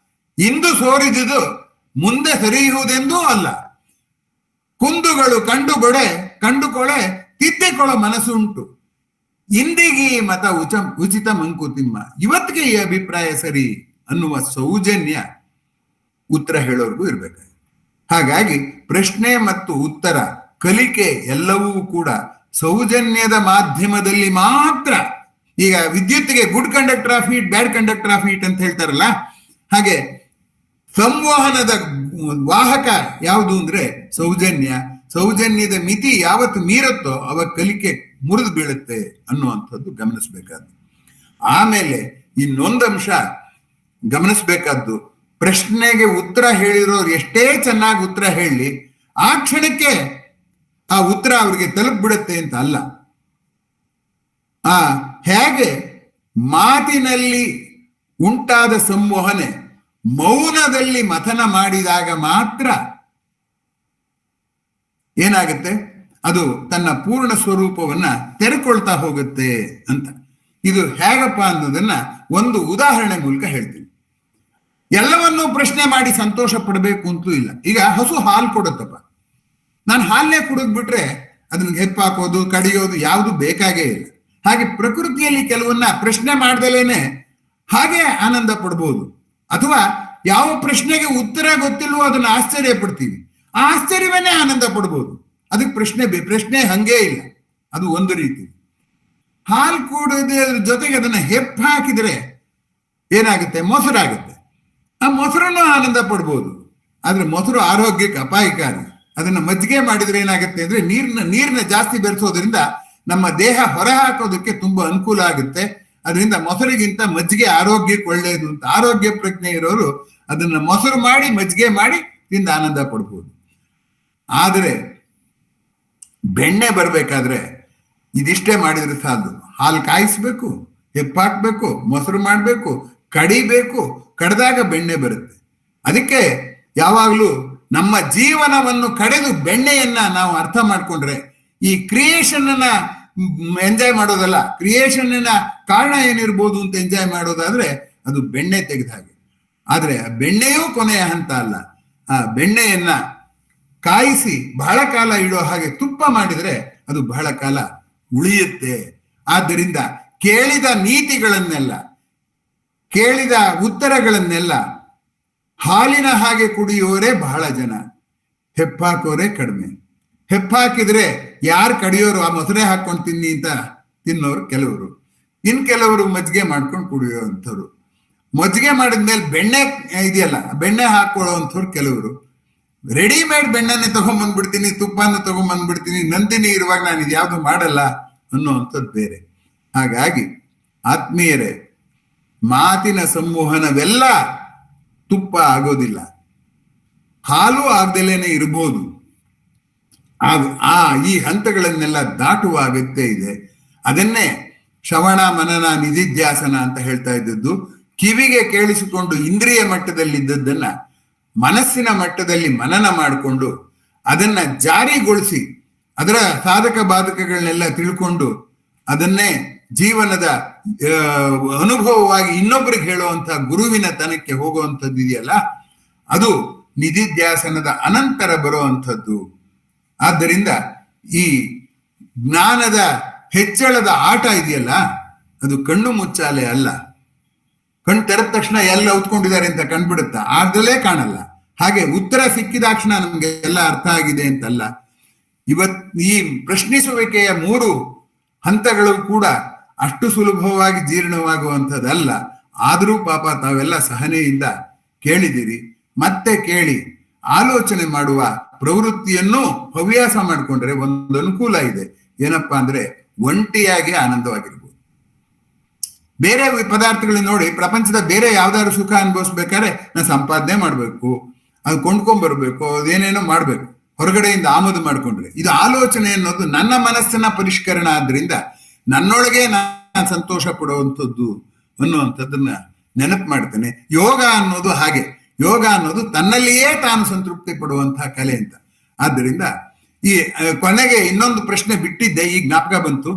[SPEAKER 2] ಇಂದು ಸೋರಿದುದು ಮುಂದೆ ಸರಿಯುವುದೆಂದೂ ಅಲ್ಲ, ಕುಂದುಗಳು ಕಂಡುಕೊಳೆ ತಿದ್ದಿಕೊಳ್ಳೋ ಮನಸ್ಸುಂಟು, ಇಂದಿಗೆ ಮತ ಉಚಿತ ಮಂಕುತಿಮ್ಮ, ಇವತ್ತಿಗೆ ಈ ಅಭಿಪ್ರಾಯ ಸರಿ ಅನ್ನುವ ಸೌಜನ್ಯ ಉತ್ತರ ಹೇಳೋರ್ಗೂ ಇರ್ಬೇಕು. ಹಾಗಾಗಿ ಪ್ರಶ್ನೆ ಮತ್ತು ಉತ್ತರ, ಕಲಿಕೆ ಎಲ್ಲವೂ ಕೂಡ ಸೌಜನ್ಯದ ಮಾಧ್ಯಮದಲ್ಲಿ ಮಾತ್ರ. ಈಗ ವಿದ್ಯುತ್ಗೆ good conductor of heat, bad conductor of heat ಅಂತ ಹೇಳ್ತಾರಲ್ಲ, ಹಾಗೆ ಸಂವಹನದ ವಾಹಕ ಯಾವುದು ಅಂದ್ರೆ ಸೌಜನ್ಯ. ಸೌಜನ್ಯದ ಮಿತಿ ಯಾವತ್ತು ಮೀರುತ್ತೋ ಅವಾಗ ಕಲಿಕೆ ಮುರಿದು ಬೀಳುತ್ತೆ ಅನ್ನುವಂಥದ್ದು ಗಮನಿಸ್ಬೇಕಾದ್ದು. ಆಮೇಲೆ ಇನ್ನೊಂದಂಶ ಗಮನಿಸ್ಬೇಕಾದ್ದು, ಪ್ರಶ್ನೆಗೆ ಉತ್ತರ ಹೇಳಿರೋರು ಎಷ್ಟೇ ಚೆನ್ನಾಗಿ ಉತ್ತರ ಹೇಳಿ ಆ ಕ್ಷಣಕ್ಕೆ ಆ ಉತ್ತರ ಅವ್ರಿಗೆ ತಲುಪಿಬಿಡುತ್ತೆ ಅಂತ ಅಲ್ಲ. ಹೇಗೆ ಮಾತಿನಲ್ಲಿ ಉಂಟಾದ ಸಂವಹನೆ ಮೌನದಲ್ಲಿ ಮಥನ ಮಾಡಿದಾಗ ಮಾತ್ರ ಏನಾಗುತ್ತೆ, ಅದು ತನ್ನ ಪೂರ್ಣ ಸ್ವರೂಪವನ್ನ ತೆರೆಕೊಳ್ತಾ ಹೋಗುತ್ತೆ ಅಂತ. ಇದು ಹೇಗಪ್ಪ ಅನ್ನೋದನ್ನ ಒಂದು ಉದಾಹರಣೆ ಮೂಲಕ ಹೇಳ್ತೀನಿ. ಎಲ್ಲವನ್ನೂ ಪ್ರಶ್ನೆ ಮಾಡಿ ಸಂತೋಷ ಪಡಬೇಕು ಅಂತೂ ಇಲ್ಲ. ಈಗ ಹಸು ಹಾಲು ಕೊಡುತ್ತಪ್ಪ, ನಾನು ಹಾಲನ್ನೇ ಕುಡಿದ್ಬಿಟ್ರೆ ಅದನ್ನ ಹೆಪ್ಪಾಕೋದು ಕಡಿಯೋದು ಯಾವುದು ಬೇಕಾಗೇ ಇಲ್ಲ. ಹಾಗೆ ಪ್ರಕೃತಿಯಲ್ಲಿ ಕೆಲವನ್ನ ಪ್ರಶ್ನೆ ಮಾಡ್ದಲೇನೆ ಹಾಗೆ ಆನಂದ ಪಡ್ಬೋದು, ಅಥವಾ ಯಾವ ಪ್ರಶ್ನೆಗೆ ಉತ್ತರ ಗೊತ್ತಿಲ್ವೋ ಅದನ್ನ ಆಶ್ಚರ್ಯ ಪಡ್ತೀವಿ, ಆ ಆಶ್ಚರ್ಯವನ್ನೇ ಆನಂದ ಪಡ್ಬೋದು. ಅದಕ್ಕೆ ಪ್ರಶ್ನೆ ಹಂಗೇ ಇಲ್ಲ. ಅದು ಒಂದು ರೀತಿ. ಹಾಲು ಕುಡಿಯೋದ್ರ ಜೊತೆಗೆ ಅದನ್ನ ಹೆಪ್ಪು ಹಾಕಿದ್ರೆ ಏನಾಗುತ್ತೆ, ಮೊಸರಾಗುತ್ತೆ. ಆ ಮೊಸರನ್ನು ಆನಂದ ಪಡ್ಬೋದು. ಆದ್ರೆ ಮೊಸರು ಆರೋಗ್ಯಕ್ಕೆ ಅಪಾಯಕಾರಿ. ಅದನ್ನ ಮಜ್ಜಿಗೆ ಮಾಡಿದ್ರೆ ಏನಾಗುತ್ತೆ ಅಂದ್ರೆ ನೀರನ್ನ ಜಾಸ್ತಿ ಬೆರೆಸೋದ್ರಿಂದ ನಮ್ಮ ದೇಹ ಹೊರ ಹಾಕೋದಕ್ಕೆ ತುಂಬಾ ಅನುಕೂಲ ಆಗುತ್ತೆ. ಅದರಿಂದ ಮೊಸರಿಗಿಂತ ಮಜ್ಜಿಗೆ ಆರೋಗ್ಯಕ್ಕೆ ಒಳ್ಳೆಯದು ಅಂತ ಆರೋಗ್ಯ ಪ್ರಜ್ಞೆ ಇರೋರು ಅದನ್ನ ಮೊಸರು ಮಾಡಿ ಮಜ್ಜಿಗೆ ಮಾಡಿ ತಿಂದ ಆನಂದ ಪಡ್ಬೋದು. ಆದರೆ ಬೆಣ್ಣೆ ಬರ್ಬೇಕಾದ್ರೆ ಇದಿಷ್ಟೇ ಮಾಡಿದ್ರೆ ಸಾಲದು. ಹಾಲು ಕಾಯಿಸ್ಬೇಕು, ಹೆಪ್ಪಾಕ್ಬೇಕು, ಮೊಸರು ಮಾಡ್ಬೇಕು, ಕಡಿಬೇಕು, ಕಡ್ದಾಗ ಬೆಣ್ಣೆ ಬರುತ್ತೆ. ಅದಕ್ಕೆ ಯಾವಾಗ್ಲೂ ನಮ್ಮ ಜೀವನವನ್ನು ಕಡೆದು ಬೆಣ್ಣೆಯನ್ನ ನಾವು ಅರ್ಥ ಮಾಡ್ಕೊಂಡ್ರೆ, ಈ ಕ್ರಿಯೇಷನ್ ಅನ್ನ ಎಂಜಾಯ್ ಮಾಡೋದಲ್ಲ, ಕ್ರಿಯೇಷನ್ ಕಾರಣ ಏನಿರ್ಬೋದು ಅಂತ ಎಂಜಾಯ್ ಮಾಡೋದಾದ್ರೆ ಅದು ಬೆಣ್ಣೆ ತೆಗೆದ ಹಾಗೆ. ಆದ್ರೆ ಬೆಣ್ಣೆಯೂ ಕೊನೆಯ ಹಂತ ಅಲ್ಲ. ಆ ಬೆಣ್ಣೆಯನ್ನ ಕಾಯಿಸಿ ಬಹಳ ಕಾಲ ಇಡೋ ಹಾಗೆ ತುಪ್ಪ ಮಾಡಿದ್ರೆ ಅದು ಬಹಳ ಕಾಲ ಉಳಿಯುತ್ತೆ. ಆದ್ದರಿಂದ ಕೇಳಿದ ನೀತಿಗಳನ್ನೆಲ್ಲ, ಕೇಳಿದ ಉತ್ತರಗಳನ್ನೆಲ್ಲ ಹಾಲಿನ ಹಾಗೆ ಕುಡಿಯೋರೇ ಬಹಳ ಜನ, ಹೆಪ್ಪಾಕೋರೇ ಕಡಿಮೆ. ಹೆಪ್ಪಾಕಿದ್ರೆ ಯಾರು ಕಡಿಯೋರು ಆ ಮೊಸರೆ ಹಾಕೊಂಡು ತಿನ್ನಿ ಅಂತ ತಿನ್ನೋರು ಕೆಲವರು, ಇನ್ ಕೆಲವರು ಮಜ್ಜಿಗೆ ಮಾಡ್ಕೊಂಡು ಕುಡಿಯೋವಂಥವ್ರು. ಮಜ್ಜಿಗೆ ಮಾಡಿದ್ಮೇಲೆ ಬೆಣ್ಣೆ ಇದೆಯಲ್ಲ, ಬೆಣ್ಣೆ ಹಾಕೊಳ್ಳೋ ಅಂಥವ್ರು ಕೆಲವರು. ರೆಡಿಮೇಡ್ ಬೆಣ್ಣೆನೆ ತಗೊಂಡ್ಬಂದ್ಬಿಡ್ತೀನಿ, ತುಪ್ಪನ ತಗೊಂಡ್ಬಂದ್ಬಿಡ್ತೀನಿ, ನಂದಿನಿ ಇರುವಾಗ ನಾನು ಇದು ಯಾವುದು ಮಾಡಲ್ಲ ಅನ್ನೋವಂಥದ್ದು ಬೇರೆ. ಹಾಗಾಗಿ ಆತ್ಮೀಯರೇ, ಮಾತಿನ ಸಂವಹನವೆಲ್ಲ ತುಪ್ಪ ಆಗೋದಿಲ್ಲ, ಹಾಲು ಆಗದಲೇನೆ ಇರ್ಬೋದು. ಈ ಹಂತಗಳನ್ನೆಲ್ಲ ದಾಟುವ ಅಗತ್ಯ ಇದೆ. ಅದನ್ನೇ ಶ್ರವಣ ಮನನ ನಿಧಿಧ್ಯಾಸನ ಅಂತ ಹೇಳ್ತಾ ಇದ್ದದ್ದು. ಕಿವಿಗೆ ಕೇಳಿಸಿಕೊಂಡು ಇಂದ್ರಿಯ ಮಟ್ಟದಲ್ಲಿದ್ದದ್ದನ್ನ ಮನಸ್ಸಿನ ಮಟ್ಟದಲ್ಲಿ ಮನನ ಮಾಡಿಕೊಂಡು ಅದನ್ನ ಜಾರಿಗೊಳಿಸಿ ಅದರ ಸಾಧಕ ಬಾಧಕಗಳನ್ನೆಲ್ಲ ತಿಳ್ಕೊಂಡು ಅದನ್ನೇ ಜೀವನದ ಅನುಭವವಾಗಿ ಇನ್ನೊಬ್ಬರಿಗೆ ಹೇಳುವಂತ ಗುರುವಿನ ತನಕ್ಕೆ ಹೋಗುವಂಥದ್ದು ಇದೆಯಲ್ಲ, ಅದು ನಿಧಿಧ್ಯಾಸನದ ಅನಂತರ ಬರುವಂಥದ್ದು. ಆದ್ದರಿಂದ ಈ ಜ್ಞಾನದ ಹೆಚ್ಚಳದ ಆಟ ಇದೆಯಲ್ಲ, ಅದು ಕಣ್ಣು ಮುಚ್ಚಾಲೆ ಅಲ್ಲ. ಕಣ್ಣು ತೆರೆದ ತಕ್ಷಣ ಎಲ್ಲ ಉತ್ಕೊಂಡಿದ್ದಾರೆ ಅಂತ ಕಂಡ್ಬಿಡುತ್ತಾ, ಆಗಲೇ ಕಾಣಲ್ಲ. ಹಾಗೆ ಉತ್ತರ ಸಿಕ್ಕಿದಾಕ್ಷಣ ನಮ್ಗೆ ಎಲ್ಲ ಅರ್ಥ ಆಗಿದೆ ಅಂತಲ್ಲ. ಈ ಪ್ರಶ್ನಿಸುವಿಕೆಯ 3 ಹಂತಗಳು ಕೂಡ ಅಷ್ಟು ಸುಲಭವಾಗಿ ಜೀರ್ಣವಾಗುವಂಥದ್ದಲ್ಲ. ಆದರೂ ಪಾಪ ತಾವೆಲ್ಲ ಸಹನೆಯಿಂದ ಕೇಳಿದಿರಿ. ಮತ್ತೆ ಕೇಳಿ ಆಲೋಚನೆ ಮಾಡುವ ಪ್ರವೃತ್ತಿಯನ್ನು ಹವ್ಯಾಸ ಮಾಡಿಕೊಂಡ್ರೆ ಒಂದು ಅನುಕೂಲ ಇದೆ. ಏನಪ್ಪಾ ಅಂದ್ರೆ ಒಂಟಿಯಾಗಿ ಆನಂದವಾಗಿರ್ಬೋದು. ಬೇರೆ ಪದಾರ್ಥಗಳನ್ನ ನೋಡಿ ಪ್ರಪಂಚದ ಬೇರೆ ಯಾವ್ದಾದ್ರು ಸುಖ ಅನುಭವಿಸ್ಬೇಕಾದ್ರೆ ನಾನು ಸಂಪಾದನೆ ಮಾಡಬೇಕು, ಅದು ಕೊಂಡ್ಕೊಂಡ್ಬರ್ಬೇಕು, ಅದೇನೇನೋ ಮಾಡ್ಬೇಕು, ಹೊರಗಡೆಯಿಂದ ಆಮದು ಮಾಡ್ಕೊಂಡ್ರೆ. ಇದು ಆಲೋಚನೆ ಅನ್ನೋದು ನನ್ನ ಮನಸ್ಸಿನ ಪರಿಷ್ಕರಣ ಆದ್ರಿಂದ ನನ್ನೊಳಗೆ ನಾನು ಸಂತೋಷ ಪಡುವಂಥದ್ದು ಅನ್ನುವಂಥದ್ದನ್ನ ನೆನಪು ಮಾಡ್ತೇನೆ. ಯೋಗ ಅನ್ನೋದು ಹಾಗೆ, ಯೋಗ ಅನ್ನೋದು ತನ್ನಲ್ಲಿಯೇ ತಾನು ಸಂತೃಪ್ತಿ ಪಡುವಂತಹ ಕಲೆ ಅಂತ. ಆದ್ದರಿಂದ ಈ ಕೊನೆಗೆ ಇನ್ನೊಂದು ಪ್ರಶ್ನೆ ಬಿಟ್ಟಿದ್ದೆ, ಈಗ ಜ್ಞಾಪಕ ಬಂತು.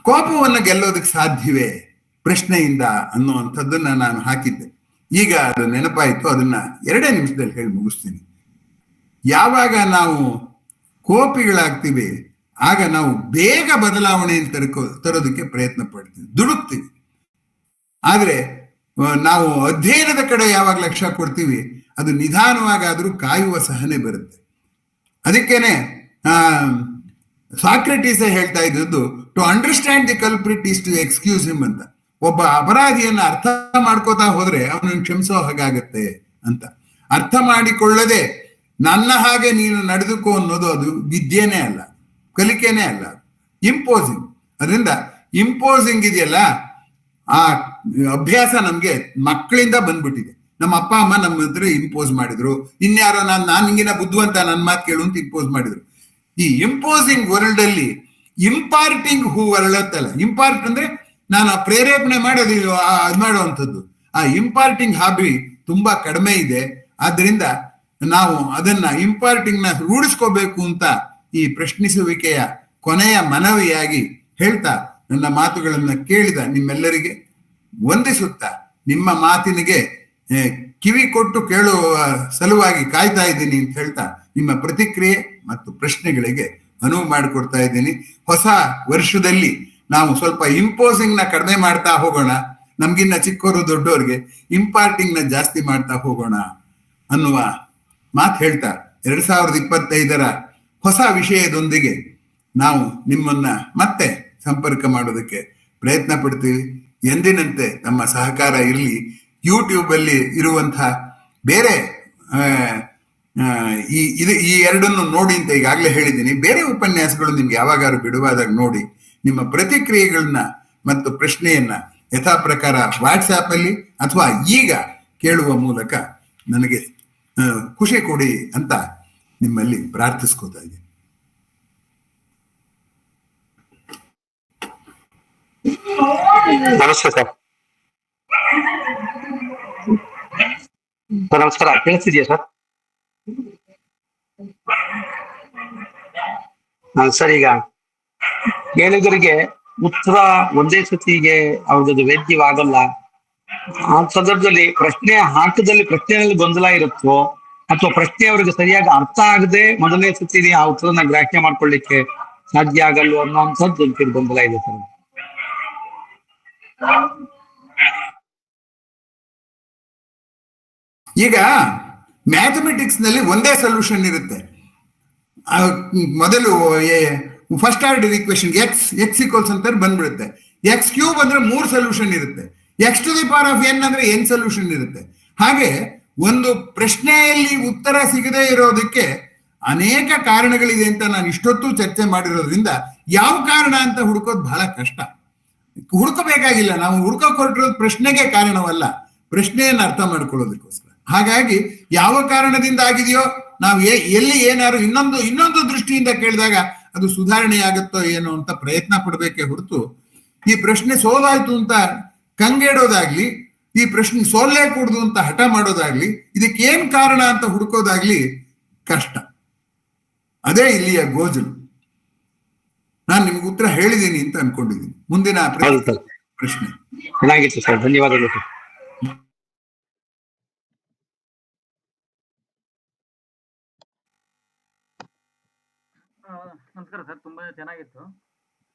[SPEAKER 2] ಕೋಪವನ್ನು ಗೆಲ್ಲೋದಕ್ಕೆ ಸಾಧ್ಯವೇ ಪ್ರಶ್ನೆಯಿಂದ ಅನ್ನುವಂಥದ್ದನ್ನ ನಾನು ಹಾಕಿದ್ದೆ. ಈಗ ಅದು ನೆನಪಾಯಿತು, ಅದನ್ನ 2 ನಿಮಿಷದಲ್ಲಿ ಹೇಳಿ ಮುಗಿಸ್ತೀನಿ. ಯಾವಾಗ ನಾವು ಕೋಪಿಗಳಾಗ್ತೀವಿ ಆಗ ನಾವು ಬೇಗ ಬದಲಾವಣೆಯನ್ನು ತರೋದಕ್ಕೆ ಪ್ರಯತ್ನ ಪಡ್ತೀವಿ, ದುಡುಕ್ತೀವಿ. ಆದ್ರೆ ನಾವು ಅಧ್ಯಯನದ ಕಡೆ ಯಾವಾಗ ಲಕ್ಷ್ಯ ಕೊಡ್ತೀವಿ ಅದು ನಿಧಾನವಾಗಾದ್ರೂ ಕಾಯುವ ಸಹನೆ ಬರುತ್ತೆ. ಅದಕ್ಕೇನೆ ಸಾಕ್ರೆಟೀಸ್ ಹೇಳ್ತಾ ಇದ್ದದ್ದು, to understand the culprit is to excuse him ಅಂತ. ಒಬ್ಬ ಅಪರಾಧಿಯನ್ನ ಅರ್ಥ ಮಾಡ್ಕೋತಾ ಹೋದ್ರೆ ಅವನನ್ನು ಕ್ಷಮಿಸೋ ಹಾಗಾಗತ್ತೆ ಅಂತ. ಅರ್ಥ ಮಾಡಿಕೊಳ್ಳದೆ ನನ್ನ ಹಾಗೆ ನೀನು ನಡೆದುಕೋ ಅನ್ನೋದು ಅದು ವಿದ್ಯೆನೇ ಅಲ್ಲ, ಕಲಿಕೆನೇ ಅಲ್ಲ, ಇಂಪೋಸಿಂಗ್. ಅದರಿಂದ ಇಂಪೋಸಿಂಗ್ ಇದೆಯಲ್ಲ, ಆ ಅಭ್ಯಾಸ ನಮ್ಗೆ ಮಕ್ಕಳಿಂದ ಬಂದ್ಬಿಟ್ಟಿದೆ. ನಮ್ಮ ಅಪ್ಪ ಅಮ್ಮ ನಮ್ಮ ಹತ್ರ ಇಂಪೋಸ್ ಮಾಡಿದ್ರು, ಇನ್ಯಾರೋ ನಾನು ಹಿಂಗಿನ ಬುದ್ಧಿವಂತ ನನ್ನ ಮಾತು ಕೇಳು ಅಂತ ಇಂಪೋಸ್ ಮಾಡಿದ್ರು. ಈ ಇಂಪೋಸಿಂಗ್ ವರ್ಲ್ಡ್ ಅಲ್ಲಿ ಇಂಪಾರ್ಟಿಂಗ್ ಹೂ ಅರಳತ್ತಲ್ಲ, ಇಂಪಾರ್ಟ್ ಅಂದ್ರೆ ನಾನು ಪ್ರೇರೇಪಣೆ ಮಾಡೋದು ಅದು ಮಾಡುವಂಥದ್ದು. ಆ ಇಂಪಾರ್ಟಿಂಗ್ ಹಾಬಿ ತುಂಬಾ ಕಡಿಮೆ ಇದೆ. ಆದ್ರಿಂದ ನಾವು ಅದನ್ನ ಇಂಪಾರ್ಟಿಂಗ್ ನ ರೂಢಿಸ್ಕೋಬೇಕು ಅಂತ ಈ ಪ್ರಶ್ನಿಸುವಿಕೆಯ ಕೊನೆಯ ಮನವಿಯಾಗಿ ಹೇಳ್ತಾ ನನ್ನ ಮಾತುಗಳನ್ನ ಕೇಳಿದ ನಿಮ್ಮೆಲ್ಲರಿಗೆ ವಂದಿಸುತ್ತಾ, ನಿಮ್ಮ ಮಾತಿನಿಗೆ ಕಿವಿ ಕೊಟ್ಟು ಕೇಳುವ ಸಲುವಾಗಿ ಕಾಯ್ತಾ ಇದ್ದೀನಿ ಅಂತ ಹೇಳ್ತಾ, ನಿಮ್ಮ ಪ್ರತಿಕ್ರಿಯೆ ಮತ್ತು ಪ್ರಶ್ನೆಗಳಿಗೆ ಅನುವು ಮಾಡಿಕೊಡ್ತಾ ಇದ್ದೀನಿ. ಹೊಸ ವರ್ಷದಲ್ಲಿ ನಾವು ಸ್ವಲ್ಪ ಇಂಪೋಸಿಂಗ್ ನ ಕಡಿಮೆ ಮಾಡ್ತಾ ಹೋಗೋಣ, ನಮ್ಗಿನ್ನ ಚಿಕ್ಕವರು ದೊಡ್ಡವ್ರಿಗೆ ಇಂಪಾರ್ಟಿಂಗ್ ನ ಜಾಸ್ತಿ ಮಾಡ್ತಾ ಹೋಗೋಣ ಅನ್ನುವ ಮಾತು ಹೇಳ್ತಾ 2025ರ ಹೊಸ ವಿಷಯದೊಂದಿಗೆ ನಾವು ನಿಮ್ಮನ್ನ ಮತ್ತೆ ಸಂಪರ್ಕ ಮಾಡೋದಕ್ಕೆ ಪ್ರಯತ್ನ ಪಡ್ತೀವಿ. ಎಂದಿನಂತೆ ನಮ್ಮ ಸಹಕಾರ ಇರಲಿ. ಯೂಟ್ಯೂಬ್ ಅಲ್ಲಿ ಇರುವಂತಹ ಬೇರೆ ಈ ಎರಡನ್ನು ನೋಡಿ ಅಂತ ಈಗಾಗಲೇ ಹೇಳಿದ್ದೀನಿ. ಬೇರೆ ಉಪನ್ಯಾಸಗಳು ನಿಮ್ಗೆ ಯಾವಾಗಾರು ಬಿಡುವಾದಾಗ ನೋಡಿ, ನಿಮ್ಮ ಪ್ರತಿಕ್ರಿಯೆಗಳನ್ನ ಮತ್ತು ಪ್ರಶ್ನೆಯನ್ನ ಯಥಾ ಪ್ರಕಾರ ವಾಟ್ಸ್ಆಪ್ ಅಲ್ಲಿ ಅಥವಾ ಈಗ ಕೇಳುವ ಮೂಲಕ ನನಗೆ ಖುಷಿ ಕೊಡಿ ಅಂತ ನಿಮ್ಮಲ್ಲಿ ಪ್ರಾರ್ಥಿಸ್ಕೋತಾ ಇದ್ದೀನಿ.
[SPEAKER 4] ನಮಸ್ತೆ ಸರ್. ನಮಸ್ಕಾರ, ಕೇಳಿಸ್ತಿದ್ಯಾ ಸರ್? ಸರ್, ಈಗ ಕೇಳಿಗರಿಗೆ ಉತ್ತರ ಒಂದೇ ಸತಿಗೆ ಅವ್ರದ್ದು ವೇದ್ಯವಾಗಲ್ಲ. ಆ ಸಂದರ್ಭದಲ್ಲಿ ಪ್ರಶ್ನೆ ಹಾಕದಲ್ಲಿ ಪ್ರಶ್ನೆಯಲ್ಲಿ ಗೊಂದಲ ಇರುತ್ತೋ ಅಥವಾ ಪ್ರಶ್ನೆ ಅವರಿಗೆ ಸರಿಯಾಗಿ ಅರ್ಥ ಆಗದೆ ಮೊದಲನೇ ಸತಿ ಆ ಉತ್ತರನ ಗ್ರಾಹ್ಯ ಮಾಡ್ಕೊಳ್ಳಿಕ್ಕೆ ಸಾಧ್ಯ ಆಗಲ್ವೋ ಅನ್ನೋಂಥದ್ದು ಒಂಚೂರು ಗೊಂದಲ ಇದೆ ಸರ್.
[SPEAKER 2] ಈಗ ಮ್ಯಾಥಮೆಟಿಕ್ಸ್ ನಲ್ಲಿ ಒಂದೇ ಸೊಲ್ಯೂಷನ್ ಇರುತ್ತೆ. ಮೊದಲು first order equation x equals ಅಂತ ಬಂದ್ಬಿಡುತ್ತೆ. ಎಕ್ಸ್ ಕ್ಯೂಬ್ ಅಂದ್ರೆ 3 ಸೊಲ್ಯೂಷನ್ ಇರುತ್ತೆ. X to the power of n ಅಂದ್ರೆ n ಸೊಲ್ಯೂಷನ್ ಇರುತ್ತೆ. ಹಾಗೆ ಒಂದು ಪ್ರಶ್ನೆಯಲ್ಲಿ ಉತ್ತರ ಸಿಗದೆ ಇರೋದಕ್ಕೆ ಅನೇಕ ಕಾರಣಗಳಿದೆ ಅಂತ ನಾನು ಇಷ್ಟೊತ್ತು ಚರ್ಚೆ ಮಾಡಿರೋದ್ರಿಂದ ಯಾವ ಕಾರಣ ಅಂತ ಹುಡುಕೋದು ಬಹಳ ಕಷ್ಟ. ಹುಡುಕಬೇಕಾಗಿಲ್ಲ, ನಾವು ಹುಡುಕೋಕೆ ಹೊರಟಿರೋದು ಪ್ರಶ್ನೆಗೆ ಕಾರಣವಲ್ಲ, ಪ್ರಶ್ನೆಯನ್ನು ಅರ್ಥ ಮಾಡ್ಕೊಳ್ಳೋದಕ್ಕೋಸ್ಕರ. ಹಾಗಾಗಿ ಯಾವ ಕಾರಣದಿಂದ ಆಗಿದೆಯೋ ನಾವು ಎಲ್ಲಿ ಏನಾದ್ರು ಇನ್ನೊಂದು ದೃಷ್ಟಿಯಿಂದ ಕೇಳಿದಾಗ ಅದು ಸುಧಾರಣೆ ಆಗುತ್ತೋ ಏನೋ ಅಂತ ಪ್ರಯತ್ನ ಪಡ್ಬೇಕೇ ಹೊರತು ಈ ಪ್ರಶ್ನೆ ಸೋಲಾಯ್ತು ಅಂತ ಕಂಗೆಡೋದಾಗ್ಲಿ, ಈ ಪ್ರಶ್ನೆ ಸೋಲ್ಲೇ ಕೂಡುದು ಅಂತ ಹಠ ಮಾಡೋದಾಗ್ಲಿ, ಇದಕ್ಕೆ ಏನ್ ಕಾರಣ ಅಂತ ಹುಡುಕೋದಾಗ್ಲಿ ಕಷ್ಟ. ಅದೇ ಇಲ್ಲಿಯ ಗೋಜಲು. ನಾನು ನಿಮ್ಗೆ ಉತ್ತರ ಹೇಳಿದ್ದೀನಿ ಅಂತ ಅನ್ಕೊಂಡಿದ್ದೀನಿ. ಮುಂದಿನ ಪ್ರಶ್ನೆ.
[SPEAKER 4] ಚೆನ್ನಾಗಿತ್ತು ಸರ್, ಧನ್ಯವಾದಗಳು ಸರ್.
[SPEAKER 1] ನಮಸ್ಕಾರ ಸರ್, ತುಂಬಾ ಚೆನ್ನಾಗಿತ್ತು.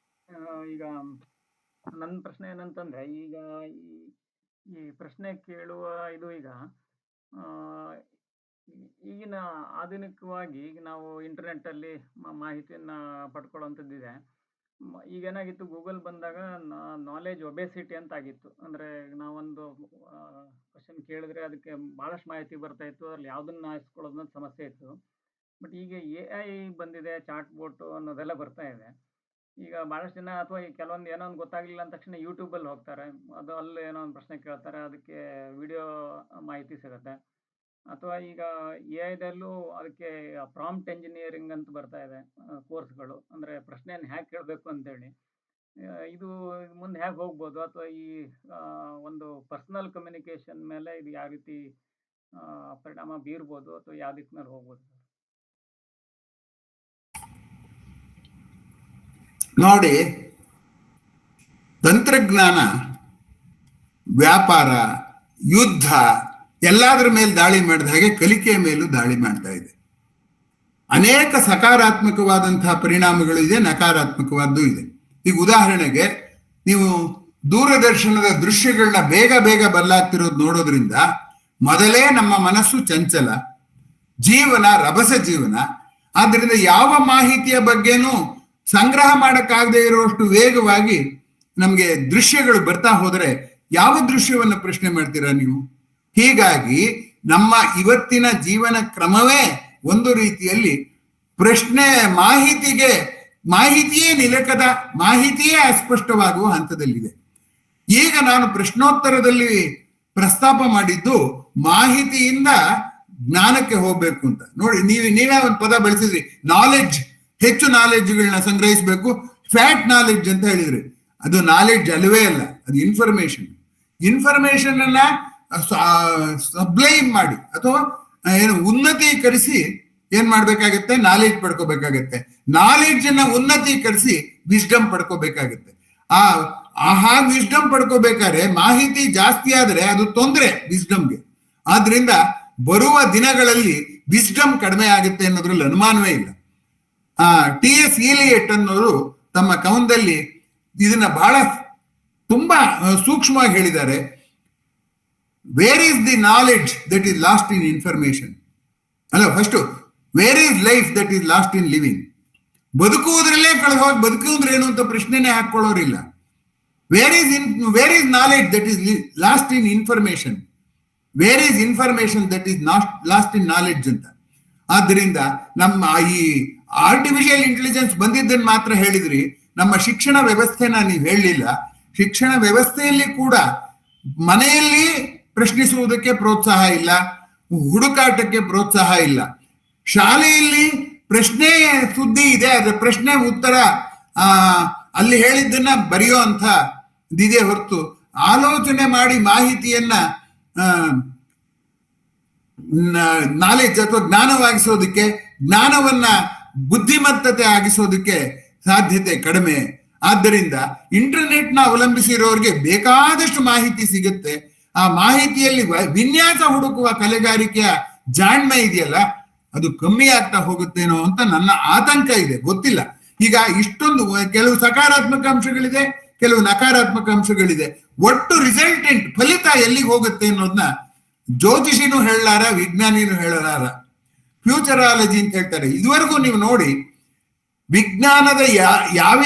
[SPEAKER 1] ಈಗ ನನ್ನ ಪ್ರಶ್ನೆ ಏನಂತಂದ್ರೆ, ಈಗ ಈ ಪ್ರಶ್ನೆ ಕೇಳುವ ಇದು ಈಗ ಈಗಿನ ಆಧುನಿಕವಾಗಿ ಈಗ ನಾವು ಇಂಟರ್ನೆಟ್ ಅಲ್ಲಿ ಮಾಹಿತಿಯನ್ನ ಪಡ್ಕೊಳ್ಳುವಂಥದ್ದಿದೆ. ಈಗ ಏನಾಗಿತ್ತು, ಗೂಗಲ್ ಬಂದಾಗ ನಾಲೆಜ್ ಒಬೆಸಿಟಿ ಅಂತ ಆಗಿತ್ತು. ಅಂದ್ರೆ ನಾವೊಂದು ಕ್ವಶನ್ ಕೇಳಿದ್ರೆ ಅದಕ್ಕೆ ಬಹಳಷ್ಟು ಮಾಹಿತಿ ಬರ್ತಾ ಇತ್ತು, ಅದ್ರಲ್ಲಿ ಯಾವ್ದನ್ನ ಆರಿಸ್ಕೊಳ್ಳೋದು ಸಮಸ್ಯೆ ಇತ್ತು. ಬಟ್ ಈಗ AI ಬಂದಿದೆ, ಚಾಟ್ ಬೋಟ್ ಅನ್ನೋದೆಲ್ಲ ಬರ್ತಾ ಇದೆ. ಈಗ ಬಹಳಷ್ಟು ಜನ ಅಥವಾ ಈ ಕೆಲವೊಂದು ಏನೋ ಒಂದು ಗೊತ್ತಾಗ್ಲಿಲ್ಲ ಅಂದ ತಕ್ಷಣ ಯೂಟ್ಯೂಬಲ್ಲಿ ಹೋಗ್ತಾರೆ, ಅದು ಅಲ್ಲಿ ಏನೋ ಒಂದು ಪ್ರಶ್ನೆ ಕೇಳ್ತಾರೆ, ಅದಕ್ಕೆ ವಿಡಿಯೋ ಮಾಹಿತಿ ಸಿಗುತ್ತೆ. ಅಥವಾ ಈಗ ಎಐದಲ್ಲೂ ಅದಕ್ಕೆ ಪ್ರಾಂಪ್ಟ್ ಎಂಜಿನಿಯರಿಂಗ್ ಅಂತ ಬರ್ತಾ ಇದೆ ಕೋರ್ಸ್ಗಳು, ಅಂದರೆ ಪ್ರಶ್ನೆಯನ್ನು ಹೇಗೆ ಕೇಳಬೇಕು ಅಂತೇಳಿ. ಇದು ಮುಂದೆ ಹೇಗೆ ಹೋಗ್ಬೋದು, ಅಥವಾ ಈ ಒಂದು ಪರ್ಸನಲ್ ಕಮ್ಯುನಿಕೇಶನ್ ಮೇಲೆ ಇದು ಯಾವ ರೀತಿ ಪರಿಣಾಮ ಬೀರ್ಬೋದು, ಅಥವಾ ಯಾವ ದಿಕ್ಕಿನಲ್ಲಿ ಹೋಗ್ಬೋದು?
[SPEAKER 2] ನೋಡಿ, ತಂತ್ರಜ್ಞಾನ, ವ್ಯಾಪಾರ, ಯುದ್ಧ ಎಲ್ಲಾದ್ರ ಮೇಲೆ ದಾಳಿ ಮಾಡಿದ ಹಾಗೆ ಕಲಿಕೆಯ ಮೇಲೂ ದಾಳಿ ಮಾಡ್ತಾ ಇದೆ. ಅನೇಕ ಸಕಾರಾತ್ಮಕವಾದಂತಹ ಪರಿಣಾಮಗಳು ಇದೆ, ನಕಾರಾತ್ಮಕವಾದ್ದು ಇದೆ. ಈಗ ಉದಾಹರಣೆಗೆ ನೀವು ದೂರದರ್ಶನದ ದೃಶ್ಯಗಳನ್ನ ಬೇಗ ಬೇಗ ಬದಲಾಗ್ತಿರೋದು ನೋಡೋದ್ರಿಂದ ಮೊದಲೇ ನಮ್ಮ ಮನಸ್ಸು ಚಂಚಲ, ಜೀವನ ರಭಸ ಜೀವನ. ಆದ್ರಿಂದ ಯಾವ ಮಾಹಿತಿಯ ಬಗ್ಗೆನೂ ಸಂಗ್ರಹ ಮಾಡಕ್ಕಾಗದೇ ಇರುವಷ್ಟು ವೇಗವಾಗಿ ನಮ್ಗೆ ದೃಶ್ಯಗಳು ಬರ್ತಾ ಹೋದರೆ ಯಾವ ದೃಶ್ಯವನ್ನು ಪ್ರಶ್ನೆ ಮಾಡ್ತೀರಾ ನೀವು? ಹೀಗಾಗಿ ನಮ್ಮ ಇವತ್ತಿನ ಜೀವನ ಕ್ರಮವೇ ಒಂದು ರೀತಿಯಲ್ಲಿ ಪ್ರಶ್ನೆ, ಮಾಹಿತಿಯೇ ನಿಲಕದ, ಮಾಹಿತಿಯೇ ಅಸ್ಪಷ್ಟವಾಗುವ ಹಂತದಲ್ಲಿದೆ. ಈಗ ನಾನು ಪ್ರಶ್ನೋತ್ತರದಲ್ಲಿ ಪ್ರಸ್ತಾಪ ಮಾಡಿದ್ದು ಮಾಹಿತಿಯಿಂದ ಜ್ಞಾನಕ್ಕೆ ಹೋಗ್ಬೇಕು ಅಂತ. ನೋಡಿ, ನೀವೇ ಒಂದು ಪದ ಬಳಸಿದ್ರಿ, ನಾಲೆಡ್ಜ್, ಹೆಚ್ಚು ನಾಲೆಡ್ಜ್ಗಳನ್ನ ಸಂಗ್ರಹಿಸಬೇಕು, ಫ್ಯಾಟ್ ನಾಲೆಡ್ಜ್ ಅಂತ ಹೇಳಿದ್ರಿ. ಅದು ನಾಲೆಡ್ಜ್ ಅಲ್ಲವೇ ಅಲ್ಲ, ಅದು ಇನ್ಫಾರ್ಮೇಶನ್ ಅನ್ನ ಸಬ್ಲೈಮ್ ಮಾಡಿ ಅಥವಾ ಏನು ಉನ್ನತೀಕರಿಸಿ ಏನ್ ಮಾಡ್ಬೇಕಾಗತ್ತೆ, ನಾಲೆಡ್ಜ್ ಪಡ್ಕೋಬೇಕಾಗತ್ತೆ. ನಾಲೆಡ್ಜ್ ಅನ್ನ ಉನ್ನತೀಕರಿಸಿ ವಿಸ್ಡಮ್ ಪಡ್ಕೋಬೇಕಾಗತ್ತೆ. ಹಾಗೆ ವಿಸ್ಡಮ್ ಪಡ್ಕೋಬೇಕಾದ್ರೆ ಮಾಹಿತಿ ಜಾಸ್ತಿ ಆದ್ರೆ ಅದು ತೊಂದರೆ ವಿಸ್ಡಮ್ಗೆ. ಆದ್ರಿಂದ ಬರುವ ದಿನಗಳಲ್ಲಿ ವಿಸ್ಡಮ್ ಕಡಿಮೆ ಆಗುತ್ತೆ ಅನ್ನೋದ್ರಲ್ಲಿ ಅನುಮಾನವೇ ಇಲ್ಲ. TS ಈಲಿಯಟ್ ಅನ್ನೋರು ತಮ್ಮ ಕವನದಲ್ಲಿ ಇದನ್ನ ಬಹಳ ತುಂಬಾ ಸೂಕ್ಷ್ಮವಾಗಿ ಹೇಳಿದ್ದಾರೆ. Where is the knowledge that is lost in information? ಅಲ್ಲ, first where is life that is lost in living? ಬದುಕುವುದ್ರಲ್ಲೇ ಕಳೆದು ಹೋಗಿ ಬದುಕುವುದ್ರೆ ಏನು ಅಂತ ಪ್ರಶ್ನೆನೇ ಹಾಕೊಳ್ಳೋರಿಲ್ಲ. Where is knowledge that is lost in information? Where is information that is lost in knowledge ಅಂತ. ಆದ್ದರಿಂದ ನಮ್ಮ ಈ ಆರ್ಟಿಫಿಷಿಯಲ್ ಇಂಟೆಲಿಜೆನ್ಸ್ ಬಂದಿದ್ದನ್ನು ಮಾತ್ರ ಹೇಳಿದ್ರಿ, ನಮ್ಮ ಶಿಕ್ಷಣ ವ್ಯವಸ್ಥೆನ ನೀವು ಹೇಳಲಿಲ್ಲ. ಶಿಕ್ಷಣ ವ್ಯವಸ್ಥೆಯಲ್ಲಿ ಕೂಡ ಮನೆಯಲ್ಲಿ ಪ್ರಶ್ನಿಸುವುದಕ್ಕೆ ಪ್ರೋತ್ಸಾಹ ಇಲ್ಲ, ಹುಡುಕಾಟಕ್ಕೆ ಪ್ರೋತ್ಸಾಹ ಇಲ್ಲ. ಶಾಲೆಯಲ್ಲಿ ಪ್ರಶ್ನೆ ಸುದ್ದಿ ಇದೆ, ಅದ್ರ ಪ್ರಶ್ನೆ ಉತ್ತರ ಅಲ್ಲಿ ಹೇಳಿದ್ದನ್ನ ಬರೆಯೋ ಅಂತ ಇದೇ ಹೊರತು ಆಲೋಚನೆ ಮಾಡಿ ಮಾಹಿತಿಯನ್ನ ನಾಲೆಡ್ಜ್ ಅಥವಾ ಜ್ಞಾನವಾಗಿಸೋದಕ್ಕೆ, ಜ್ಞಾನವನ್ನ ಬುದ್ಧಿಮತ್ತತೆ ಆಗಿಸೋದಕ್ಕೆ ಸಾಧ್ಯತೆ ಕಡಿಮೆ. ಆದ್ದರಿಂದ ಇಂಟರ್ನೆಟ್ನ ಅವಲಂಬಿಸಿರೋರಿಗೆ ಬೇಕಾದಷ್ಟು ಮಾಹಿತಿ ಸಿಗುತ್ತೆ. ಆ ಮಾಹಿತಿಯಲ್ಲಿ ವಿನ್ಯಾಸ ಹುಡುಕುವ ಕಲೆಗಾರಿಕೆಯ ಜಾಣ್ಮೆ ಇದೆಯಲ್ಲ, ಅದು ಕಮ್ಮಿ ಆಗ್ತಾ ಹೋಗುತ್ತೇನೋ ಅಂತ ನನ್ನ ಆತಂಕ ಇದೆ. ಗೊತ್ತಿಲ್ಲ. ಈಗ ಇಷ್ಟೊಂದು ಕೆಲವು ಸಕಾರಾತ್ಮಕ ಅಂಶಗಳಿದೆ, ಕೆಲವು ನಕಾರಾತ್ಮಕ ಅಂಶಗಳಿದೆ. ಒಟ್ಟು ರಿಸಲ್ಟೆಂಟ್ ಫಲಿತ ಎಲ್ಲಿಗೆ ಹೋಗುತ್ತೆ ಅನ್ನೋದನ್ನ ಜ್ಯೋತಿಷಿನೂ ಹೇಳಲಾರ, ವಿಜ್ಞಾನಿನೂ ಹೇಳಲಾರ. ಫ್ಯೂಚರಾಲಜಿ ಅಂತ ಹೇಳ್ತಾರೆ. ಇದುವರೆಗೂ ನೀವು ನೋಡಿ, ವಿಜ್ಞಾನದ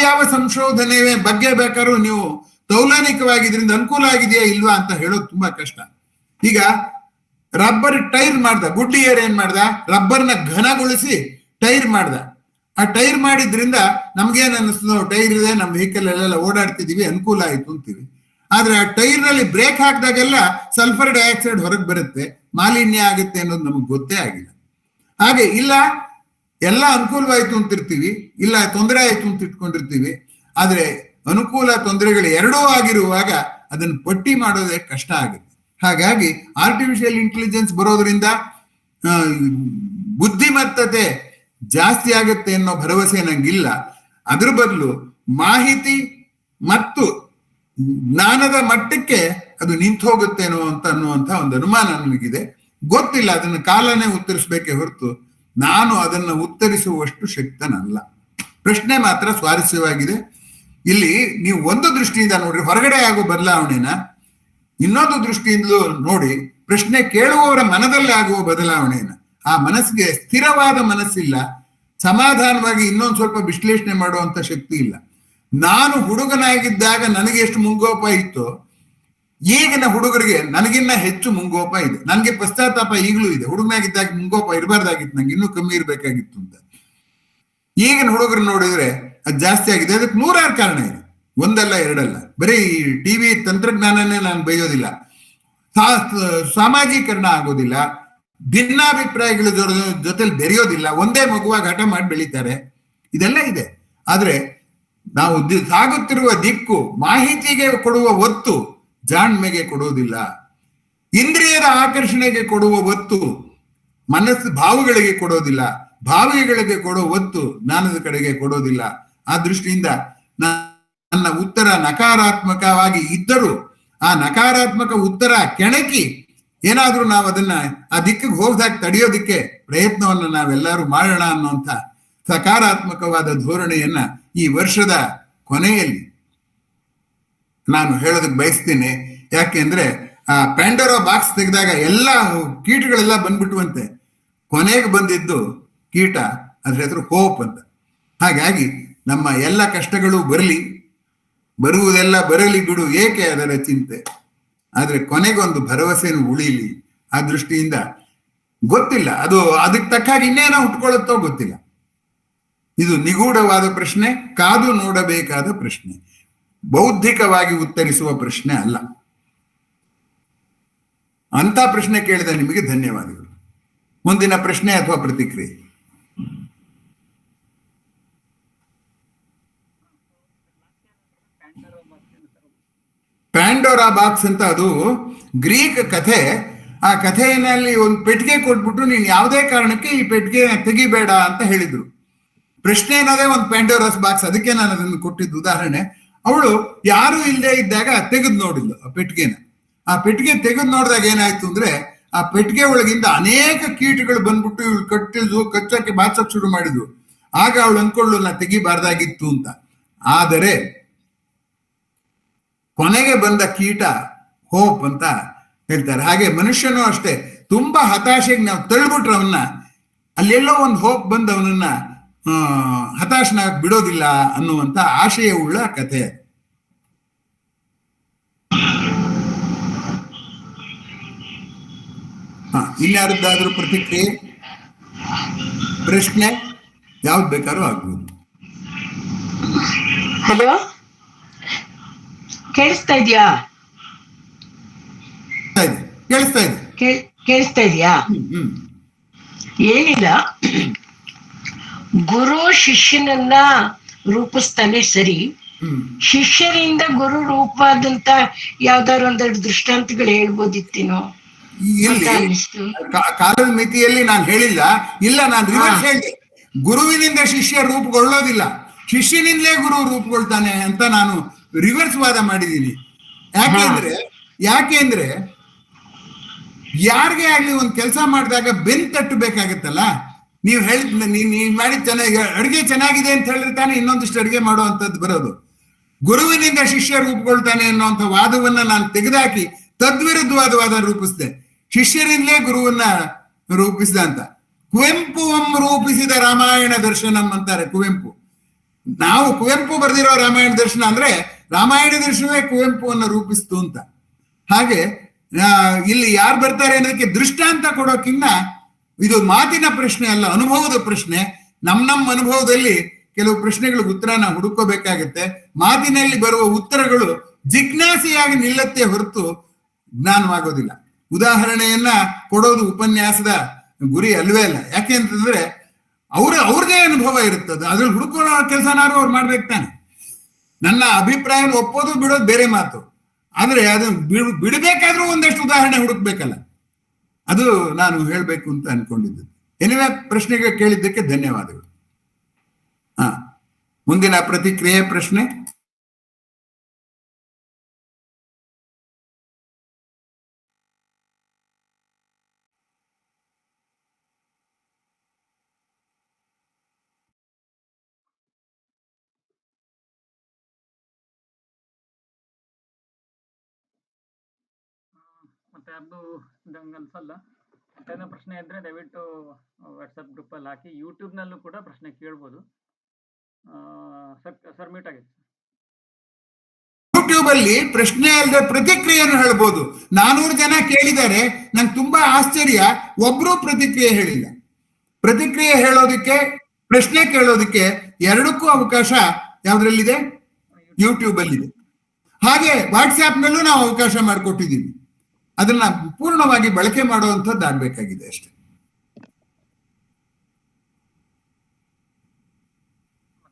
[SPEAKER 2] ಯಾವ ಸಂಶೋಧನೆ ಬಗ್ಗೆ ಬೇಕಾದ್ರೂ ನೀವು ತೌಲನಿಕವಾಗಿ ಇದರಿಂದ ಅನುಕೂಲ ಆಗಿದೆಯಾ ಇಲ್ವಾ ಅಂತ ಹೇಳೋದು ತುಂಬಾ ಕಷ್ಟ. ಈಗ ರಬ್ಬರ್ ಟೈರ್ ಮಾಡ್ದ, ಗುಡ್ಡಿಯರ್ ಏನ್ ಮಾಡ್ದ, ರಬ್ಬರ್ನ ಘನಗೊಳಿಸಿ ಟೈರ್ ಮಾಡ್ದ. ಆ ಟೈರ್ ಮಾಡಿದ್ರಿಂದ ನಮ್ಗೇನ್ ಅನ್ನಿಸ್ತದೆ, ಟೈರ್ ಇದೆ, ನಮ್ಮ ವೆಹಿಕಲ್ ಅಲ್ಲೆಲ್ಲ ಓಡಾಡ್ತಿದೀವಿ, ಅನುಕೂಲ ಆಯ್ತು ಅಂತೀವಿ. ಆದ್ರೆ ಆ ಟೈರ್ ನಲ್ಲಿ ಬ್ರೇಕ್ ಹಾಕಿದಾಗೆಲ್ಲ ಸಲ್ಫರ್ ಡೈಆಕ್ಸೈಡ್ ಹೊರಗೆ ಬರುತ್ತೆ, ಮಾಲಿನ್ಯ ಆಗುತ್ತೆ ಅನ್ನೋದು ನಮಗೆ ಗೊತ್ತೇ ಆಗಿಲ್ಲ. ಹಾಗೆ ಇಲ್ಲ, ಎಲ್ಲ ಅನುಕೂಲವಾಯ್ತು ಅಂತಿರ್ತೀವಿ, ಇಲ್ಲ ತೊಂದರೆ ಆಯ್ತು ಅಂತ ಇಟ್ಕೊಂಡಿರ್ತೀವಿ. ಆದ್ರೆ ಅನುಕೂಲ ತೊಂದರೆಗಳು ಎರಡೂ ಆಗಿರುವಾಗ ಅದನ್ನು ಪಟ್ಟಿ ಮಾಡೋದೇ ಕಷ್ಟ ಆಗುತ್ತೆ. ಹಾಗಾಗಿ ಆರ್ಟಿಫಿಷಿಯಲ್ ಇಂಟೆಲಿಜೆನ್ಸ್ ಬರೋದ್ರಿಂದ ಬುದ್ಧಿಮತ್ತತೆ ಜಾಸ್ತಿ ಆಗುತ್ತೆ ಅನ್ನೋ ಭರವಸೆ ನಂಗಿಲ್ಲ. ಅದ್ರ ಬದಲು ಮಾಹಿತಿ ಮತ್ತು ಜ್ಞಾನದ ಮಟ್ಟಕ್ಕೆ ಅದು ನಿಂತು ಹೋಗುತ್ತೇನೋ ಅಂತ ಅನ್ನುವಂಥ ಒಂದು ಅನುಮಾನ ನನಗಿದೆ. ಗೊತ್ತಿಲ್ಲ, ಅದನ್ನು ಕಾಲನೇ ಉತ್ತರಿಸಬೇಕೇ ಹೊರತು ನಾನು ಅದನ್ನು ಉತ್ತರಿಸುವಷ್ಟು ಶಕ್ತನಲ್ಲ. ಪ್ರಶ್ನೆ ಮಾತ್ರ ಸ್ವಾರಸ್ಯವಾಗಿದೆ. ಇಲ್ಲಿ ನೀವು ಒಂದು ದೃಷ್ಟಿಯಿಂದ ನೋಡ್ರಿ ಹೊರಗಡೆ ಆಗೋ ಬದಲಾವಣೆನ, ಇನ್ನೊಂದು ದೃಷ್ಟಿಯಿಂದಲೂ ನೋಡಿ ಪ್ರಶ್ನೆ ಕೇಳುವವರ ಮನದಲ್ಲಿ ಆಗುವ ಬದಲಾವಣೆಯನ್ನ. ಆ ಮನಸ್ಸಿಗೆ ಸ್ಥಿರವಾದ ಮನಸ್ಸಿಲ್ಲ, ಸಮಾಧಾನವಾಗಿ ಇನ್ನೊಂದು ಸ್ವಲ್ಪ ವಿಶ್ಲೇಷಣೆ ಮಾಡುವಂತ ಶಕ್ತಿ ಇಲ್ಲ. ನಾನು ಹುಡುಗನಾಗಿದ್ದಾಗ ನನಗೆ ಎಷ್ಟು ಮುಂಗೋಪ ಇತ್ತು, ಈಗಿನ ಹುಡುಗರಿಗೆ ನನಗಿನ್ನ ಹೆಚ್ಚು ಮುಂಗೋಪ ಇದೆ. ನನಗೆ ಪಶ್ಚಾತ್ತಾಪ ಈಗಲೂ ಇದೆ. ಹುಡುಗನಾಗಿದ್ದಾಗ ಮುಂಗೋಪ ಇರಬಾರ್ದಾಗಿತ್ತು, ನಂಗೆ ಇನ್ನೂ ಕಮ್ಮಿ ಇರಬೇಕಾಗಿತ್ತು ಅಂತ. ಈಗಿನ ಹುಡುಗರು ನೋಡಿದ್ರೆ ಅದು ಜಾಸ್ತಿ ಆಗಿದೆ. ಅದಕ್ಕೆ ನೂರಾರು ಕಾರಣ ಇದೆ, ಒಂದಲ್ಲ ಎರಡಲ್ಲ. ಬರೀ ಟಿವಿ ತಂತ್ರಜ್ಞಾನನೇ ನಾನು ಬೈಯೋದಿಲ್ಲ. ಸಾಮಾಜೀಕರಣ ಆಗೋದಿಲ್ಲ, ಭಿನ್ನಾಭಿಪ್ರಾಯಗಳ ಜೊತೆಲಿ ಬೆರೆಯೋದಿಲ್ಲ, ಒಂದೇ ಮಗುವಾಗಿ ಹಠ ಮಾಡಿ ಬೆಳೀತಾರೆ, ಇದೆಲ್ಲ ಇದೆ. ಆದ್ರೆ ನಾವು ಸಾಗುತ್ತಿರುವ ದಿಕ್ಕು, ಮಾಹಿತಿಗೆ ಕೊಡುವ ಒತ್ತು ಜಾಣ್ಮೆಗೆ ಕೊಡೋದಿಲ್ಲ, ಇಂದ್ರಿಯದ ಆಕರ್ಷಣೆಗೆ ಕೊಡುವ ಒತ್ತು ಮನಸ್ಸು ಭಾವಗಳಿಗೆ ಕೊಡೋದಿಲ್ಲ, ಭಾವಗಳಿಗೆ ಕೊಡೋ ಒತ್ತು ಜ್ಞಾನದ ಕಡೆಗೆ ಕೊಡೋದಿಲ್ಲ. ಆ ದೃಷ್ಟಿಯಿಂದ ನನ್ನ ಉತ್ತರ ನಕಾರಾತ್ಮಕವಾಗಿ ಇದ್ದರೂ ಆ ನಕಾರಾತ್ಮಕ ಉತ್ತರ ಕೆಣಕಿ ಏನಾದ್ರೂ ನಾವು ಅದನ್ನ ಆ ದಿಕ್ಕಿಗೆ ಹೋಗದಾಗ ತಡೆಯೋದಿಕ್ಕೆ ಪ್ರಯತ್ನವನ್ನು ನಾವೆಲ್ಲರೂ ಮಾಡೋಣ ಅನ್ನುವಂಥ ಸಕಾರಾತ್ಮಕವಾದ ಧೋರಣೆಯನ್ನ ಈ ವರ್ಷದ ಕೊನೆಯಲ್ಲಿ ನಾನು ಹೇಳೋದಕ್ಕೆ ಬಯಸ್ತೀನಿ. ಯಾಕೆಂದ್ರೆ ಆ ಪ್ಯಾಂಡೋರಾ ಬಾಕ್ಸ್ ತೆಗೆದಾಗ ಎಲ್ಲ ಕೀಟಗಳೆಲ್ಲ ಬಂದ್ಬಿಟ್ಟುವಂತೆ, ಕೊನೆಗೆ ಬಂದಿದ್ದು ಕೀಟ, ಅದ್ರ ಹೆಸರು ಹೋಪ್ ಅಂತ. ಹಾಗಾಗಿ ನಮ್ಮ ಎಲ್ಲ ಕಷ್ಟಗಳು ಬರುವುದೆಲ್ಲ ಬರಲಿ ಬಿಡು, ಏಕೆ ಅದರ ಚಿಂತೆ, ಆದ್ರೆ ಕೊನೆಗೊಂದು ಭರವಸೆಯನ್ನು ಉಳಿಲಿ. ಆ ದೃಷ್ಟಿಯಿಂದ ಗೊತ್ತಿಲ್ಲ, ಅದು ಅದಕ್ಕೆ ತಕ್ಕ ಹಾಗೆ ಇನ್ನೇನೋ ಹುಟ್ಕೊಳ್ಳುತ್ತೋ ಗೊತ್ತಿಲ್ಲ. ಇದು ನಿಗೂಢವಾದ ಪ್ರಶ್ನೆ, ಕಾದು ನೋಡಬೇಕಾದ ಪ್ರಶ್ನೆ, ಬೌದ್ಧಿಕವಾಗಿ ಉತ್ತರಿಸುವ ಪ್ರಶ್ನೆ ಅಲ್ಲ. ಅಂತ ಪ್ರಶ್ನೆ ಕೇಳಿದ ನಿಮಗೆ ಧನ್ಯವಾದಗಳು. ಮುಂದಿನ ಪ್ರಶ್ನೆ ಅಥವಾ ಪ್ರತಿಕ್ರಿಯೆ? ಪ್ಯಾಂಡೋರಾ ಬಾಕ್ಸ್ ಅಂತ ಅದು ಗ್ರೀಕ್ ಕಥೆ. ಆ ಕಥೆಯಲ್ಲಿ ಒಂದು ಪೆಟ್ಟಿಗೆ ಕೊಟ್ಬಿಟ್ಟು ನೀನು ಯಾವುದೇ ಕಾರಣಕ್ಕೆ ಈ ಪೆಟ್ಟಿಗೆ ತೆಗಿಬೇಡ ಅಂತ ಹೇಳಿದ್ರು. ಪ್ರಶ್ನೆ ಅನ್ನೋದೇ ಒಂದು ಪ್ಯಾಂಡೋರಾಸ್ ಬಾಕ್ಸ್, ಅದಕ್ಕೆ ನಾನು ಅದನ್ನು ಕೊಟ್ಟಿದ್ದು ಉದಾಹರಣೆ. ಅವಳು ಯಾರು ಇಲ್ಲದೆ ಇದ್ದಾಗ ತೆಗೆದು ನೋಡಿದ್ಲು ಆ ಪೆಟ್ಟಿಗೆನ. ಆ ಪೆಟ್ಟಿಗೆ ತೆಗೆದು ನೋಡಿದಾಗ ಏನಾಯ್ತು ಅಂದ್ರೆ, ಆ ಪೆಟ್ಟಿಗೆ ಒಳಗಿಂದ ಅನೇಕ ಕೀಟಗಳು ಬಂದ್ಬಿಟ್ಟು ಇವಳು ಕಚ್ಚಕ್ಕೆ ಬಾಚಕ್ಕೆ ಶುರು ಮಾಡಿದ್ವು. ಆಗ ಅವಳು ಅಂದ್ಕೊಳ್ಳು ನಾ ತೆಗಿಬಾರ್ದಾಗಿತ್ತು ಅಂತ. ಆದರೆ ಕೊನೆಗೆ ಬಂದ ಕೀಟ ಹೋಪ್ ಅಂತ ಹೇಳ್ತಾರೆ. ಹಾಗೆ ಮನುಷ್ಯನೂ ಅಷ್ಟೇ, ತುಂಬಾ ಹತಾಶೆಗೆ ನಾವು ತಳ್ಳಿಬಿಟ್ರೆ ಅವನ್ನ, ಅಲ್ಲೆಲ್ಲೋ ಒಂದು ಹೋಪ್ ಬಂದು ಅವನನ್ನ ಹತಾಶನಾಗಿ ಬಿಡೋದಿಲ್ಲ ಅನ್ನುವಂತ ಆಶಯ ಉಳ್ಳ ಕಥೆ. ಇನ್ಯಾರದ್ದಾದ್ರೂ ಪ್ರತಿಕ್ರಿಯೆ, ಪ್ರಶ್ನೆ ಯಾವ್ದು ಬೇಕಾದ್ರೂ ಆಗ್ಬೋದು.
[SPEAKER 5] ಹಲೋ, ಕೇಳಿಸ್ತಾ ಇದೆಯಾ? ಕೇಳಿಸ್ತಾ ಇದೆಯಾ? ಏನಿಲ್ಲ, ಗುರು ಶಿಷ್ಯನನ್ನ ರೂಪಿಸ್ತಾನೆ ಸರಿ, ಶಿಷ್ಯರಿಂದ ಗುರು ರೂಪವಾದಂತ ಯಾವ್ದಾದ್ರು ಒಂದೆರಡು ದೃಷ್ಟಾಂತಗಳು ಹೇಳ್ಬೋದಿತ್ತೇನೋ
[SPEAKER 2] ಕಾಲದ ಮಿತಿಯಲ್ಲಿ ನಾನು ಹೇಳಿಲ್ಲ. ಇಲ್ಲ, ನಾನು ರಿವರ್ಸ್ ಹೇಳಿದೆ. ಗುರುವಿನಿಂದ ಶಿಷ್ಯ ರೂಪುಗೊಳ್ಳೋದಿಲ್ಲ, ಶಿಷ್ಯನಿಂದಲೇ ಗುರು ರೂಪುಗೊಳ್ತಾನೆ ಅಂತ ನಾನು ರಿವರ್ಸ್ ವಾದ ಮಾಡಿದ್ದೀನಿ. ಯಾಕೆಂದ್ರೆ ಯಾರಿಗೆ ಆಗ್ಲಿ ಒಂದು ಕೆಲಸ ಮಾಡಿದಾಗ ಬೆನ್ ತಟ್ಟಬೇಕಾಗತ್ತಲ್ಲ. ನೀವು ಹೇಳಿದ್ ನೀವ್ ಮಾಡಿದ್ ಚೆನ್ನಾಗಿ, ಅಡುಗೆ ಚೆನ್ನಾಗಿದೆ ಅಂತ ಹೇಳಿರ್ತಾನೆ ಇನ್ನೊಂದಿಷ್ಟು ಅಡುಗೆ ಮಾಡುವಂಥದ್ದು ಬರೋದು. ಗುರುವಿನಿಂದ ಶಿಷ್ಯ ರೂಪುಗೊಳ್ತಾನೆ ಅನ್ನುವಂಥ ವಾದವನ್ನ ನಾನು ತೆಗೆದಾಕಿ ತದ್ವಿರುದ್ಧವಾದ ವಾದ ರೂಪಿಸಿದೆ. ಶಿಷ್ಯರಿಂದಲೇ ಗುರುವನ್ನ ರೂಪಿಸಿದ ಅಂತ. ಕುವೆಂಪು ರೂಪಿಸಿದ ರಾಮಾಯಣ ದರ್ಶನಂ ಅಂತಾರೆ ಕುವೆಂಪು. ನಾವು ಕುವೆಂಪು ಬರೆದಿರೋ ರಾಮಾಯಣ ದರ್ಶನ ಅಂದ್ರೆ ರಾಮಾಯಣ ದರ್ಶನವೇ ಕುವೆಂಪುವನ್ನ ರೂಪಿಸ್ತು ಅಂತ. ಹಾಗೆ ಇಲ್ಲಿ ಯಾರು ಬರ್ತಾರೆ ಅನ್ನೋದಕ್ಕೆ ದೃಷ್ಟಾಂತ ಕೊಡೋಕ್ಕಿಂತ ಇದು ಮಾತಿನ ಪ್ರಶ್ನೆ ಅಲ್ಲ, ಅನುಭವದ ಪ್ರಶ್ನೆ. ನಮ್ಮ ಅನುಭವದಲ್ಲಿ ಕೆಲವು ಪ್ರಶ್ನೆಗಳಿಗೆ ಉತ್ತರ ನಾವು ಹುಡುಕೋಬೇಕಾಗತ್ತೆ. ಮಾತಿನಲ್ಲಿ ಬರುವ ಉತ್ತರಗಳು ಜಿಜ್ಞಾಸೆಯಾಗಿ ನಿಲ್ಲತ್ತೆ ಹೊರತು ಜ್ಞಾನವಾಗೋದಿಲ್ಲ. ಉದಾಹರಣೆಯನ್ನ ಕೊಡೋದು ಉಪನ್ಯಾಸದ ಗುರಿ ಅಲ್ವೇ ಅಲ್ಲ. ಯಾಕೆ ಅಂತಂದ್ರೆ ಅವ್ರಿಗೆ ಅನುಭವ ಇರುತ್ತದೆ, ಅದ್ರಲ್ಲಿ ಹುಡುಕೊಳ್ಳೋ ಕೆಲಸನಾರು ಅವ್ರು ಮಾಡ್ಬೇಕು ತಾನೆ. ನನ್ನ ಅಭಿಪ್ರಾಯ ಒಪ್ಪೋದು ಬಿಡೋದು ಬೇರೆ ಮಾತು, ಆದ್ರೆ ಅದನ್ನ ಬಿಡಬೇಕಾದ್ರೂ ಒಂದಷ್ಟು ಉದಾಹರಣೆ ಹುಡುಕ್ಬೇಕಲ್ಲ. ಅದು ನಾನು ಹೇಳ್ಬೇಕು ಅಂತ ಅನ್ಕೊಂಡಿದ್ದು. ಎನಿವೆ, ಪ್ರಶ್ನೆಗೆ ಕೇಳಿದ್ದಕ್ಕೆ ಧನ್ಯವಾದಗಳು. ಮುಂದಿನ ಪ್ರತಿಕ್ರಿಯೆ ಪ್ರಶ್ನೆ.
[SPEAKER 1] ಮತ್ತೆ ಅದು ನಂಗೆ ಅನ್ಸಲ್ಲ. ಮತ್ತೇನೋ ಪ್ರಶ್ನೆ ಇದ್ರೆ ದಯವಿಟ್ಟು ವಾಟ್ಸಪ್ ಗ್ರೂಪಲ್ಲಿ ಹಾಕಿ, ಯೂಟ್ಯೂಬ್ನಲ್ಲೂ ಕೂಡ ಪ್ರಶ್ನೆ ಕೇಳ್ಬೋದು. ಸರ್ ಮ್ಯೂಟ್ ಆಗಿದೆ.
[SPEAKER 2] ಯೂಟ್ಯೂಬ್ ಅಲ್ಲಿ ಪ್ರಶ್ನೆ ಅಲ್ಲದೆ ಪ್ರತಿಕ್ರಿಯೆಯನ್ನು ಹೇಳ್ಬೋದು. 400 ಜನ ಕೇಳಿದ್ದಾರೆ, ನಂಗೆ ತುಂಬಾ ಆಶ್ಚರ್ಯ, ಒಬ್ರು ಪ್ರತಿಕ್ರಿಯೆ ಹೇಳಿಲ್ಲ. ಪ್ರತಿಕ್ರಿಯೆ ಹೇಳೋದಕ್ಕೆ ಪ್ರಶ್ನೆ ಕೇಳೋದಕ್ಕೆ ಎರಡಕ್ಕೂ ಅವಕಾಶ ಯಾವ್ದ್ರಲ್ಲಿದೆ? ಯೂಟ್ಯೂಬ್ ಅಲ್ಲಿದೆ. ಹಾಗೆ ವಾಟ್ಸ್ಆ್ಯಪ್ ನಲ್ಲೂ ನಾವು ಅವಕಾಶ ಮಾಡಿಕೊಟ್ಟಿದ್ದೀವಿ. ಅದನ್ನ ಪೂರ್ಣವಾಗಿ ಬಳಕೆ ಮಾಡುವಂಥದ್ದು ಆಗ್ಬೇಕಾಗಿದೆ ಅಷ್ಟೇ.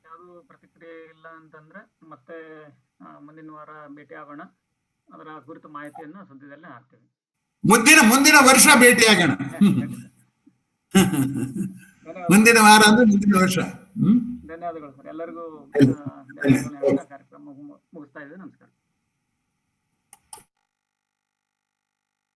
[SPEAKER 1] ಯಾವುದು ಪ್ರತಿಕ್ರಿಯೆ ಇಲ್ಲ ಅಂತಂದ್ರೆ ಮತ್ತೆ ಮುಂದಿನ ವಾರ ಭೇಟಿ ಆಗೋಣ. ಅದರ ಕುರಿತು ಮಾಹಿತಿಯನ್ನು ಸದ್ಯದಲ್ಲೇ ಹಾಕ್ತೇವೆ.
[SPEAKER 2] ಮುಂದಿನ ವರ್ಷ ಭೇಟಿಯಾಗೋಣ. ಮುಂದಿನ ವಾರ ಅಂದ್ರೆ ಮುಂದಿನ ವರ್ಷ.
[SPEAKER 1] ಧನ್ಯವಾದಗಳು ಸರ್. ಎಲ್ಲರಿಗೂ ಕಾರ್ಯಕ್ರಮ ಮುಗಿಸ್ತಾ ಇದ್ದೇವೆ. ನಮಸ್ಕಾರ.